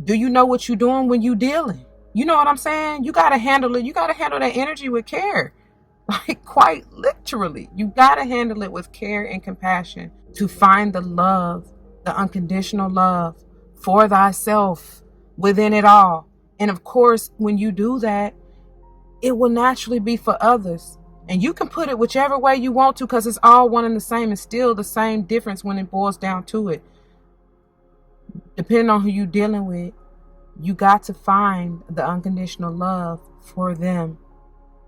Do you know what you're doing when you dealing? You know what I'm saying? You got to handle it. You got to handle that energy with care. Like, quite literally, you got to handle it with care and compassion to find the love, the unconditional love for thyself within it all. And of course, when you do that, it will naturally be for others. And you can put it whichever way you want to, because it's all one and the same and still the same difference when it boils down to it. Depending on who you're dealing with, you got to find the unconditional love for them.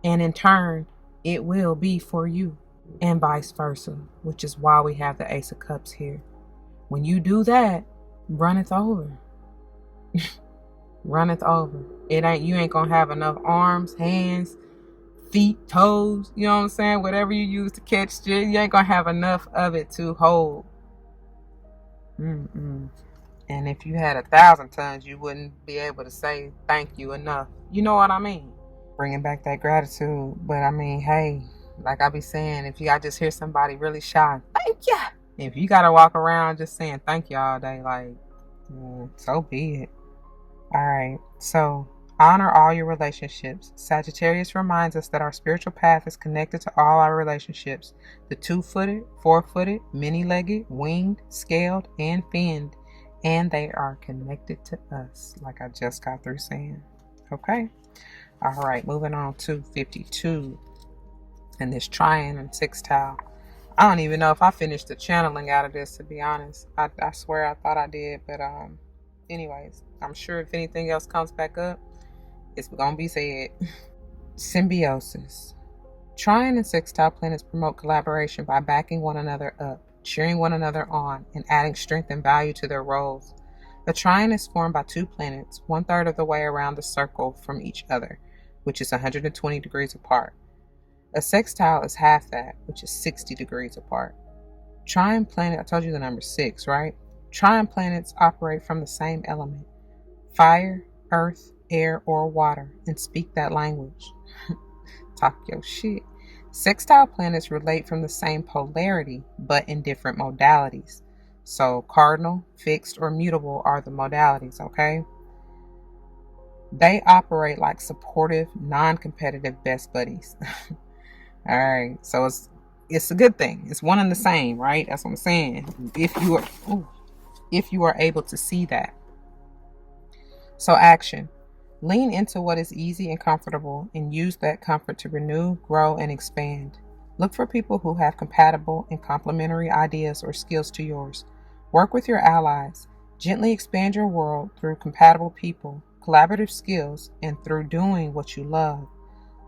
And in turn, it will be for you, and vice versa, which is why we have the Ace of Cups here. When you do that, runneth over. Runneth over. You ain't gonna have enough arms, hands, feet, toes, you know what I'm saying? Whatever you use to catch shit, you ain't gonna have enough of it to hold. And if you had 1,000 tons, you wouldn't be able to say thank you enough. You know what I mean? Bringing back that gratitude. But I mean, hey, like I be saying, if I just hear somebody really shout, thank you. If you gotta walk around just saying thank you all day, like, so be it. All right, so honor all your relationships. Sagittarius reminds us that our spiritual path is connected to all our relationships. The 2-footed, 4-footed, many-legged, winged, scaled, and finned. And they are connected to us, like I just got through saying. Okay? All right, moving on to 52. And this triune and sextile. I don't even know if I finished the channeling out of this, to be honest. I swear I thought I did, but anyways, I'm sure if anything else comes back up, it's gonna be said. Symbiosis. Triune and sextile planets promote collaboration by backing one another up, cheering one another on, and adding strength and value to their roles. A triune is formed by 2 planets, 1/3 of the way around the circle from each other, which is 120 degrees apart. A sextile is half that, which is 60 degrees apart. Triune planet, I told you the number 6, right? Triune planets operate from the same element, fire, earth, air, or water, and speak that language. Talk your shit. Sextile planets relate from the same polarity, but in different modalities. So cardinal, fixed, or mutable are the modalities, okay? They operate like supportive, non-competitive best buddies. All right, so it's a good thing. It's one and the same, right? That's what I'm saying. If you are able to see that. So action. Lean into what is easy and comfortable and use that comfort to renew, grow, and expand. Look for people who have compatible and complementary ideas or skills to yours. Work with your allies. Gently expand your world through compatible people, collaborative skills, and through doing what you love.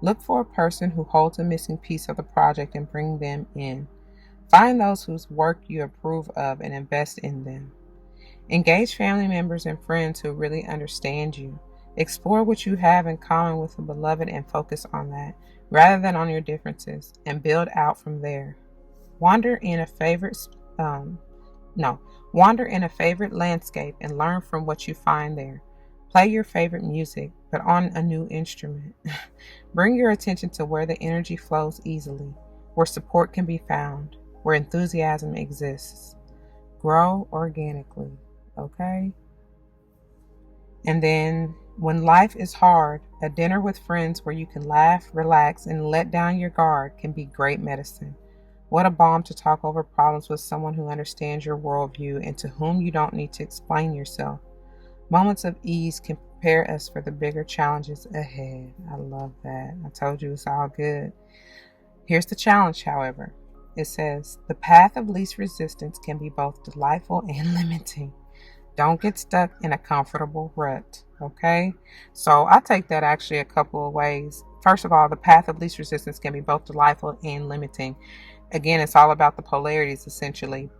Look for a person who holds a missing piece of the project and bring them in. Find those whose work you approve of and invest in them. Engage family members and friends who really understand you. Explore what you have in common with a beloved and focus on that, rather than on your differences, and build out from there. Wander in a favorite landscape and learn from what you find there. Play your favorite music, but on a new instrument. Bring your attention to where the energy flows easily, where support can be found, where enthusiasm exists. Grow organically, okay? And then, when life is hard, a dinner with friends where you can laugh, relax, and let down your guard can be great medicine. What a balm to talk over problems with someone who understands your worldview and to whom you don't need to explain yourself. Moments of ease can prepare us for the bigger challenges ahead. I love that. I told you it's all good. Here's the challenge, however. It says, the path of least resistance can be both delightful and limiting. Don't get stuck in a comfortable rut, okay? So I take that actually a couple of ways. First of all, the path of least resistance can be both delightful and limiting. Again, it's all about the polarities, essentially.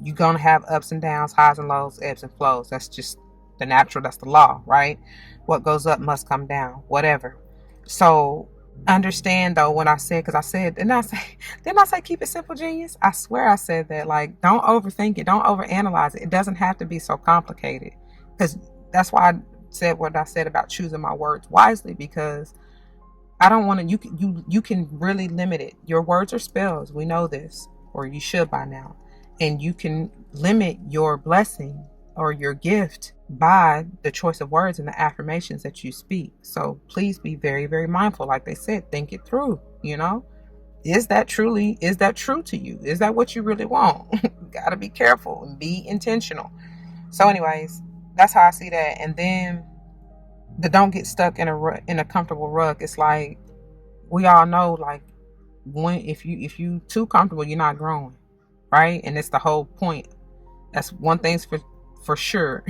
You're going to have ups and downs, highs and lows, ebbs and flows. That's just the natural, that's the law, right? What goes up must come down, whatever. So understand though, when I said, because I said, didn't I say keep it simple, genius? I swear I said that. Like, don't overthink it, don't overanalyze it. It doesn't have to be so complicated. Because that's why I said what I said about choosing my words wisely, because I don't want to, you can really limit it. Your words are spells. We know this, or you should by now. And you can limit your blessing or your gift by the choice of words and the affirmations that you speak. So please be very, very mindful. Like they said, think it through, is that true to you? Is that what you really want? You got to be careful and be intentional. So anyways, that's how I see that. And then the don't get stuck in a comfortable rug. It's like, we all know, like, when if you too comfortable, you're not growing, right? And it's the whole point. That's one thing's for sure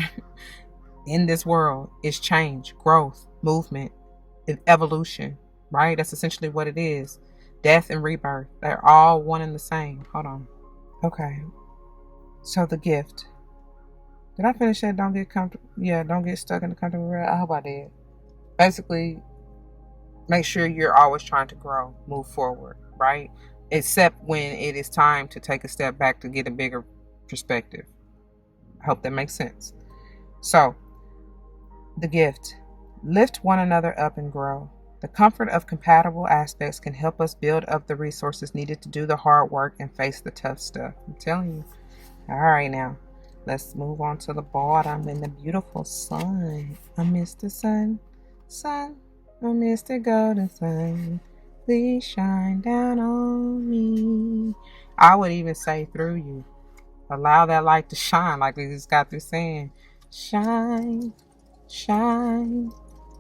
in this world is change, growth, movement, evolution, right? That's essentially what it is. Death and rebirth, they're all one and the same. Hold on. Okay. So the gift. Did I finish that? Don't get comfortable. Yeah, don't get stuck in the comfortable rut. I hope I did. Basically, make sure you're always trying to grow, move forward, right? Except when it is time to take a step back to get a bigger perspective. I hope that makes sense. So, the gift. Lift one another up and grow. The comfort of compatible aspects can help us build up the resources needed to do the hard work and face the tough stuff. I'm telling you. All right, now. Let's move on to the bottom and the beautiful sun. I miss the sun. Sun. I miss the golden sun. Please shine down on me. I would even say through you. Allow that light to shine, like we just got through saying. Shine, shine,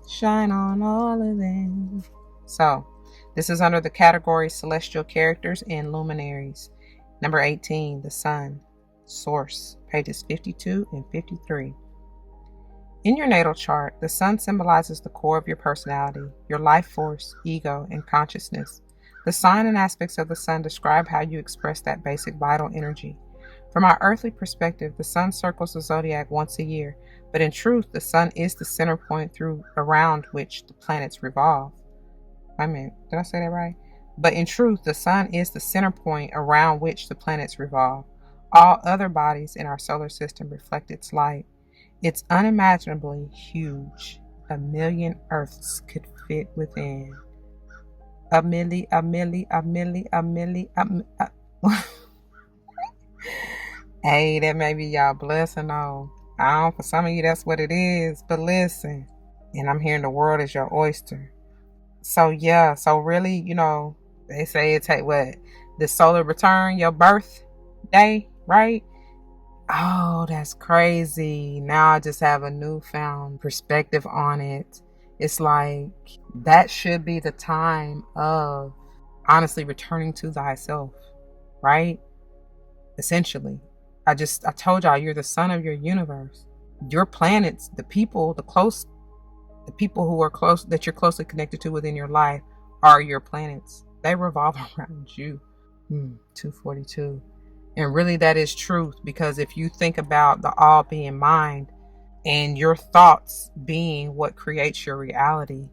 shine on all of them. So, this is under the category Celestial Characters and Luminaries. Number 18, the Sun. Source, pages 52 and 53. In your natal chart, the sun symbolizes the core of your personality, your life force, ego, and consciousness. The sign and aspects of the sun describe how you express that basic vital energy. From our earthly perspective, the sun circles the zodiac once a year, but in truth, the sun is the center point around which the planets revolve. Did I say that right? But in truth, the sun is the center point around which the planets revolve. All other bodies in our solar system reflect its light. It's unimaginably huge. 1,000,000 Earths could fit within. Hey, that may be y'all blessing on. For some of you, that's what it is. But listen, and I'm hearing the world is your oyster. So yeah, so really, they say it take what? The solar return, your birthday, right? Oh, that's crazy. Now I just have a newfound perspective on it. It's like that should be the time of honestly returning to thyself, right? Essentially. I told y'all you're the sun of your universe. Your planets, the people who are close, that you're closely connected to within your life are your planets. They revolve around you. 242. And really that is truth, because if you think about the all being mind and your thoughts being what creates your reality,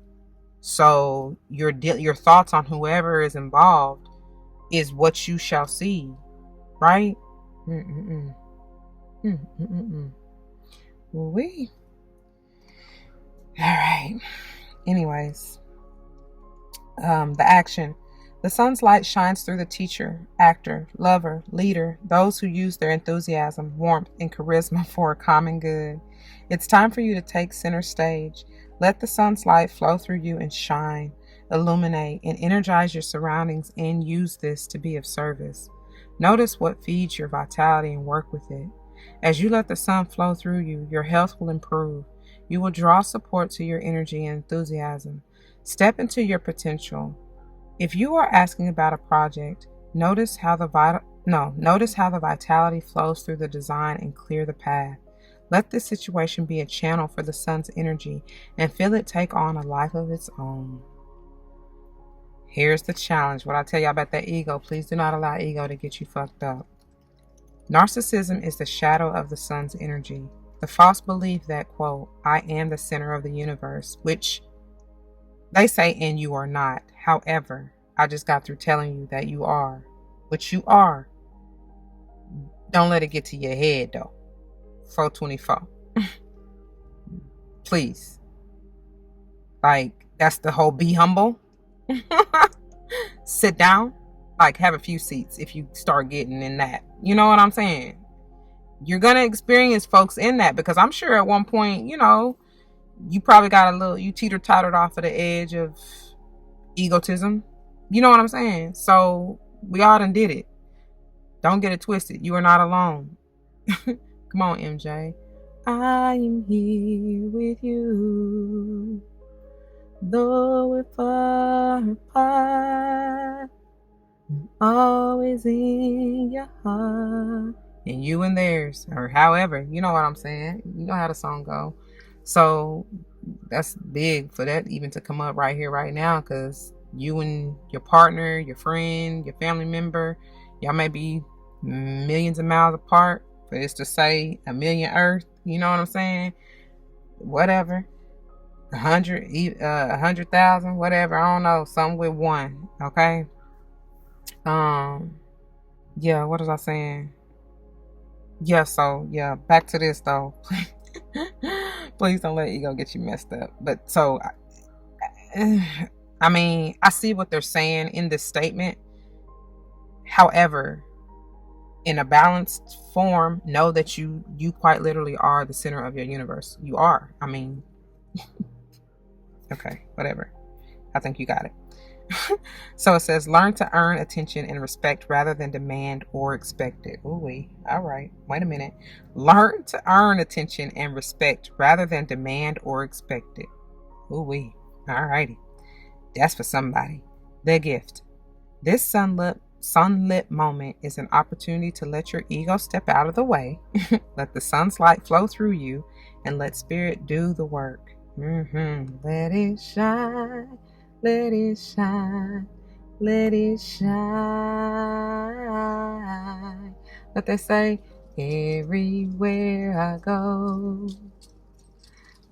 so your thoughts on whoever is involved is what you shall see, right? All right. Anyways, the action. The sun's light shines through the teacher, actor, lover, leader, those who use their enthusiasm, warmth, and charisma for a common good. It's time for you to take center stage. Let the sun's light flow through you and shine, illuminate, and energize your surroundings, and use this to be of service. Notice what feeds your vitality and work with it. As you let the sun flow through you, your health will improve. You will draw support to your energy and enthusiasm. Step into your potential. If you are asking about a project, notice how the vitality flows through the design and clear the path. Let this situation be a channel for the sun's energy and feel it take on a life of its own. Here's the challenge. What I tell y'all about that ego, please do not allow ego to get you fucked up. Narcissism is the shadow of the sun's energy. The false belief that, quote, I am the center of the universe, which they say and you are not. However, I just got through telling you that you are, which you are. Don't let it get to your head though. 424. Please. Like, that's the whole be humble. Sit down. Like, have a few seats if you start getting in that. You know what I'm saying? You're going to experience folks in that, because I'm sure at one point, you know, you probably got a little, you teeter-tottered off of the edge of egotism. You know what I'm saying? So we all done did it. Don't get it twisted. You are not alone. Come on, MJ. I am here with you, though we're far apart, I'm always in your heart, and you in theirs, or however, you know what I'm saying. You know how the song go. So that's big for that even to come up right here, right now, because you and your partner, your friend, your family member, y'all may be millions of miles apart, but it's to say a million Earth. You know what I'm saying? Whatever, 100,000, whatever. I don't know, something with one. Okay. Yeah. What was I saying? Yeah. So yeah, back to this though. Please don't let ego get you messed up. But so, I mean, I see what they're saying in this statement. However, in a balanced form, know that you quite literally are the center of your universe. You are. I mean, okay, whatever. I think you got it. So it says, learn to earn attention and respect rather than demand or expect it. Ooh, all right. Wait a minute. Learn to earn attention and respect rather than demand or expect it. Ooh, all righty. That's for somebody. Their gift. This sunlit moment is an opportunity to let your ego step out of the way, let the sun's light flow through you, and let spirit do the work. Let it shine, let it shine, let it shine. But they say, everywhere I go,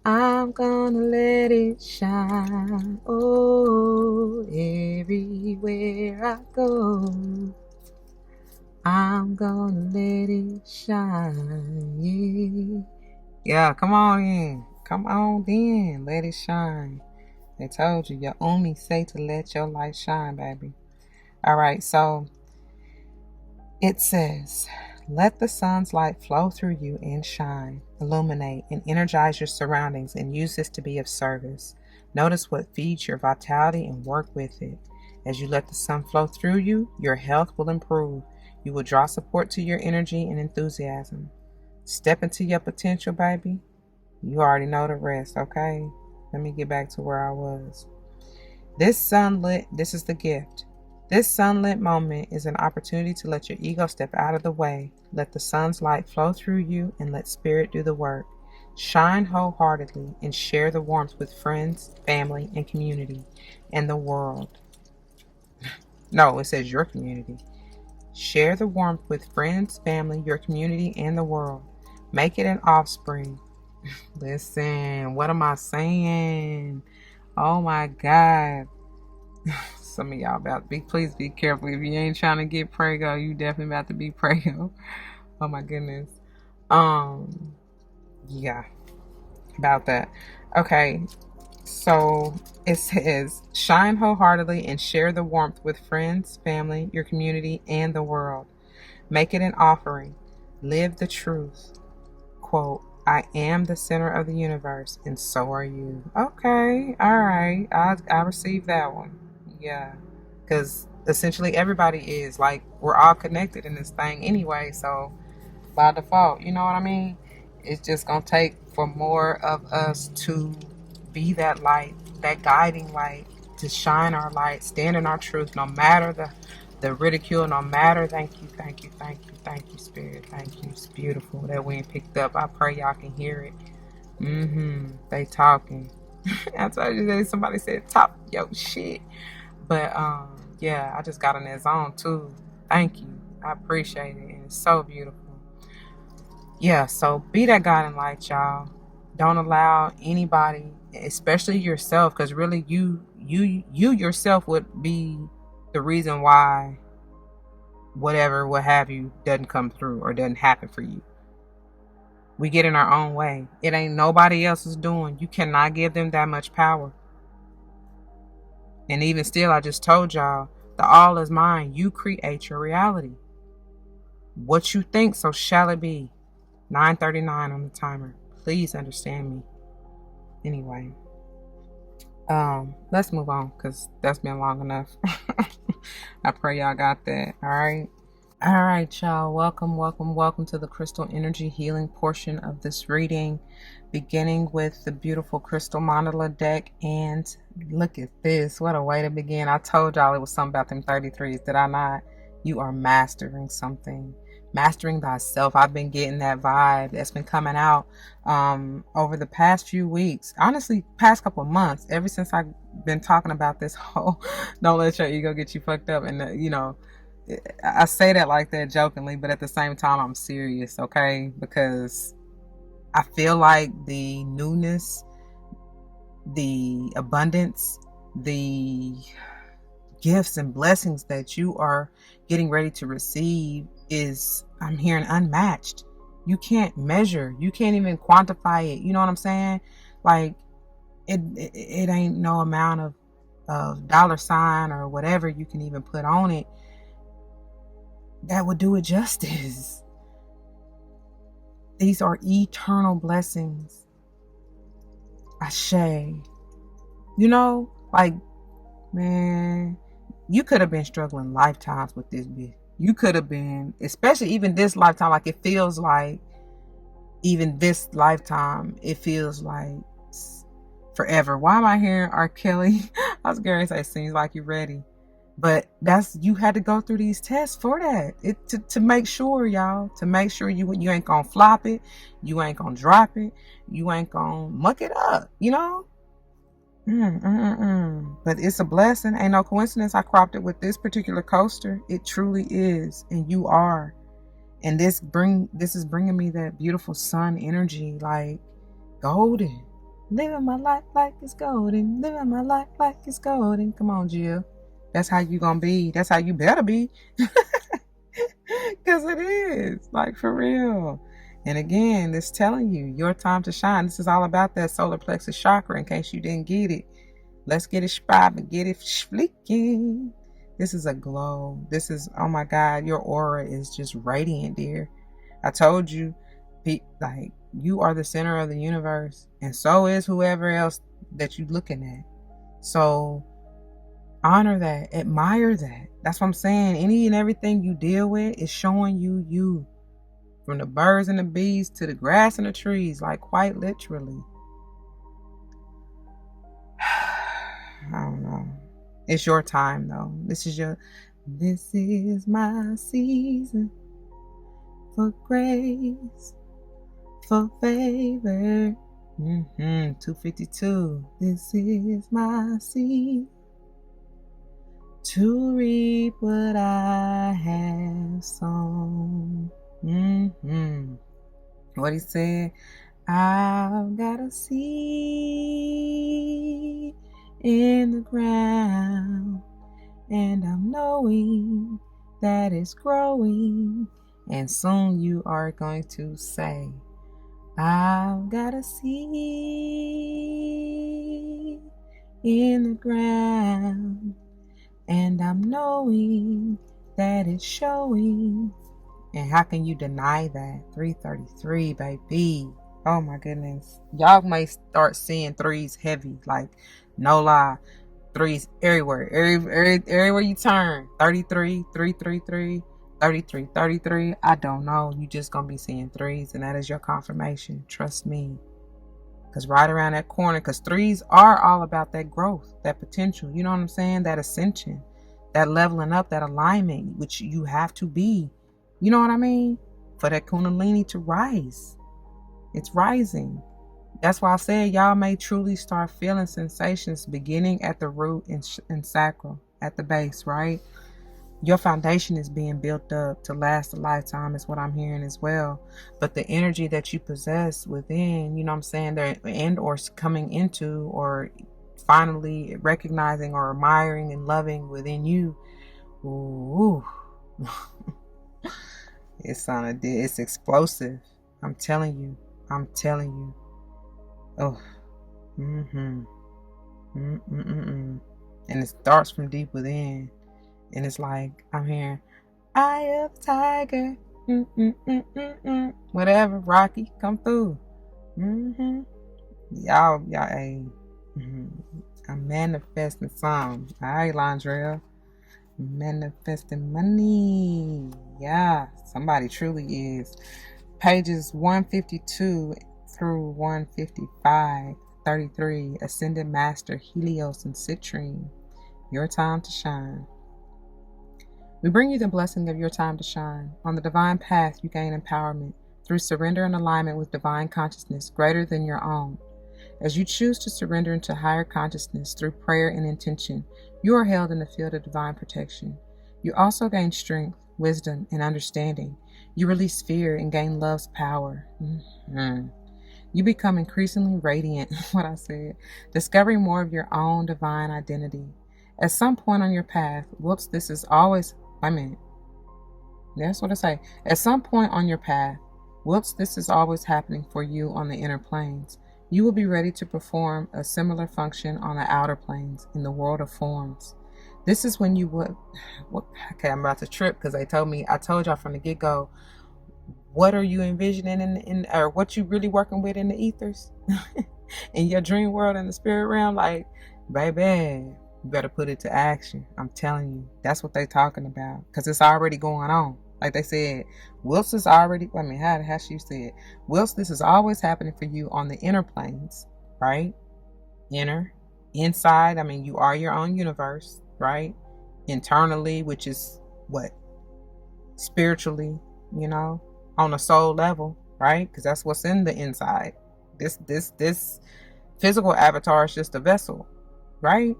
I'm gonna let it shine. Oh, everywhere I go, I'm gonna let it shine. Yeah, come on in. Come on in. Let it shine. They told you, your Umi say to let your light shine, baby. All right, so it says, let the sun's light flow through you and shine, illuminate, and energize your surroundings, and use this to be of service. Notice what feeds your vitality and work with it. As you let the sun flow through you, your health will improve. You will draw support to your energy and enthusiasm. Step into your potential, baby. You already know the rest, okay? Let me get back to where I was. This is the gift. This sunlit moment is an opportunity to let your ego step out of the way, let the sun's light flow through you, and let spirit do the work. Shine wholeheartedly and share the warmth with friends, family, and community, and the world. No, it says your community. Share the warmth with friends, family, your community, and the world. Make it an offspring. Listen, what am I saying? Oh my God. Some of y'all about to be, please be careful. If you ain't trying to get prego, you definitely about to be prego. Oh my goodness. Yeah, about that. Okay, so it says, shine wholeheartedly and share the warmth with friends, family, your community, and the world. Make it an offering. Live the truth. Quote, I am the center of the universe, and so are you. Okay, all right. I received that one. Yeah, because essentially everybody is, like, we're all connected in this thing anyway, so by default, you know what I mean? It's just gonna take for more of us to be that light, that guiding light, to shine our light, stand in our truth, no matter the ridicule, no matter. Thank you, Spirit. Thank you. It's beautiful that we ain't picked up. I pray y'all can hear it. They talking. I told you that somebody said top yo shit. But yeah, I just got in that zone too. Thank you. I appreciate it. And it's so beautiful. Yeah, so be that guiding light, y'all. Don't allow anybody, especially yourself, because really you yourself would be the reason why whatever, what have you, doesn't come through or doesn't happen for you. We get in our own way. It ain't nobody else's doing. You cannot give them that much power. And even still, I just told y'all, the all is mine. You create your reality. What you think, so shall it be. 9:39 on the timer. Please understand me. Anyway, let's move on because that's been long enough. I pray y'all got that. All right. All right, y'all. Welcome to the crystal energy healing portion of this reading, beginning with the beautiful crystal mandala deck. And look at this. What a way to begin. I told y'all it was something about them 33s. Did I not? You are mastering something. Mastering thyself. I've been getting that vibe that's been coming out over the past few weeks. Honestly, past couple of months. Ever since I've been talking about this whole don't let your ego get you fucked up. And, I say that like that jokingly, but at the same time, I'm serious, okay? Because I feel like the newness, the abundance, the gifts and blessings that you are getting ready to receive is, I'm hearing, unmatched. You can't measure. You can't even quantify it. You know what I'm saying? Like, it ain't no amount of dollar sign or whatever you can even put on it that would do it justice. These are eternal blessings. Ashe. You know, like, man, you could have been struggling lifetimes with this bitch. You could have been, especially even this lifetime, like it feels like, even this lifetime, it feels like forever. Why am I hearing R. Kelly? I was going to say, seems like you're ready. But you had to go through these tests for that. To make sure, y'all, to make sure you ain't gonna flop it, you ain't gonna drop it, you ain't gonna muck it up, you know? But it's a blessing. Ain't no coincidence I cropped it with this particular coaster. It truly is, and you are. And this is bringing me that beautiful sun energy, like golden. Living my life like it's golden. Living my life like it's golden. Come on, Jill. That's how you gonna be. That's how you better be. Because it is. Like, for real. And again, it's telling you, your time to shine. This is all about that solar plexus chakra, in case you didn't get it. Let's get it spot and get it flicking. This is a glow. This is, oh my God, your aura is just radiant, dear. I told you, like, you are the center of the universe. And so is whoever else that you're looking at. So honor that, admire that. That's what I'm saying. Any and everything you deal with is showing you. From the birds and the bees to the grass and the trees, like quite literally. I don't know. It's your time though. This is my season for grace, for favor. 252. This is my season to reap what I have sown. What he said, I've got a seed in the ground, and I'm knowing that it's growing, and soon you are going to say, I've got a seed in the ground, and I'm knowing that it's showing. And how can you deny that? 333, baby. Oh my goodness. Y'all may start seeing threes heavy. Like, no lie. Threes everywhere. Everywhere you turn. 33, 333, 33, 33. I don't know. You just gonna be seeing threes, and that is your confirmation. Trust me. Because right around that corner, because threes are all about that growth, that potential. You know what I'm saying? That ascension, that leveling up, that alignment, which you have to be. You know what I mean? For that Kundalini to rise. It's rising. That's why I said y'all may truly start feeling sensations beginning at the root and sacral, at the base, right? Your foundation is being built up to last a lifetime, is what I'm hearing as well. But the energy that you possess within, you know what I'm saying, there, and or coming into, or finally recognizing or admiring and loving within you, ooh. It's explosive. I'm telling you. Oh. And it starts from deep within. And it's like, I'm hearing, eye of tiger, Whatever, Rocky, come through. Y'all, hey. I'm manifesting some. All right, Londrell. Manifesting money. Yeah, somebody truly is. Pages 152 through 155, 33, Ascended Master, Helios, and Citrine. Your time to shine. We bring you the blessing of your time to shine. On the divine path, you gain empowerment through surrender and alignment with divine consciousness greater than your own. As you choose to surrender into higher consciousness through prayer and intention, you are held in the field of divine protection. You also gain strength, wisdom, and understanding. You release fear and gain love's power. You become increasingly radiant, what I said, discovering more of your own divine identity. At some point on your path, this is always, that's what I say. At some point on your path, this is always happening for you on the inner planes. You will be ready to perform a similar function on the outer planes in the world of forms. This is when you would, okay, I'm about to trip because I told y'all from the get-go, what are you envisioning or what you really working with in the ethers? In your dream world, in the spirit realm, like, baby, you better put it to action. I'm telling you, that's what they're talking about because it's already going on. Like they said, whilst is already, how she said, whilst this is always happening for you on the inner planes, right? Inner, inside, you are your own universe, right? Internally, which is what? Spiritually, on a soul level, right? Because that's what's in the inside. This physical avatar is just a vessel, right?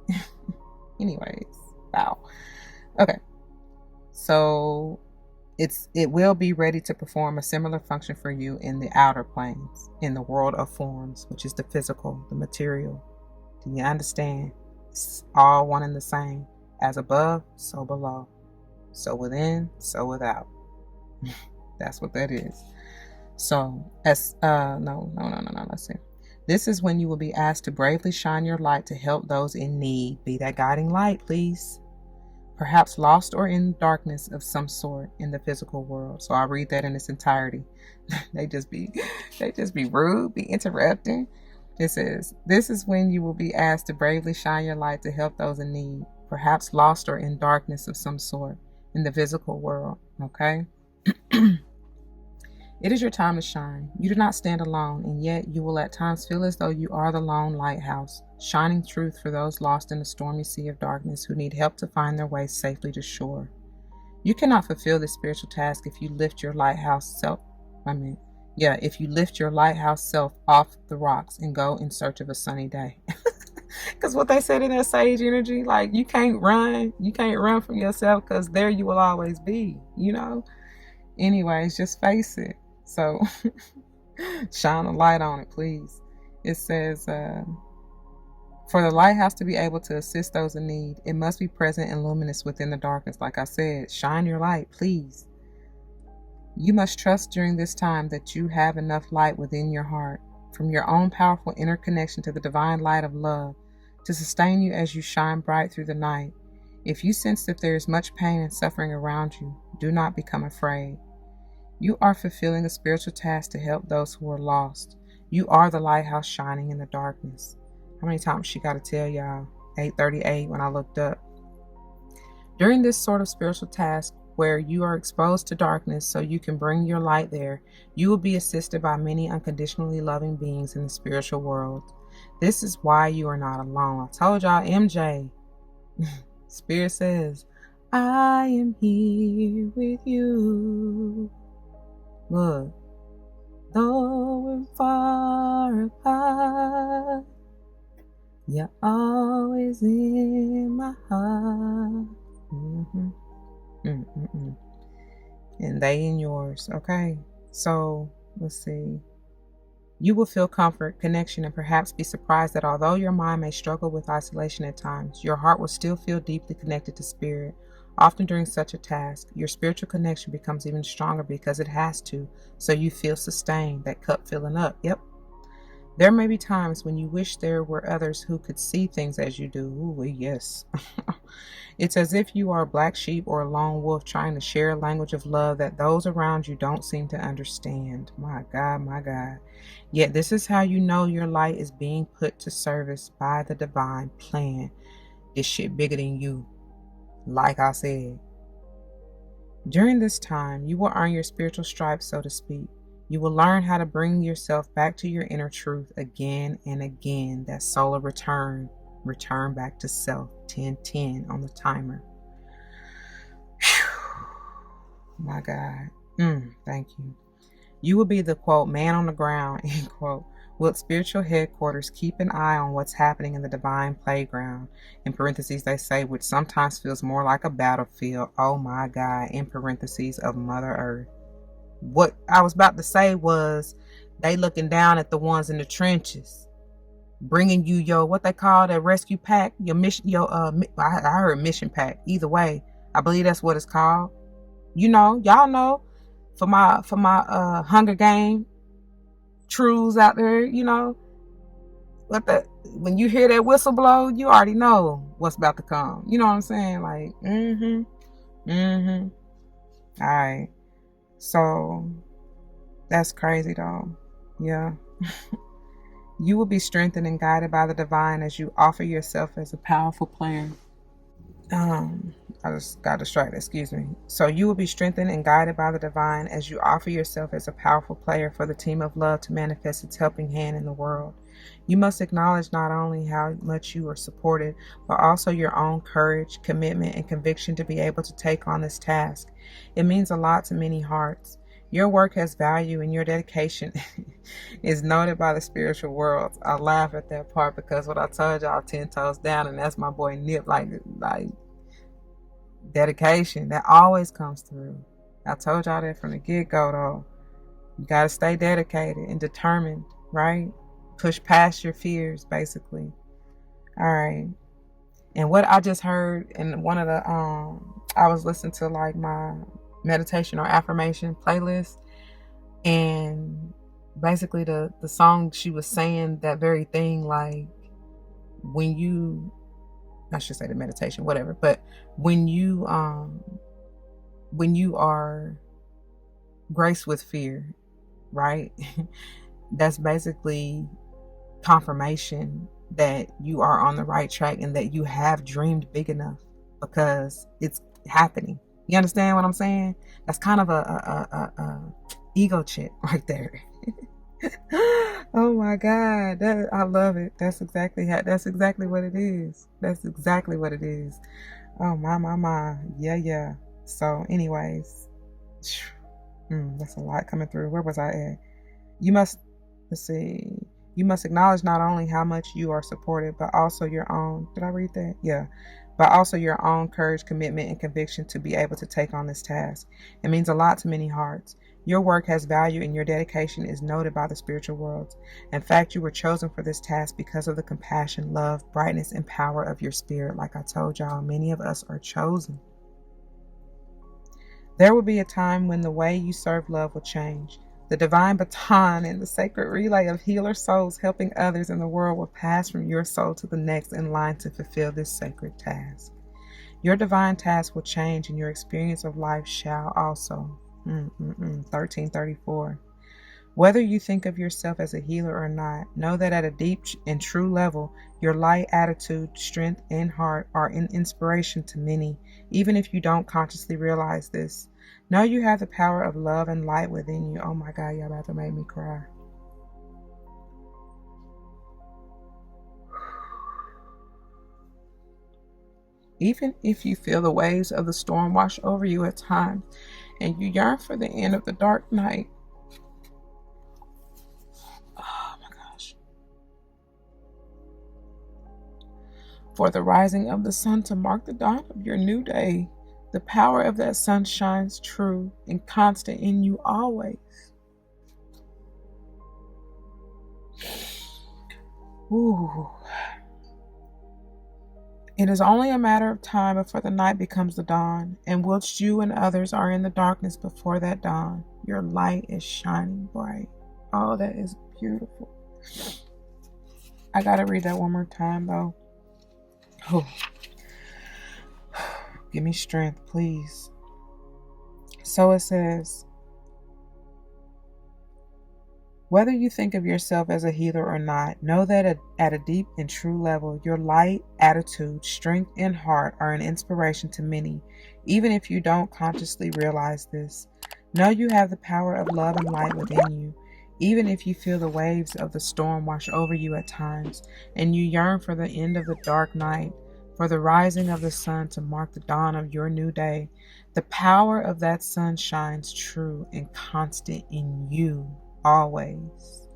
Anyways, wow. Okay. So it will be ready to perform a similar function for you in the outer planes, in the world of forms, which is the physical, the material. Do you understand? It's all one and the same. As above, so below. So within, so without. That's what that is. So, let's see. This is when you will be asked to bravely shine your light to help those in need. Be that guiding light, please. Perhaps lost or in darkness of some sort in the physical world. So I'll read that in its entirety. They just be rude, be interrupting. It says, this is when you will be asked to bravely shine your light to help those in need, perhaps lost or in darkness of some sort in the physical world. Okay? It is your time to shine. You do not stand alone, and yet you will at times feel as though you are the lone lighthouse, shining truth for those lost in the stormy sea of darkness who need help to find their way safely to shore. You cannot fulfill this spiritual task if you lift your lighthouse self off the rocks and go in search of a sunny day. Because what they said in their sage energy, like, you can't run from yourself because there you will always be, Anyways, just face it. So shine a light on it, please. It says, for the lighthouse to be able to assist those in need, it must be present and luminous within the darkness. Like I said, shine your light, please. You must trust during this time that you have enough light within your heart, from your own powerful inner connection to the divine light of love, to sustain you as you shine bright through the night. If you sense that there is much pain and suffering around you, do not become afraid. You are fulfilling a spiritual task to help those who are lost. You are the lighthouse shining in the darkness. How many times she got to tell y'all? 8:38 when I looked up. During this sort of spiritual task where you are exposed to darkness so you can bring your light there, you will be assisted by many unconditionally loving beings in the spiritual world. This is why you are not alone. I told y'all, MJ. Spirit says, I am here with you. Look, though we're far apart, you're always in my heart. And they in yours. Okay, so let's see. You will feel comfort, connection, and perhaps be surprised that although your mind may struggle with isolation at times, your heart will still feel deeply connected to spirit. Often during such a task, your spiritual connection becomes even stronger because it has to, so you feel sustained, that cup filling up. Yep. There may be times when you wish there were others who could see things as you do. Ooh, yes. It's as if you are a black sheep or a lone wolf trying to share a language of love that those around you don't seem to understand. My God, my God. Yet this is how you know your light is being put to service by the divine plan. This shit bigger than you, like I said. During this time, you will earn your spiritual stripes, so to speak. You will learn how to bring yourself back to your inner truth again and again. That solar return back to self. 10-10 on the timer. Whew. My God. Thank you. You will be the, quote, man on the ground, end quote. With spiritual headquarters, keep an eye on what's happening in the divine playground. In parentheses, they say, which sometimes feels more like a battlefield. Oh my God. In parentheses, of Mother Earth. What I was about to say was, they looking down at the ones in the trenches, bringing you your, what they call that rescue pack, your mission, I heard mission pack. Either way, I believe that's what it's called. You know, y'all know, for my Hunger Game truths out there, you know, when you hear that whistle blow, you already know what's about to come. You know what I'm saying? Like, all right. So that's crazy though. Yeah. You will be strengthened and guided by the divine as you offer yourself as a powerful player. I just got distracted, excuse me. So you will be strengthened and guided by the divine as you offer yourself as a powerful player for the team of love to manifest its helping hand in the world. You must acknowledge not only how much you are supported, but also your own courage, commitment, and conviction to be able to take on this task. It means a lot to many hearts. Your work has value and your dedication is noted by the spiritual world. I laugh at that part because what I told y'all, 10 toes down, and that's my boy Nip, like dedication, that always comes through. I told y'all that from the get-go though. You got to stay dedicated and determined, right? Push past your fears, basically. All right. And what I just heard in one of the, I was listening to like my meditation or affirmation playlist, and basically the song, she was saying that very thing, like when you, I should say the meditation, whatever, but when you are graced with fear, right? That's basically confirmation that you are on the right track and that you have dreamed big enough, because it's happening. You understand what I'm saying? That's kind of a ego check right there. Oh my God, I love it. That's exactly what it is. That's exactly what it is. Oh my. Yeah. So anyways, that's a lot coming through. Where was I at? Let's see. You must acknowledge not only how much you are supported, but also your own, did I read that? Yeah. But also your own courage, commitment, and conviction to be able to take on this task. It means a lot to many hearts. Your work has value and your dedication is noted by the spiritual world. In fact, you were chosen for this task because of the compassion, love, brightness, and power of your spirit. Like I told y'all, many of us are chosen. There will be a time when the way you serve love will change. The divine baton and the sacred relay of healer souls helping others in the world will pass from your soul to the next in line to fulfill this sacred task. Your divine task will change and your experience of life shall also. 1334. Whether you think of yourself as a healer or not, know that at a deep and true level, your light, attitude, strength, and heart are an inspiration to many, even if you don't consciously realize this. Know you have the power of love and light within you. Oh my God, y'all about to make me cry. Even if you feel the waves of the storm wash over you at times, and you yearn for the end of the dark night. Oh my gosh. For the rising of the sun to mark the dawn of your new day. The power of that sun shines true and constant in you always. Ooh. It is only a matter of time before the night becomes the dawn, and whilst you and others are in the darkness before that dawn, your light is shining bright. Oh, that is beautiful. I gotta read that one more time though. Oh. Give me strength, please. So it says, whether you think of yourself as a healer or not, know that at a deep and true level, your light, attitude, strength, and heart are an inspiration to many, even if you don't consciously realize this. Know you have the power of love and light within you, even if you feel the waves of the storm wash over you at times, and you yearn for the end of the dark night, for the rising of the sun to mark the dawn of your new day. The power of that sun shines true and constant in you. Always,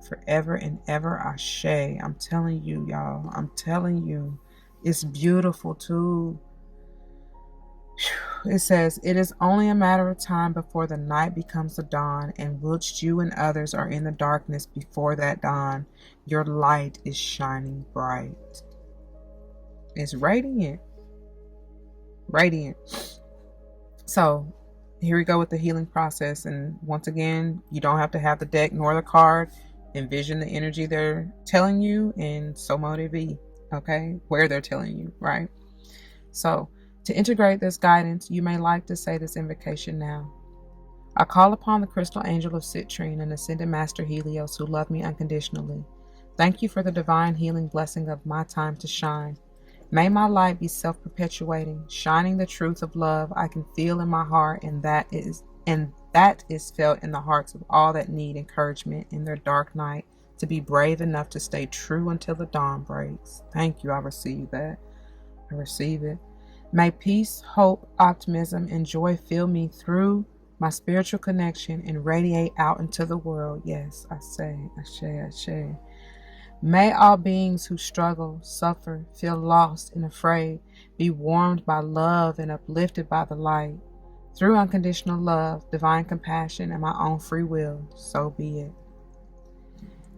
forever and ever, Ashe. I'm telling you, y'all. I'm telling you. It's beautiful too. It says, it is only a matter of time before the night becomes the dawn, and whilst you and others are in the darkness before that dawn, your light is shining bright. It's radiant. Radiant. So, here we go with the healing process. And once again, you don't have to have the deck nor the card. Envision the energy they're telling you and so mote it be, okay? Where they're telling you, right? So to integrate this guidance, you may like to say this invocation now. I call upon the crystal angel of citrine and ascended master Helios who love me unconditionally. Thank you for the divine healing blessing of my time to shine. May my light be self-perpetuating, shining the truth of love I can feel in my heart, and that is felt in the hearts of all that need encouragement in their dark night to be brave enough to stay true until the dawn breaks. Thank you. I receive that. I receive it. May peace, hope, optimism, and joy fill me through my spiritual connection and radiate out into the world. Yes, I say, Ashe. May all beings who struggle, suffer, feel lost and afraid be warmed by love and uplifted by the light. Through unconditional love, divine compassion, and my own free will, so be it.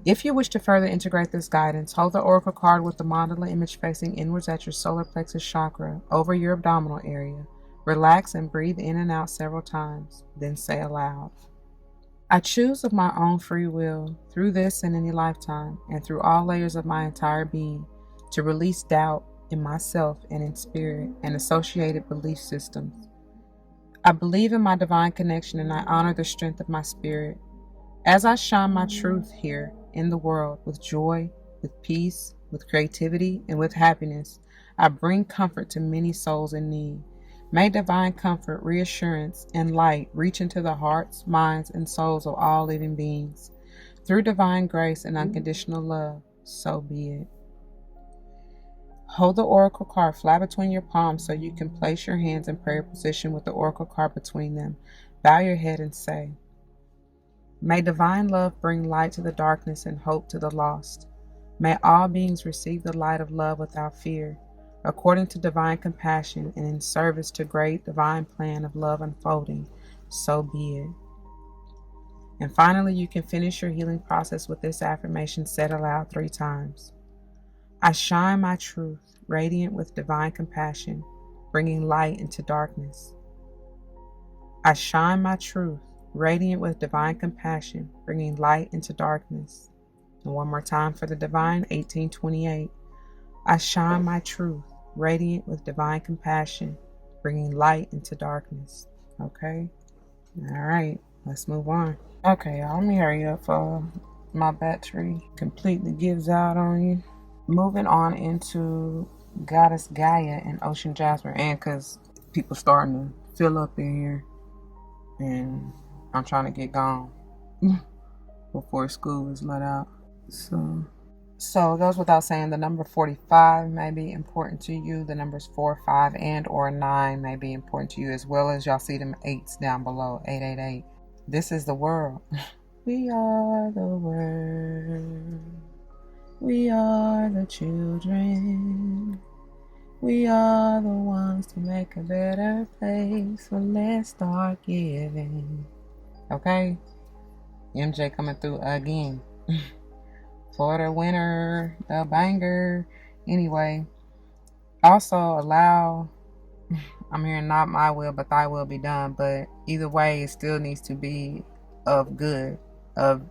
If you wish to further integrate this guidance, hold the oracle card with the mandala image facing inwards at your solar plexus chakra over your abdominal area. Relax and breathe in and out several times, then say aloud, I choose of my own free will, through this and any lifetime, and through all layers of my entire being, to release doubt in myself and in spirit and associated belief systems. I believe in my divine connection and I honor the strength of my spirit. As I shine my truth here in the world with joy, with peace, with creativity, and with happiness, I bring comfort to many souls in need. May divine comfort, reassurance, and light reach into the hearts, minds, and souls of all living beings. Through divine grace and unconditional love, so be it. Hold the oracle card flat between your palms so you can place your hands in prayer position with the oracle card between them. Bow your head and say, May divine love bring light to the darkness and hope to the lost. May all beings receive the light of love without fear, according to divine compassion and in service to great divine plan of love unfolding, so be it. And finally, you can finish your healing process with this affirmation said aloud 3 times. I shine my truth, radiant with divine compassion, bringing light into darkness. I shine my truth, radiant with divine compassion, bringing light into darkness. And one more time for the divine, 1828. I shine my truth, radiant with divine compassion, bringing light into darkness. Okay? All right, let's move on. Okay, y'all, let me hurry up for my battery completely gives out on you. Moving on into Goddess Gaia and Ocean Jasper, and because people starting to fill up in here, and I'm trying to get gone before school is let out. So it goes without saying the number 45 may be important to you. The numbers 4, 5, and or 9 may be important to you, as well as y'all see them 8s down below, 888. This is the world. We are the world. We are the children. We are the ones to make a better place. So let's start giving. Okay? MJ coming through again. For the winner, the banger. Anyway, also allow, I'm hearing not my will, but thy will be done. But either way, it still needs to be of good, of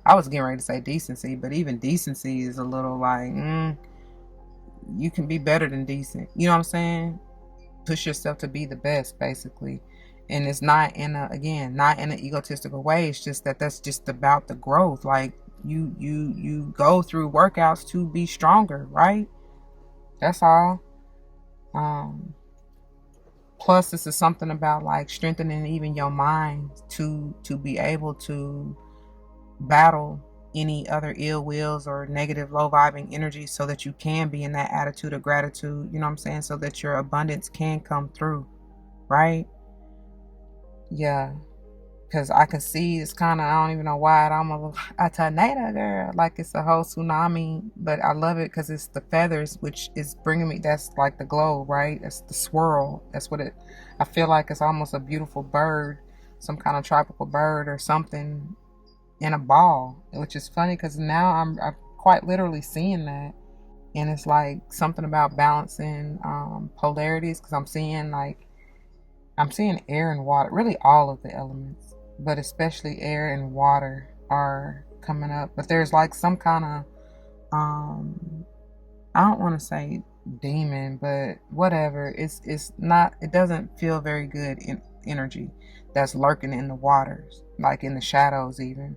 I was getting ready to say decency, but even decency is a little like, you can be better than decent. You know what I'm saying? Push yourself to be the best, basically. And it's not in a, again, not in an egotistical way. It's just that that's just about the growth. Like you go through workouts to be stronger, right? That's all. Plus, this is something about like strengthening even your mind to be able to battle any other ill wills or negative low vibing energy, so that you can be in that attitude of gratitude, you know what I'm saying, so that your abundance can come through, right? Yeah, because I can see it's kind of, I don't even know why it almost a tornado, girl, like it's a whole tsunami, but I love it because it's the feathers, which is bringing me, that's like the glow, right? That's the swirl. That's what it, I feel like it's almost a beautiful bird, some kind of tropical bird or something in a ball, which is funny because now I'm quite literally seeing that. And it's like something about balancing polarities, because I'm seeing air and water, really all of the elements, but especially air and water are coming up. But there's like some kind of, I don't want to say demon, but whatever. It's not, it doesn't feel very good in energy that's lurking in the waters, like in the shadows even.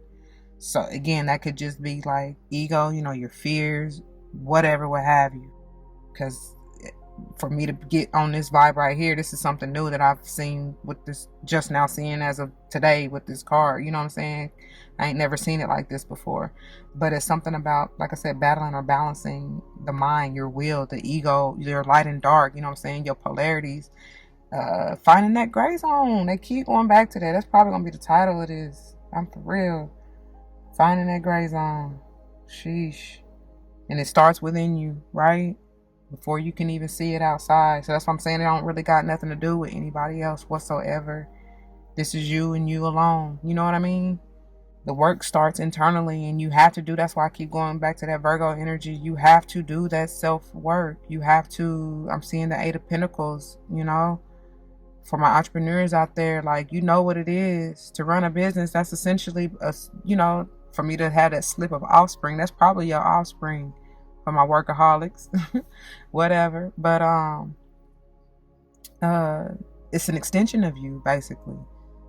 So again, that could just be like ego, your fears, whatever, what have you. Because for me to get on this vibe right here, this is something new that I've seen with this, just now seeing as of today with this card. You know what I'm saying? I ain't never seen it like this before. But it's something about, like I said, battling or balancing the mind, your will, the ego, your light and dark, you know what I'm saying? Your polarities. Finding that gray zone. They keep going back to that. That's probably going to be the title of this. I'm for real. Finding that gray zone. Sheesh. And it starts within you, right? Before you can even see it outside. So that's what I'm saying. It don't really got nothing to do with anybody else whatsoever. This is you and you alone. You know what I mean? The work starts internally, and you have to do, that's why I keep going back to that Virgo energy. You have to do that self-work. You have to, I'm seeing the Eight of Pentacles, for my entrepreneurs out there, like, what it is to run a business. That's essentially for me to have that slip of offspring, that's probably your offspring. For my workaholics, whatever. But it's an extension of you, basically.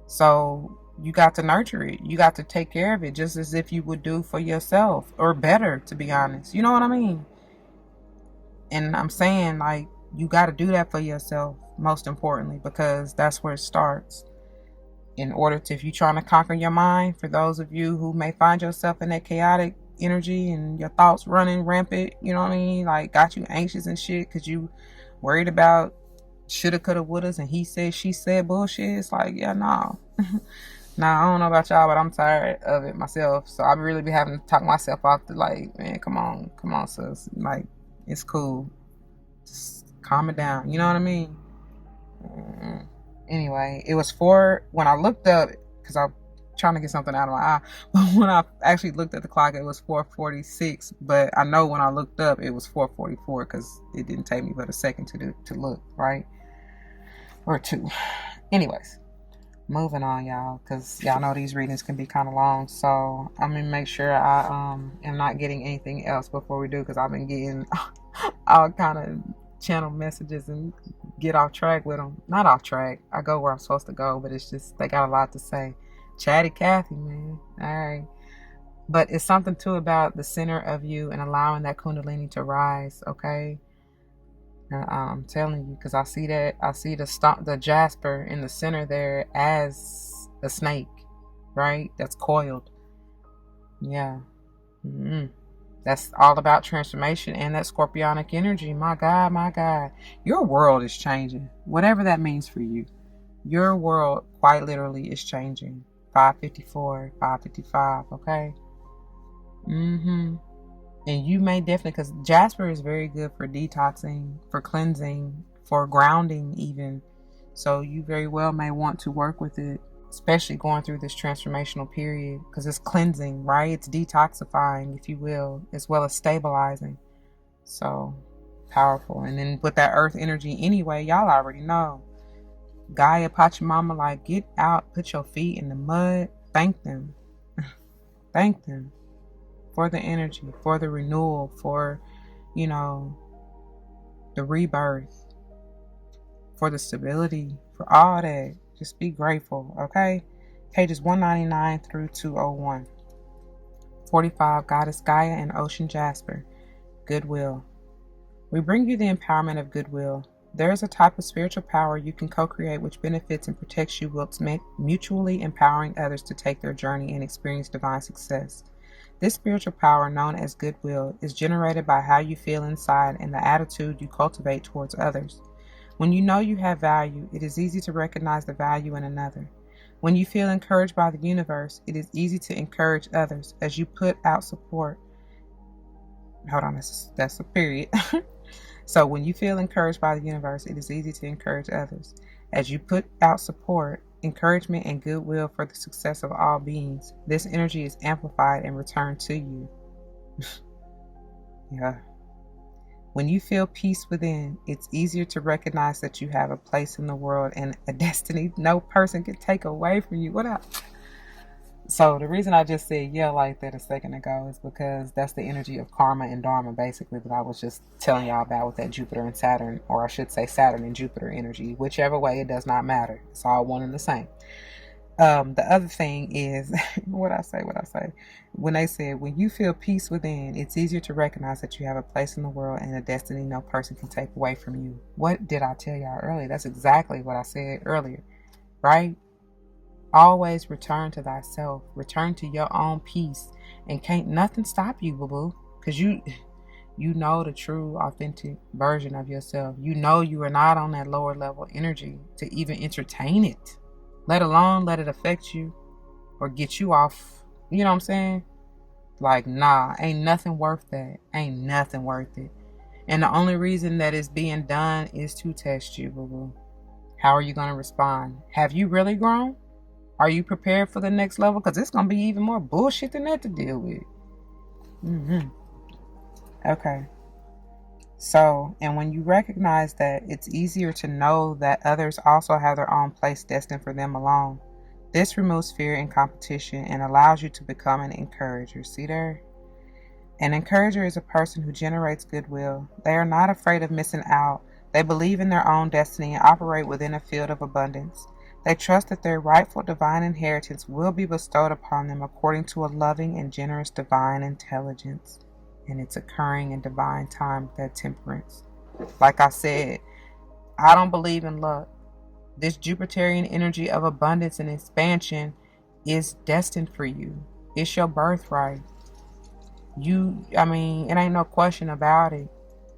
So you got to nurture it. You got to take care of it, just as if you would do for yourself, or better, to be honest. You know what I mean? And I'm saying, like, you got to do that for yourself, most importantly, because that's where it starts. In order to, if you're trying to conquer your mind, for those of you who may find yourself in that chaotic energy and your thoughts running rampant, you know what I mean, like got you anxious and shit because you worried about shoulda, coulda, wouldas, and he said, she said bullshit. It's like, yeah, no. Nah, I don't know about y'all, but I'm tired of it myself. So I really be having to talk myself off to, like, man, come on, sis. Like, it's cool. Just calm it down. You know what I mean? Anyway, it was when I looked up, because I'm trying to get something out of my eye, but when I actually looked at the clock, it was 4:46. But I know when I looked up, it was 4:44, because it didn't take me but a second to look, right? Or two. Anyways, moving on, y'all, because y'all know these readings can be kind of long. So I'm gonna make sure I am not getting anything else before we do, because I've been getting all kind of channel messages and get off track with them. Not off track. I go where I'm supposed to go, but it's just they got a lot to say. Chatty Cathy, man. All right. But it's something too about the center of you and allowing that Kundalini to rise, okay? I'm telling you, because I see the jasper in the center there as a snake, right? That's coiled. Yeah. That's all about transformation and that scorpionic energy. My God. Your world is changing. Whatever that means for you. Your world quite literally is changing. 554, 555, okay? And you may definitely, because Jasper is very good for detoxing, for cleansing, for grounding even. So you very well may want to work with it, especially going through this transformational period, because it's cleansing, right? It's detoxifying, if you will, as well as stabilizing. So powerful. And then with that earth energy anyway, y'all already know. Gaia, Pachamama, like, get out, put your feet in the mud, thank them. Thank them for the energy, for the renewal, for, the rebirth, for the stability, for all that. Just be grateful, okay? Pages 199 through 201. 45, Goddess Gaia and Ocean Jasper. Goodwill. We bring you the empowerment of goodwill. There is a type of spiritual power you can co-create which benefits and protects you whilst mutually empowering others to take their journey and experience divine success. This spiritual power, known as goodwill, is generated by how you feel inside and the attitude you cultivate towards others. When you know you have value, it is easy to recognize the value in another. When you feel encouraged by the universe, it is easy to encourage others as you put out support. Hold on, that's a period. So when you feel encouraged by the universe, it is easy to encourage others. As you put out support, encouragement, and goodwill for the success of all beings, this energy is amplified and returned to you. Yeah. When you feel peace within, it's easier to recognize that you have a place in the world and a destiny no person can take away from you. What up? So the reason I just said yeah like that a second ago is because that's the energy of karma and dharma, basically, that I was just telling y'all about with that Jupiter and Saturn, or I should say Saturn and Jupiter energy. Whichever way, it does not matter. It's all one and the same. The other thing is, what I say, when they said, when you feel peace within, it's easier to recognize that you have a place in the world and a destiny no person can take away from you. What did I tell y'all earlier? That's exactly what I said earlier, right? Always return to thyself, return to your own peace, and can't nothing stop you, boo-boo, because you know the true, authentic version of yourself. You know you are not on that lower level energy to even entertain it, let alone let it affect you or get you off. You know what I'm saying? Like, nah, ain't nothing worth that. Ain't nothing worth it. And the only reason that it's being done is to test you, boo-boo. How are you going to respond? Have you really grown? Are you prepared for the next level? Because it's going to be even more bullshit than that to deal with. Okay. So, and when you recognize that, it's easier to know that others also have their own place destined for them alone. This removes fear and competition and allows you to become an encourager. See there? An encourager is a person who generates goodwill. They are not afraid of missing out. They believe in their own destiny and operate within a field of abundance. They trust that their rightful divine inheritance will be bestowed upon them according to a loving and generous divine intelligence. And it's occurring in divine time with that temperance. Like I said, I don't believe in luck. This Jupiterian energy of abundance and expansion is destined for you. It's your birthright. It ain't no question about it.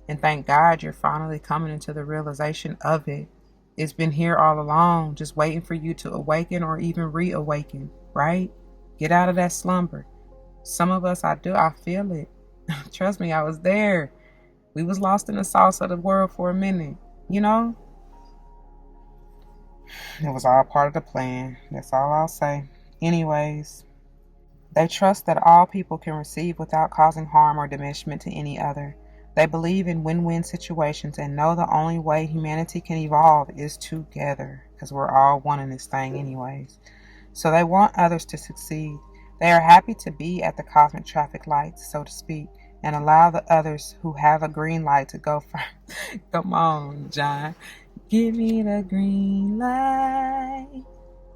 And thank God you're finally coming into the realization of it. It's been here all along, just waiting for you to awaken or even reawaken, right? Get out of that slumber. Some of us, I feel it. Trust me, I was there. We was lost in the sauce of the world for a minute, you know? It was all part of the plan. That's all I'll say. Anyways, they trust that all people can receive without causing harm or diminishment to any other. They believe in win-win situations and know the only way humanity can evolve is together, because we're all one in this thing anyways. So they want others to succeed. They are happy to be at the cosmic traffic lights, so to speak, and allow the others who have a green light to go first. Come on, John. Give me the green light.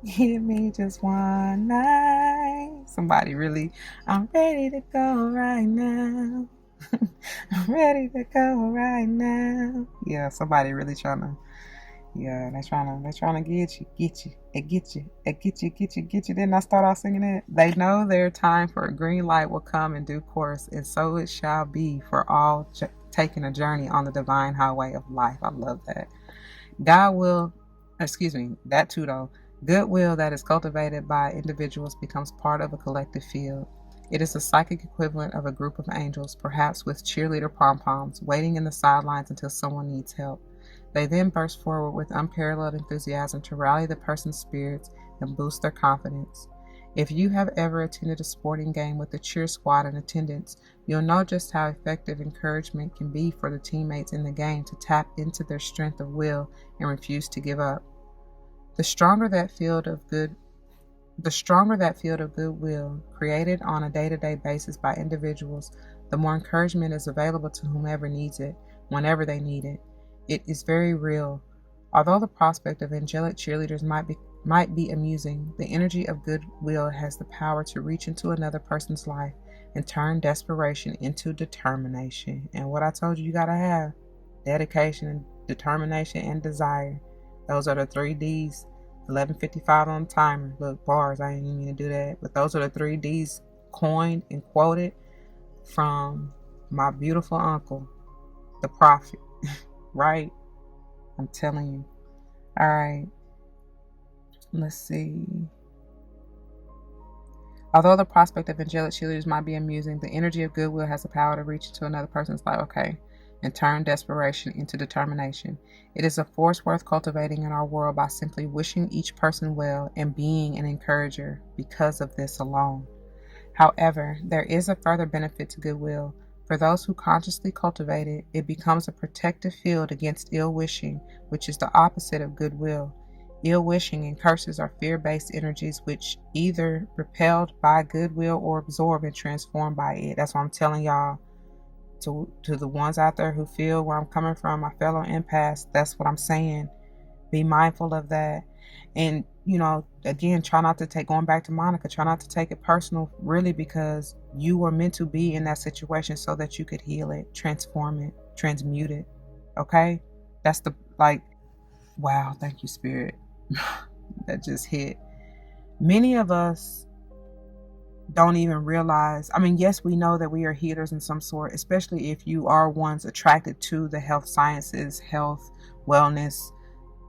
Give me just one night. Somebody really, I'm ready to go right now. I'm ready to go right now. Yeah, somebody really they're trying to get you. Then I start off singing it. They know their time for a green light will come in due course, and so it shall be for all taking a journey on the divine highway of life. I love that. That too though. Goodwill that is cultivated by individuals becomes part of a collective field. It is the psychic equivalent of a group of angels, perhaps with cheerleader pom-poms, waiting in the sidelines until someone needs help. They then burst forward with unparalleled enthusiasm to rally the person's spirits and boost their confidence. If you have ever attended a sporting game with a cheer squad in attendance, you'll know just how effective encouragement can be for the teammates in the game to tap into their strength of will and refuse to give up. The stronger that field of The stronger that field of goodwill created on a day-to-day basis by individuals, the more encouragement is available to whomever needs it, whenever they need it. It is very real. Although the prospect of angelic cheerleaders might be amusing, the energy of goodwill has the power to reach into another person's life and turn desperation into determination. And what I told you, you gotta have dedication and determination and desire. Those are the 3 Ds. 11:55 on the timer. Look, bars, I didn't even mean to do that. But those are the 3 Ds coined and quoted from my beautiful uncle, the prophet. Right? I'm telling you. All right. Let's see. Although the prospect of angelic cheerleaders might be amusing, the energy of goodwill has the power to reach into another person's life, okay, and turn desperation into determination. It is a force worth cultivating in our world by simply wishing each person well and being an encourager because of this alone. However, there is a further benefit to goodwill. For those who consciously cultivate it, it becomes a protective field against ill-wishing, which is the opposite of goodwill. Ill-wishing and curses are fear-based energies which either repelled by goodwill or absorbed and transformed by it. That's what I'm telling y'all. To the ones out there who feel where I'm coming from, my fellow empaths, that's what I'm saying. Be mindful of that. And, again, try not to going back to Monica, try not to take it personal, really, because you were meant to be in that situation so that you could heal it, transform it, transmute it. Okay? That's wow, thank you, Spirit. That just hit. Many of us don't even realize, yes, we know that we are healers in some sort, especially if you are ones attracted to the health sciences, health, wellness,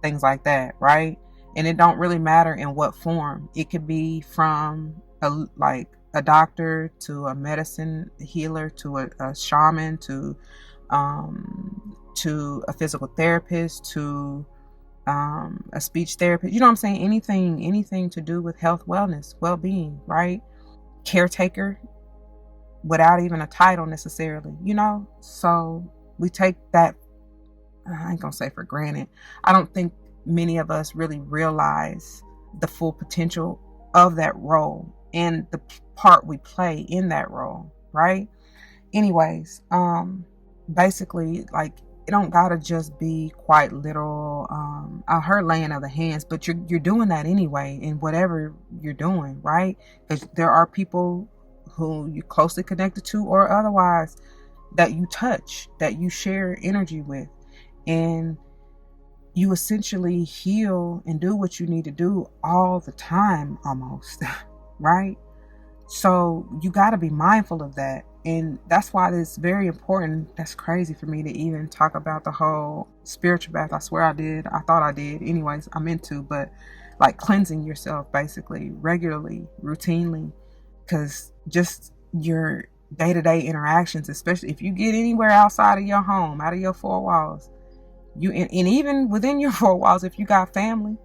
things like that, right? And it don't really matter in what form. It could be from a doctor to a medicine healer to a shaman to a physical therapist to a speech therapist. You know what I'm saying? Anything to do with health, wellness, well-being, right? Caretaker, without even a title necessarily, So we take that, I ain't gonna say for granted. I don't think many of us really realize the full potential of that role and the part we play in that role, right? Anyways, basically, it don't gotta just be quite literal. I heard laying of the hands, but you're doing that anyway in whatever you're doing, right? Because there are people who you're closely connected to or otherwise that you touch, that you share energy with, and you essentially heal and do what you need to do all the time almost, right? So you got to be mindful of that. And that's why it's very important. That's crazy for me to even talk about the whole spiritual bath. I swear I did. I thought I did. Anyways, I'm into, but cleansing yourself basically regularly, routinely, because just your day-to-day interactions, especially if you get anywhere outside of your home, out of your four walls, and even within your four walls, if you got family,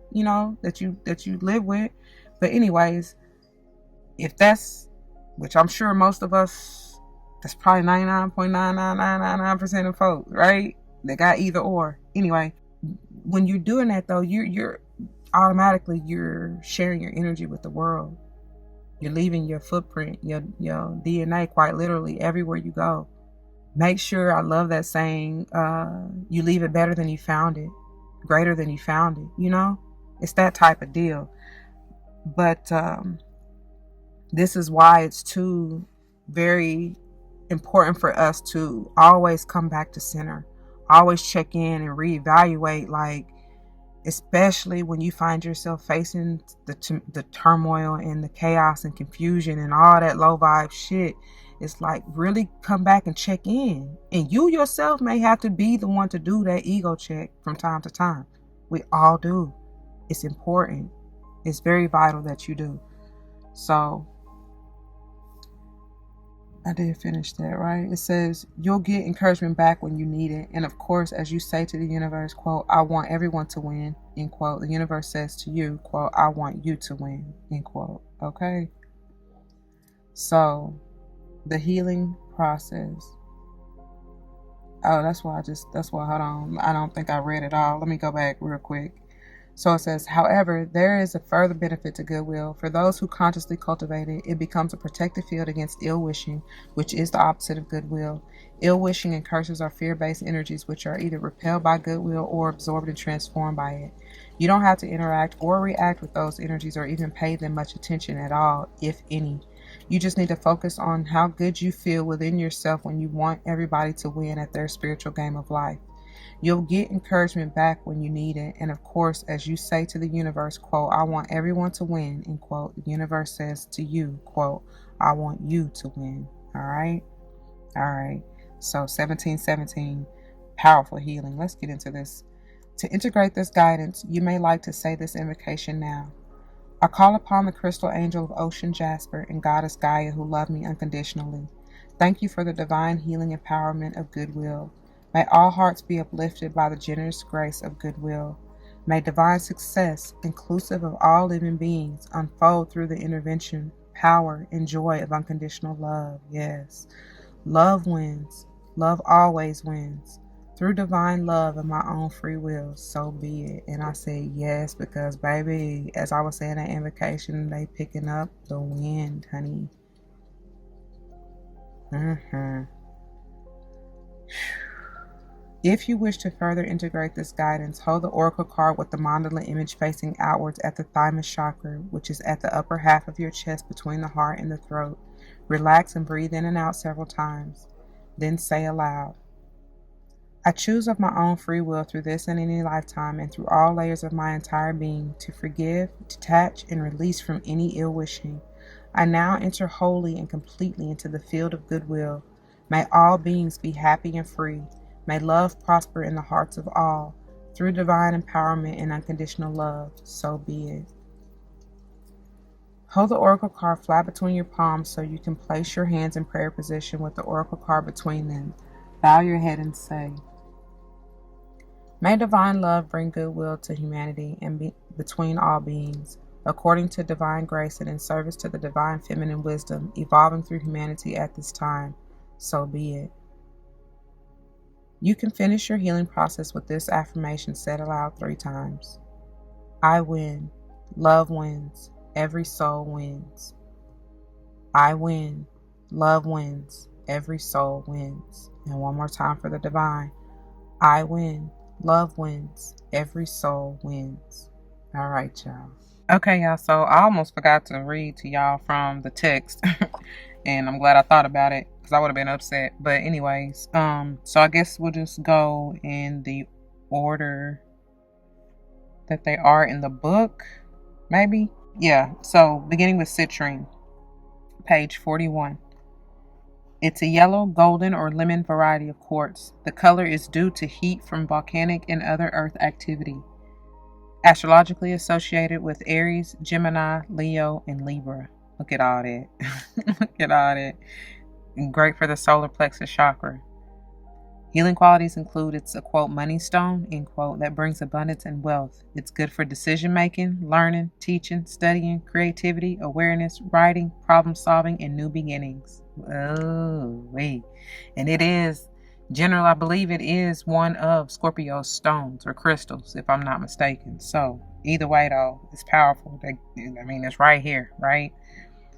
that you live with. But anyways, if that's, which I'm sure most of us, that's probably 99.99999% of folks, right? They got either or. Anyway, when you're doing that though, you're automatically, you're sharing your energy with the world. You're leaving your footprint, your DNA, quite literally, everywhere you go. Make sure, I love that saying, you leave it better than you found it, greater than you found it, It's that type of deal. But this is why it's too very important for us to always come back to center, always check in and reevaluate, especially when you find yourself facing the turmoil and the chaos and confusion and all that low vibe shit. It's really come back and check in. And you yourself may have to be the one to do that ego check from time to time. We all do. It's important. It's very vital that you do. So I did finish that, right? It says, you'll get encouragement back when you need it. And of course, as you say to the universe, quote, I want everyone to win, end quote. The universe says to you, quote, I want you to win, end quote. Okay? So the healing process. Oh, hold on. I don't think I read it all. Let me go back real quick. So it says, however, there is a further benefit to goodwill. For those who consciously cultivate it, it becomes a protective field against ill wishing, which is the opposite of goodwill. Ill wishing and curses are fear-based energies which are either repelled by goodwill or absorbed and transformed by it. You don't have to interact or react with those energies or even pay them much attention at all, if any. You just need to focus on how good you feel within yourself when you want everybody to win at their spiritual game of life. You'll get encouragement back when you need it. And of course, as you say to the universe, quote, I want everyone to win, end quote, the universe says to you, quote, I want you to win. All right. All right. So 1717, powerful healing. Let's get into this. To integrate this guidance, you may like to say this invocation now. I call upon the crystal angel of ocean Jasper and goddess Gaia who love me unconditionally. Thank you for the divine healing empowerment of goodwill. May all hearts be uplifted by the generous grace of goodwill. May divine success, inclusive of all living beings, unfold through the intervention, power, and joy of unconditional love. Yes. Love wins. Love always wins. Through divine love and my own free will, so be it. And I say yes because, baby, as I was saying that invocation, they picking up the wind, honey. If you wish to further integrate this guidance, hold the oracle card with the mandala image facing outwards at the thymus chakra, which is at the upper half of your chest between the heart and the throat. Relax and breathe in and out several times. Then say aloud, I choose of my own free will through this and any lifetime and through all layers of my entire being to forgive, detach, and release from any ill wishing. I now enter wholly and completely into the field of goodwill. May all beings be happy and free. May love prosper in the hearts of all. Through divine empowerment and unconditional love, so be it. Hold the oracle card flat between your palms so you can place your hands in prayer position with the oracle card between them. Bow your head and say, May divine love bring goodwill to humanity and between all beings, according to divine grace and in service to the divine feminine wisdom evolving through humanity at this time, so be it. You can finish your healing process with this affirmation said aloud 3 times. I win. Love wins. Every soul wins. I win. Love wins. Every soul wins. And one more time for the divine. I win. Love wins. Every soul wins. All right, y'all. Okay, y'all. So I almost forgot to read to y'all from the text. And I'm glad I thought about it because I would have been upset. But anyways, so I guess we'll just go in the order that they are in the book, maybe. Yeah, so beginning with citrine, page 41. It's a yellow, golden, or lemon variety of quartz. The color is due to heat from volcanic and other earth activity. Astrologically associated with Aries, Gemini, Leo, and Libra. Look at all that. Look at all that. And great for the solar plexus chakra. Healing qualities include it's a, quote, money stone, end quote, that brings abundance and wealth. It's good for decision making, learning, teaching, studying, creativity, awareness, writing, problem solving, and new beginnings. Oh, wait. And it is, I believe it is one of Scorpio's stones or crystals, if I'm not mistaken. So either way, though, it's powerful. It's right here, right?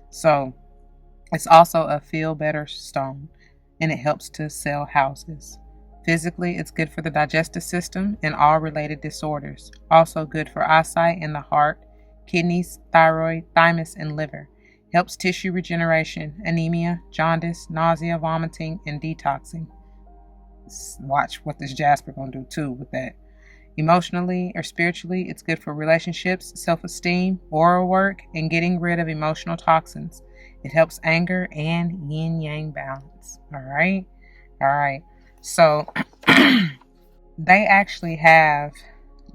So it's also a feel better stone, and it helps to sell houses. Physically, it's good for the digestive system and all related disorders. Also good for eyesight and the heart, kidneys, thyroid, thymus, and liver. Helps tissue regeneration, anemia, jaundice, nausea, vomiting, and detoxing. Watch what this Jasper gonna do too with that. Emotionally or spiritually, it's good for relationships, self-esteem, oral work, and getting rid of emotional toxins. It helps anger and yin-yang balance. All right. So they actually have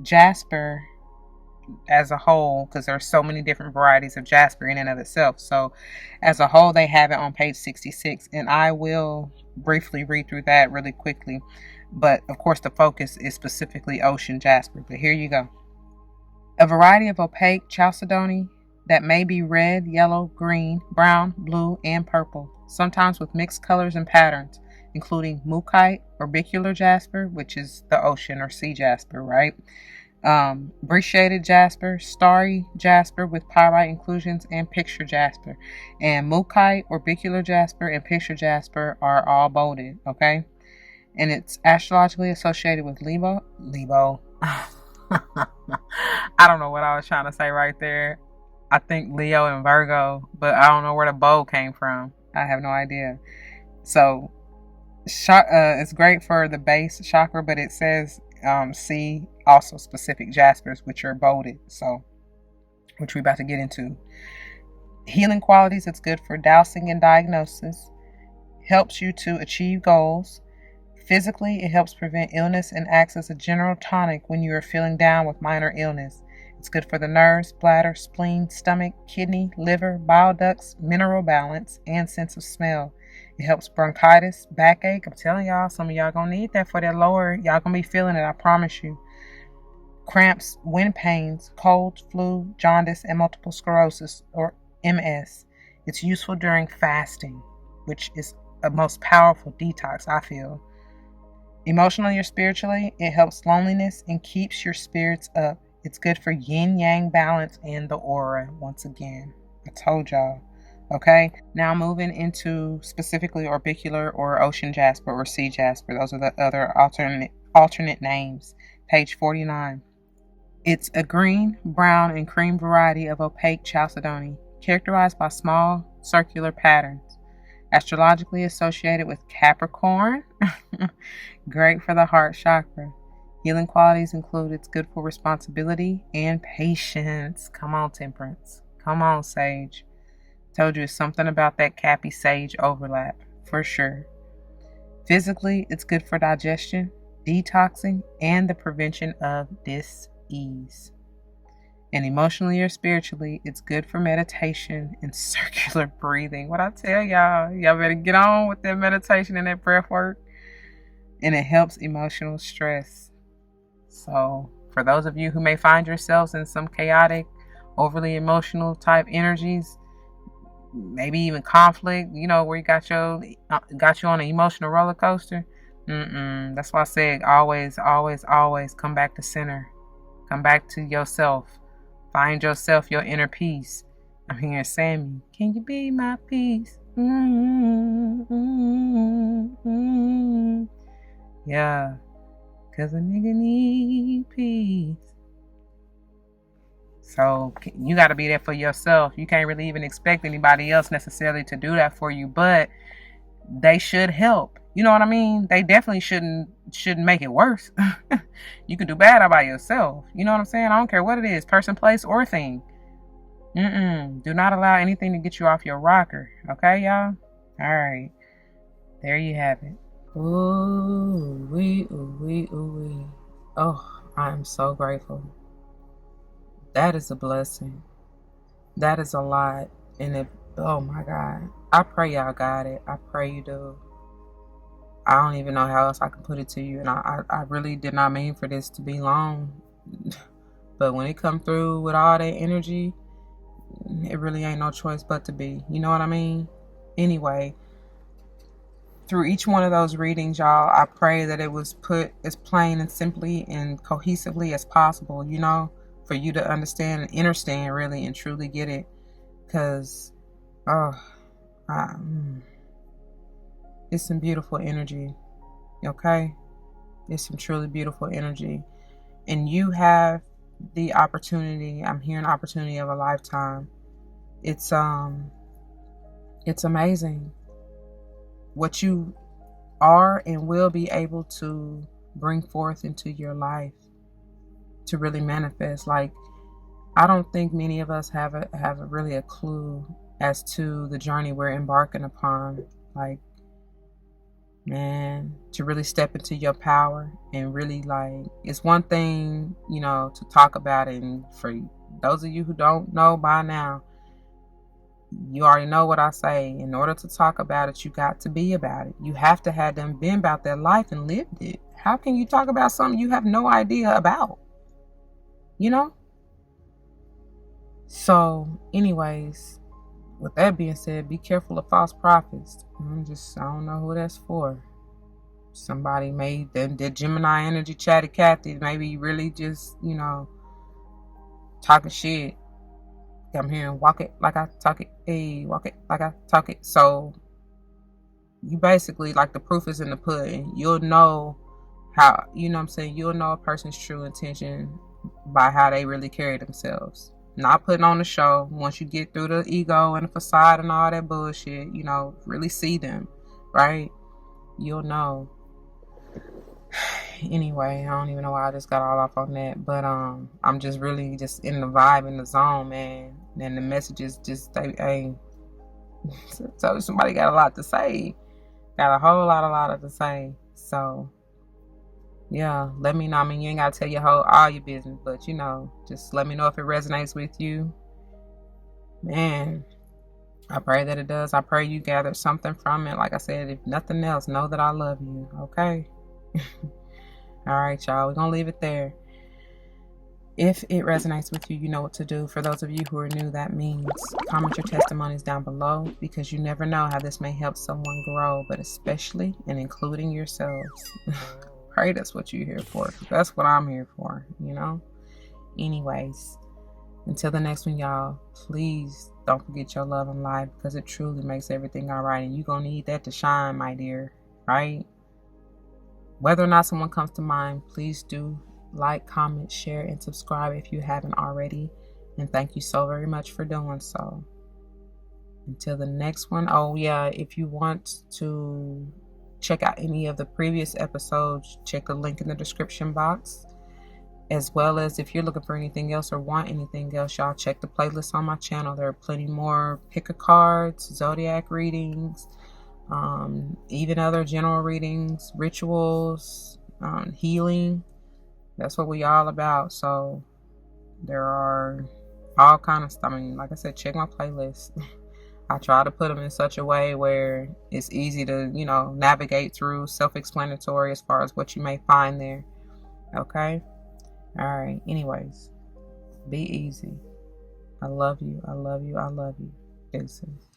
Jasper as a whole, because there's so many different varieties of Jasper in and of itself. So as a whole, they have it on page 66, and I will briefly read through that really quickly. But of course, the focus is specifically ocean Jasper. But here you go. A variety of opaque chalcedony that may be red, yellow, green, brown, blue, and purple, sometimes with mixed colors and patterns, including mookaite, orbicular jasper, which is the ocean or sea jasper, right? Brecciated jasper, starry jasper with pyrite inclusions, and picture jasper. And mookaite, orbicular jasper, and picture jasper are all bolded, okay? And it's astrologically associated with Lebo. I don't know what I was trying to say right there. I think Leo and Virgo, but I don't know where the bow came from. I have no idea. So it's great for the base chakra, but it says see also specific jaspers, which are bolded, so which we're about to get into. Healing qualities, it's good for dowsing and diagnosis, helps you to achieve goals. Physically, it helps prevent illness and acts as a general tonic when you are feeling down with minor illness. It's good for the nerves, bladder, spleen, stomach, kidney, liver, bile ducts, mineral balance, and sense of smell. It helps bronchitis, backache. I'm telling y'all, some of y'all gonna need that for that lower. Y'all gonna be feeling it, I promise you. Cramps, wind pains, cold, flu, jaundice, and multiple sclerosis, or MS. It's useful during fasting, which is a most powerful detox, I feel. Emotionally or spiritually, it helps loneliness and keeps your spirits up. It's good for yin-yang balance and the aura. Once again, I told y'all. Okay, now moving into specifically orbicular or ocean jasper or sea jasper. Those are the other alternate names. Page 49. It's a green, brown, and cream variety of opaque chalcedony, characterized by small circular patterns. Astrologically associated with Capricorn. Great for the heart chakra. Healing qualities include it's good for responsibility and patience. Come on, Temperance. Come on, Sage. Told you it's something about that Cappy Sage overlap, for sure. Physically, it's good for digestion, detoxing, and the prevention of dis-ease. And emotionally or spiritually, it's good for meditation and circular breathing. What I tell y'all better get on with that meditation and that breath work. And it helps emotional stress. So for those of you who may find yourselves in some chaotic, overly emotional type energies, maybe even conflict, where you got you on an emotional roller coaster. That's why I said always, always, always come back to center. Come back to yourself. Find yourself, your inner peace. I'm hearing Sammy. Can you be my peace? Yeah. Cause a nigga need peace. So you got to be there for yourself. You can't really even expect anybody else necessarily to do that for you, but they should help. You know what I mean? They definitely shouldn't make it worse. You can do bad by yourself. You know what I'm saying? I don't care what it is, person, place, or thing. Do not allow anything to get you off your rocker. Okay, y'all? All right. There you have it. Ooh, wee, ooh, wee, ooh, wee. Oh, I am so grateful. That is a blessing. That is a lot. And oh my God. I pray y'all got it. I pray you do. I don't even know how else I can put it to you. And I really did not mean for this to be long. But when it come through with all that energy, it really ain't no choice but to be. You know what I mean? Anyway, through each one of those readings, y'all, I pray that it was put as plain and simply and cohesively as possible, for you to understand and understand really and truly get it. Because, it's some beautiful energy, okay? It's some truly beautiful energy. And you have the opportunity, I'm hearing opportunity of a lifetime. It's amazing what you are and will be able to bring forth into your life to really manifest. Like, I don't think many of us have really a clue as to the journey we're embarking upon. Like, man, to really step into your power and really, like, it's one thing, to talk about it. And for those of you who don't know by now, you already know what I say. In order to talk about it, you got to be about it. You have to have them been about their life and lived it. How can you talk about something you have no idea about? So, anyways, with that being said, be careful of false prophets. I don't know who that's for. Somebody made them, did Gemini energy chatty Cathy, maybe really just, you know, talking shit. Come here and walk it like I talk it. Hey, walk it like I talk it. So you basically, like, the proof is in the pudding. You'll know how, you know what I'm saying? You'll know a person's true intention by how they really carry themselves. Not putting on the show. Once you get through the ego and the facade and all that bullshit, you know, really see them, right? You'll know. Anyway, I don't even know why I just got all off on that, but I'm just really just in the vibe, in the zone, man. And the messages just, hey, so somebody got a lot to say, got a whole lot to say. So yeah, let me know. I mean, you ain't gotta tell all your business, but you know, just let me know if it resonates with you, man. I pray that it does. I pray you gathered something from it. Like I said, if nothing else, know that I love you. Okay. All right, y'all, we're gonna leave it there. If it resonates with you, you know what to do. For those of you who are new, that means comment your testimonies down below, because you never know how this may help someone grow, but especially and including yourselves. Pray that's what you're here for. That's what I'm here for, you know? Anyways, until the next one, y'all, please don't forget your love and life, because it truly makes everything all right, and you're gonna need that to shine, my dear, right? Whether or not someone comes to mind, please do like, comment, share, and subscribe if you haven't already. And thank you so very much for doing so. Until the next one. Oh yeah, if you want to check out any of the previous episodes, check the link in the description box. As well as if you're looking for anything else or want anything else, y'all check the playlist on my channel. There are plenty more pick a cards, zodiac readings, even other general readings, rituals, healing. That's what we all about. So there are all kind of stuff. I mean, like I said, check my playlist. I try to put them in such a way where it's easy to, you know, navigate through, self-explanatory as far as what you may find there. Okay? All right. Anyways, be easy. I love you. I love you. I love you. Deuces.